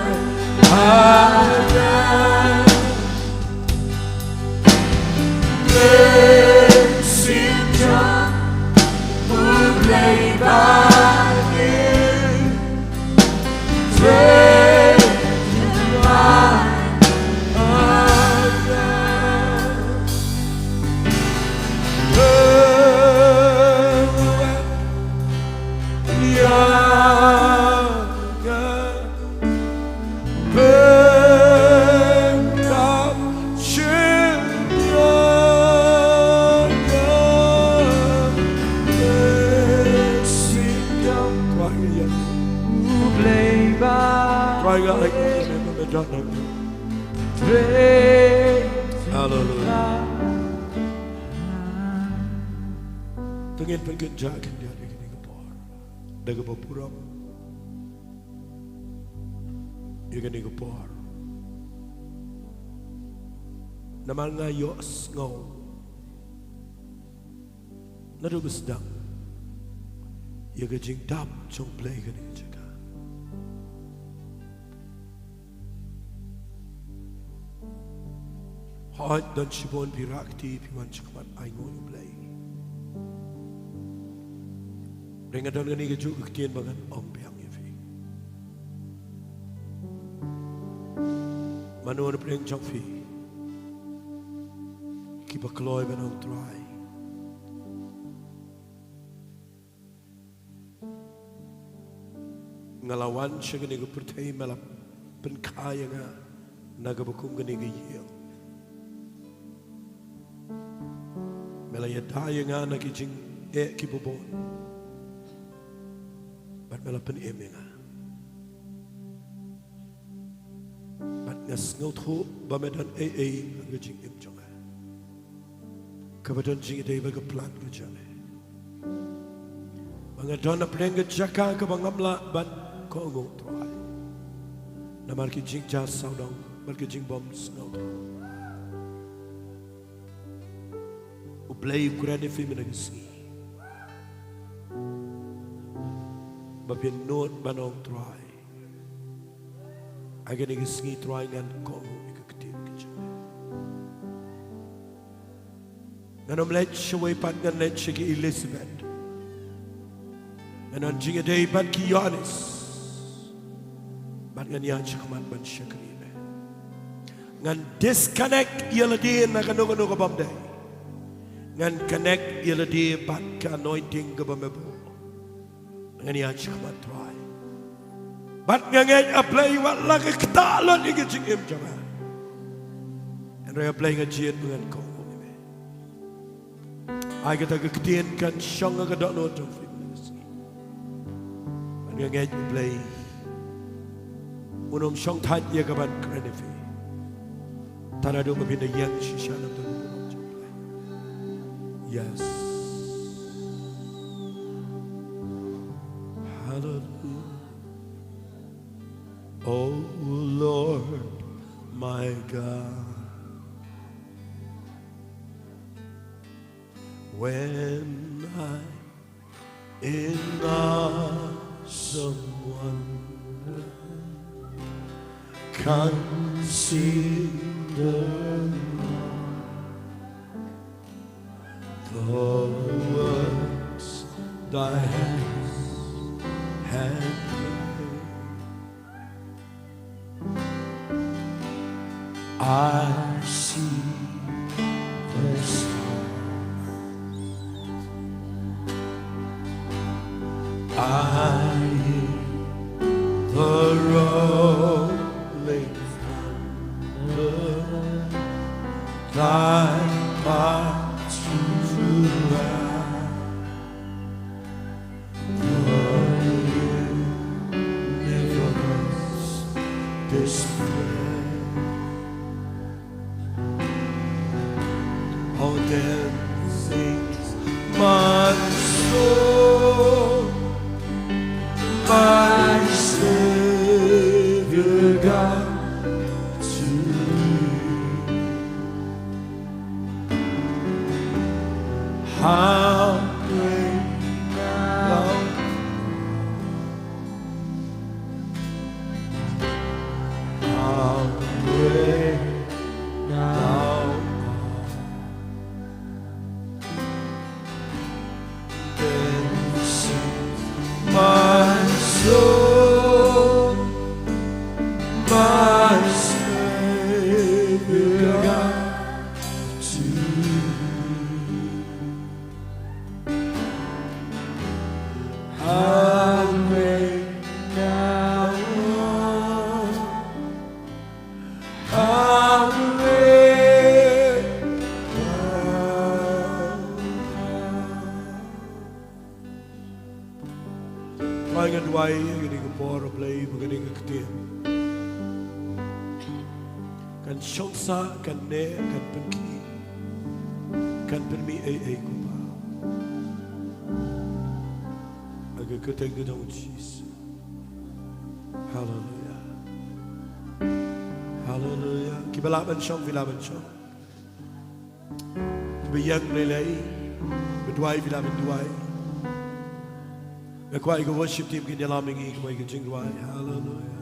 heart. Merciful, who play by him, strengthen my heart. Hallelujah. Tungin penggenjakan dia di Singapore. Daga papuram. Ia kan Singapore. Namal ngayo Sngi. Nado besdang. Ia kan Jingduwai trong play kan jaga. Hoi dan Shibon pirakti piman cakmat aingon play. Rengadon gani kejuk kekien bangan om piang yefi. Manu ada piang chongfi. Kipa kloy benong try. Ngalawan siya gani kepertai melap penkaya nga nagabakum gani gayeng. Melaya daya nga nakijing kibobon. Bat melapan nga. Bat nga sngautho bamedan ngajing jonga. Kabadan jing day baga plan gajale. Mga dona plenga jaka kabangamla bat ko ngong troy. Namar kijing jas saudong bat kijing bom sngautho. Play Ukraine film na gisi. Bapin note banong try. Aga ni gisi try ngan kong ikaktin kaja. Nganom let shaway pat ngan let shiki Elizabeth. Nganon jinga day pat ki Yohanes. Bat ngan yan shakaman ban shakaribe. Ngan disconnect yaladin na kanong kabamday. Ngan connect yeladi bat ka anointing ka bamebo. Ngan yan siya matry. Bat nga ngayon apply wala ka katalon yung jing im jama. And ray apply nga jiyan ngan ko. Ay kita kaktiyan kan siyang nga kadano jong film na kasi. Bat nga ngayon apply. Unong siyang tat iya ka ban krenifi. Tanado mabinayang siya ng doon. Yes. Hallelujah. Oh Lord, my God. When I in awesome wonder consider the works thy hands have made. I see the stars, I hear the rolling thunder, thy might throughout the universe display. Oh, then sings my soul, my Savior God, to thee. How great thou art, how great thou art. Then sings my soul, my Savior God, to thee. How great thou art, how great thou art. Jingduwai ganing por play ganing ktin kan shongsa kan ne kan penki kan penmi ai kupa aga keteng gedong Jesus. Hallelujah, hallelujah. Kibalaban shong vilaban shong biyang relay bedwai vilaban duai. The choir worship team can yell me Jingduwai. Hallelujah.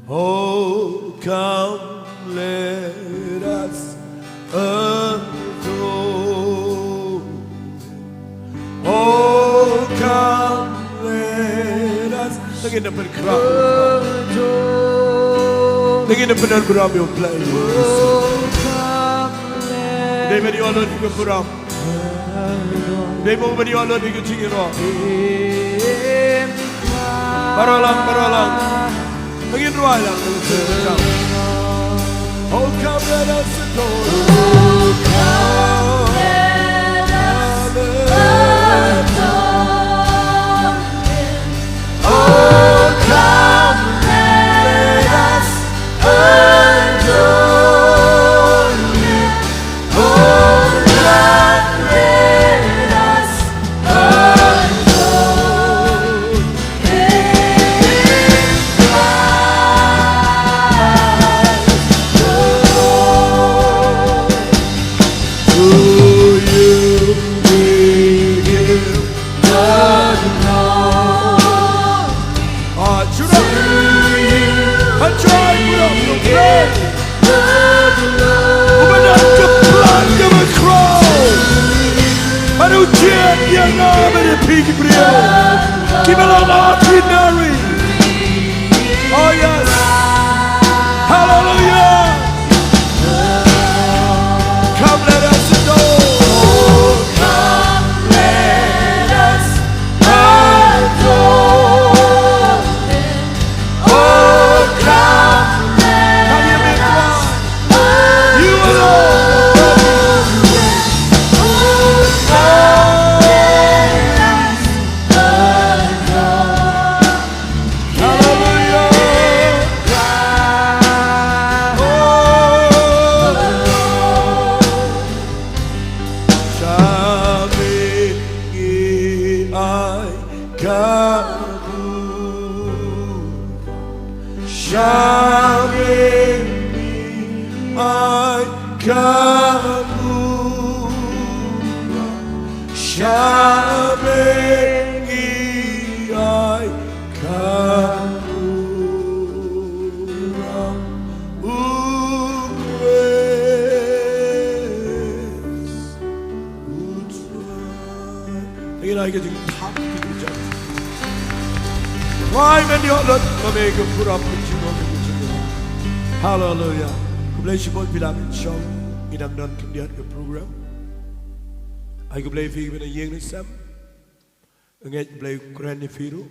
Oh, come, let us adore. Oh, come, let us. Begin to put crowd. Begin to put a crowd your place. Oh, come, let us. David, you are not going to put up. They move when you are learning to sing it all. Balang. Begin to ride out. Oh, come let us adore. Oh, come let us adore Him. Oh, come let us adore Him. Oh, oh yes, hallelujah. Come let us adore. Come let us adore Him. Oh, come let us adore You alone. Ingin lagi jing tak kita. Why many other mereka pura percuma percuma. Hallelujah. Kublai shibon bilang show idang dan kendiat ke program. Aku kublai fikir benda yang nisam. Enggak kublai Quran ni firu.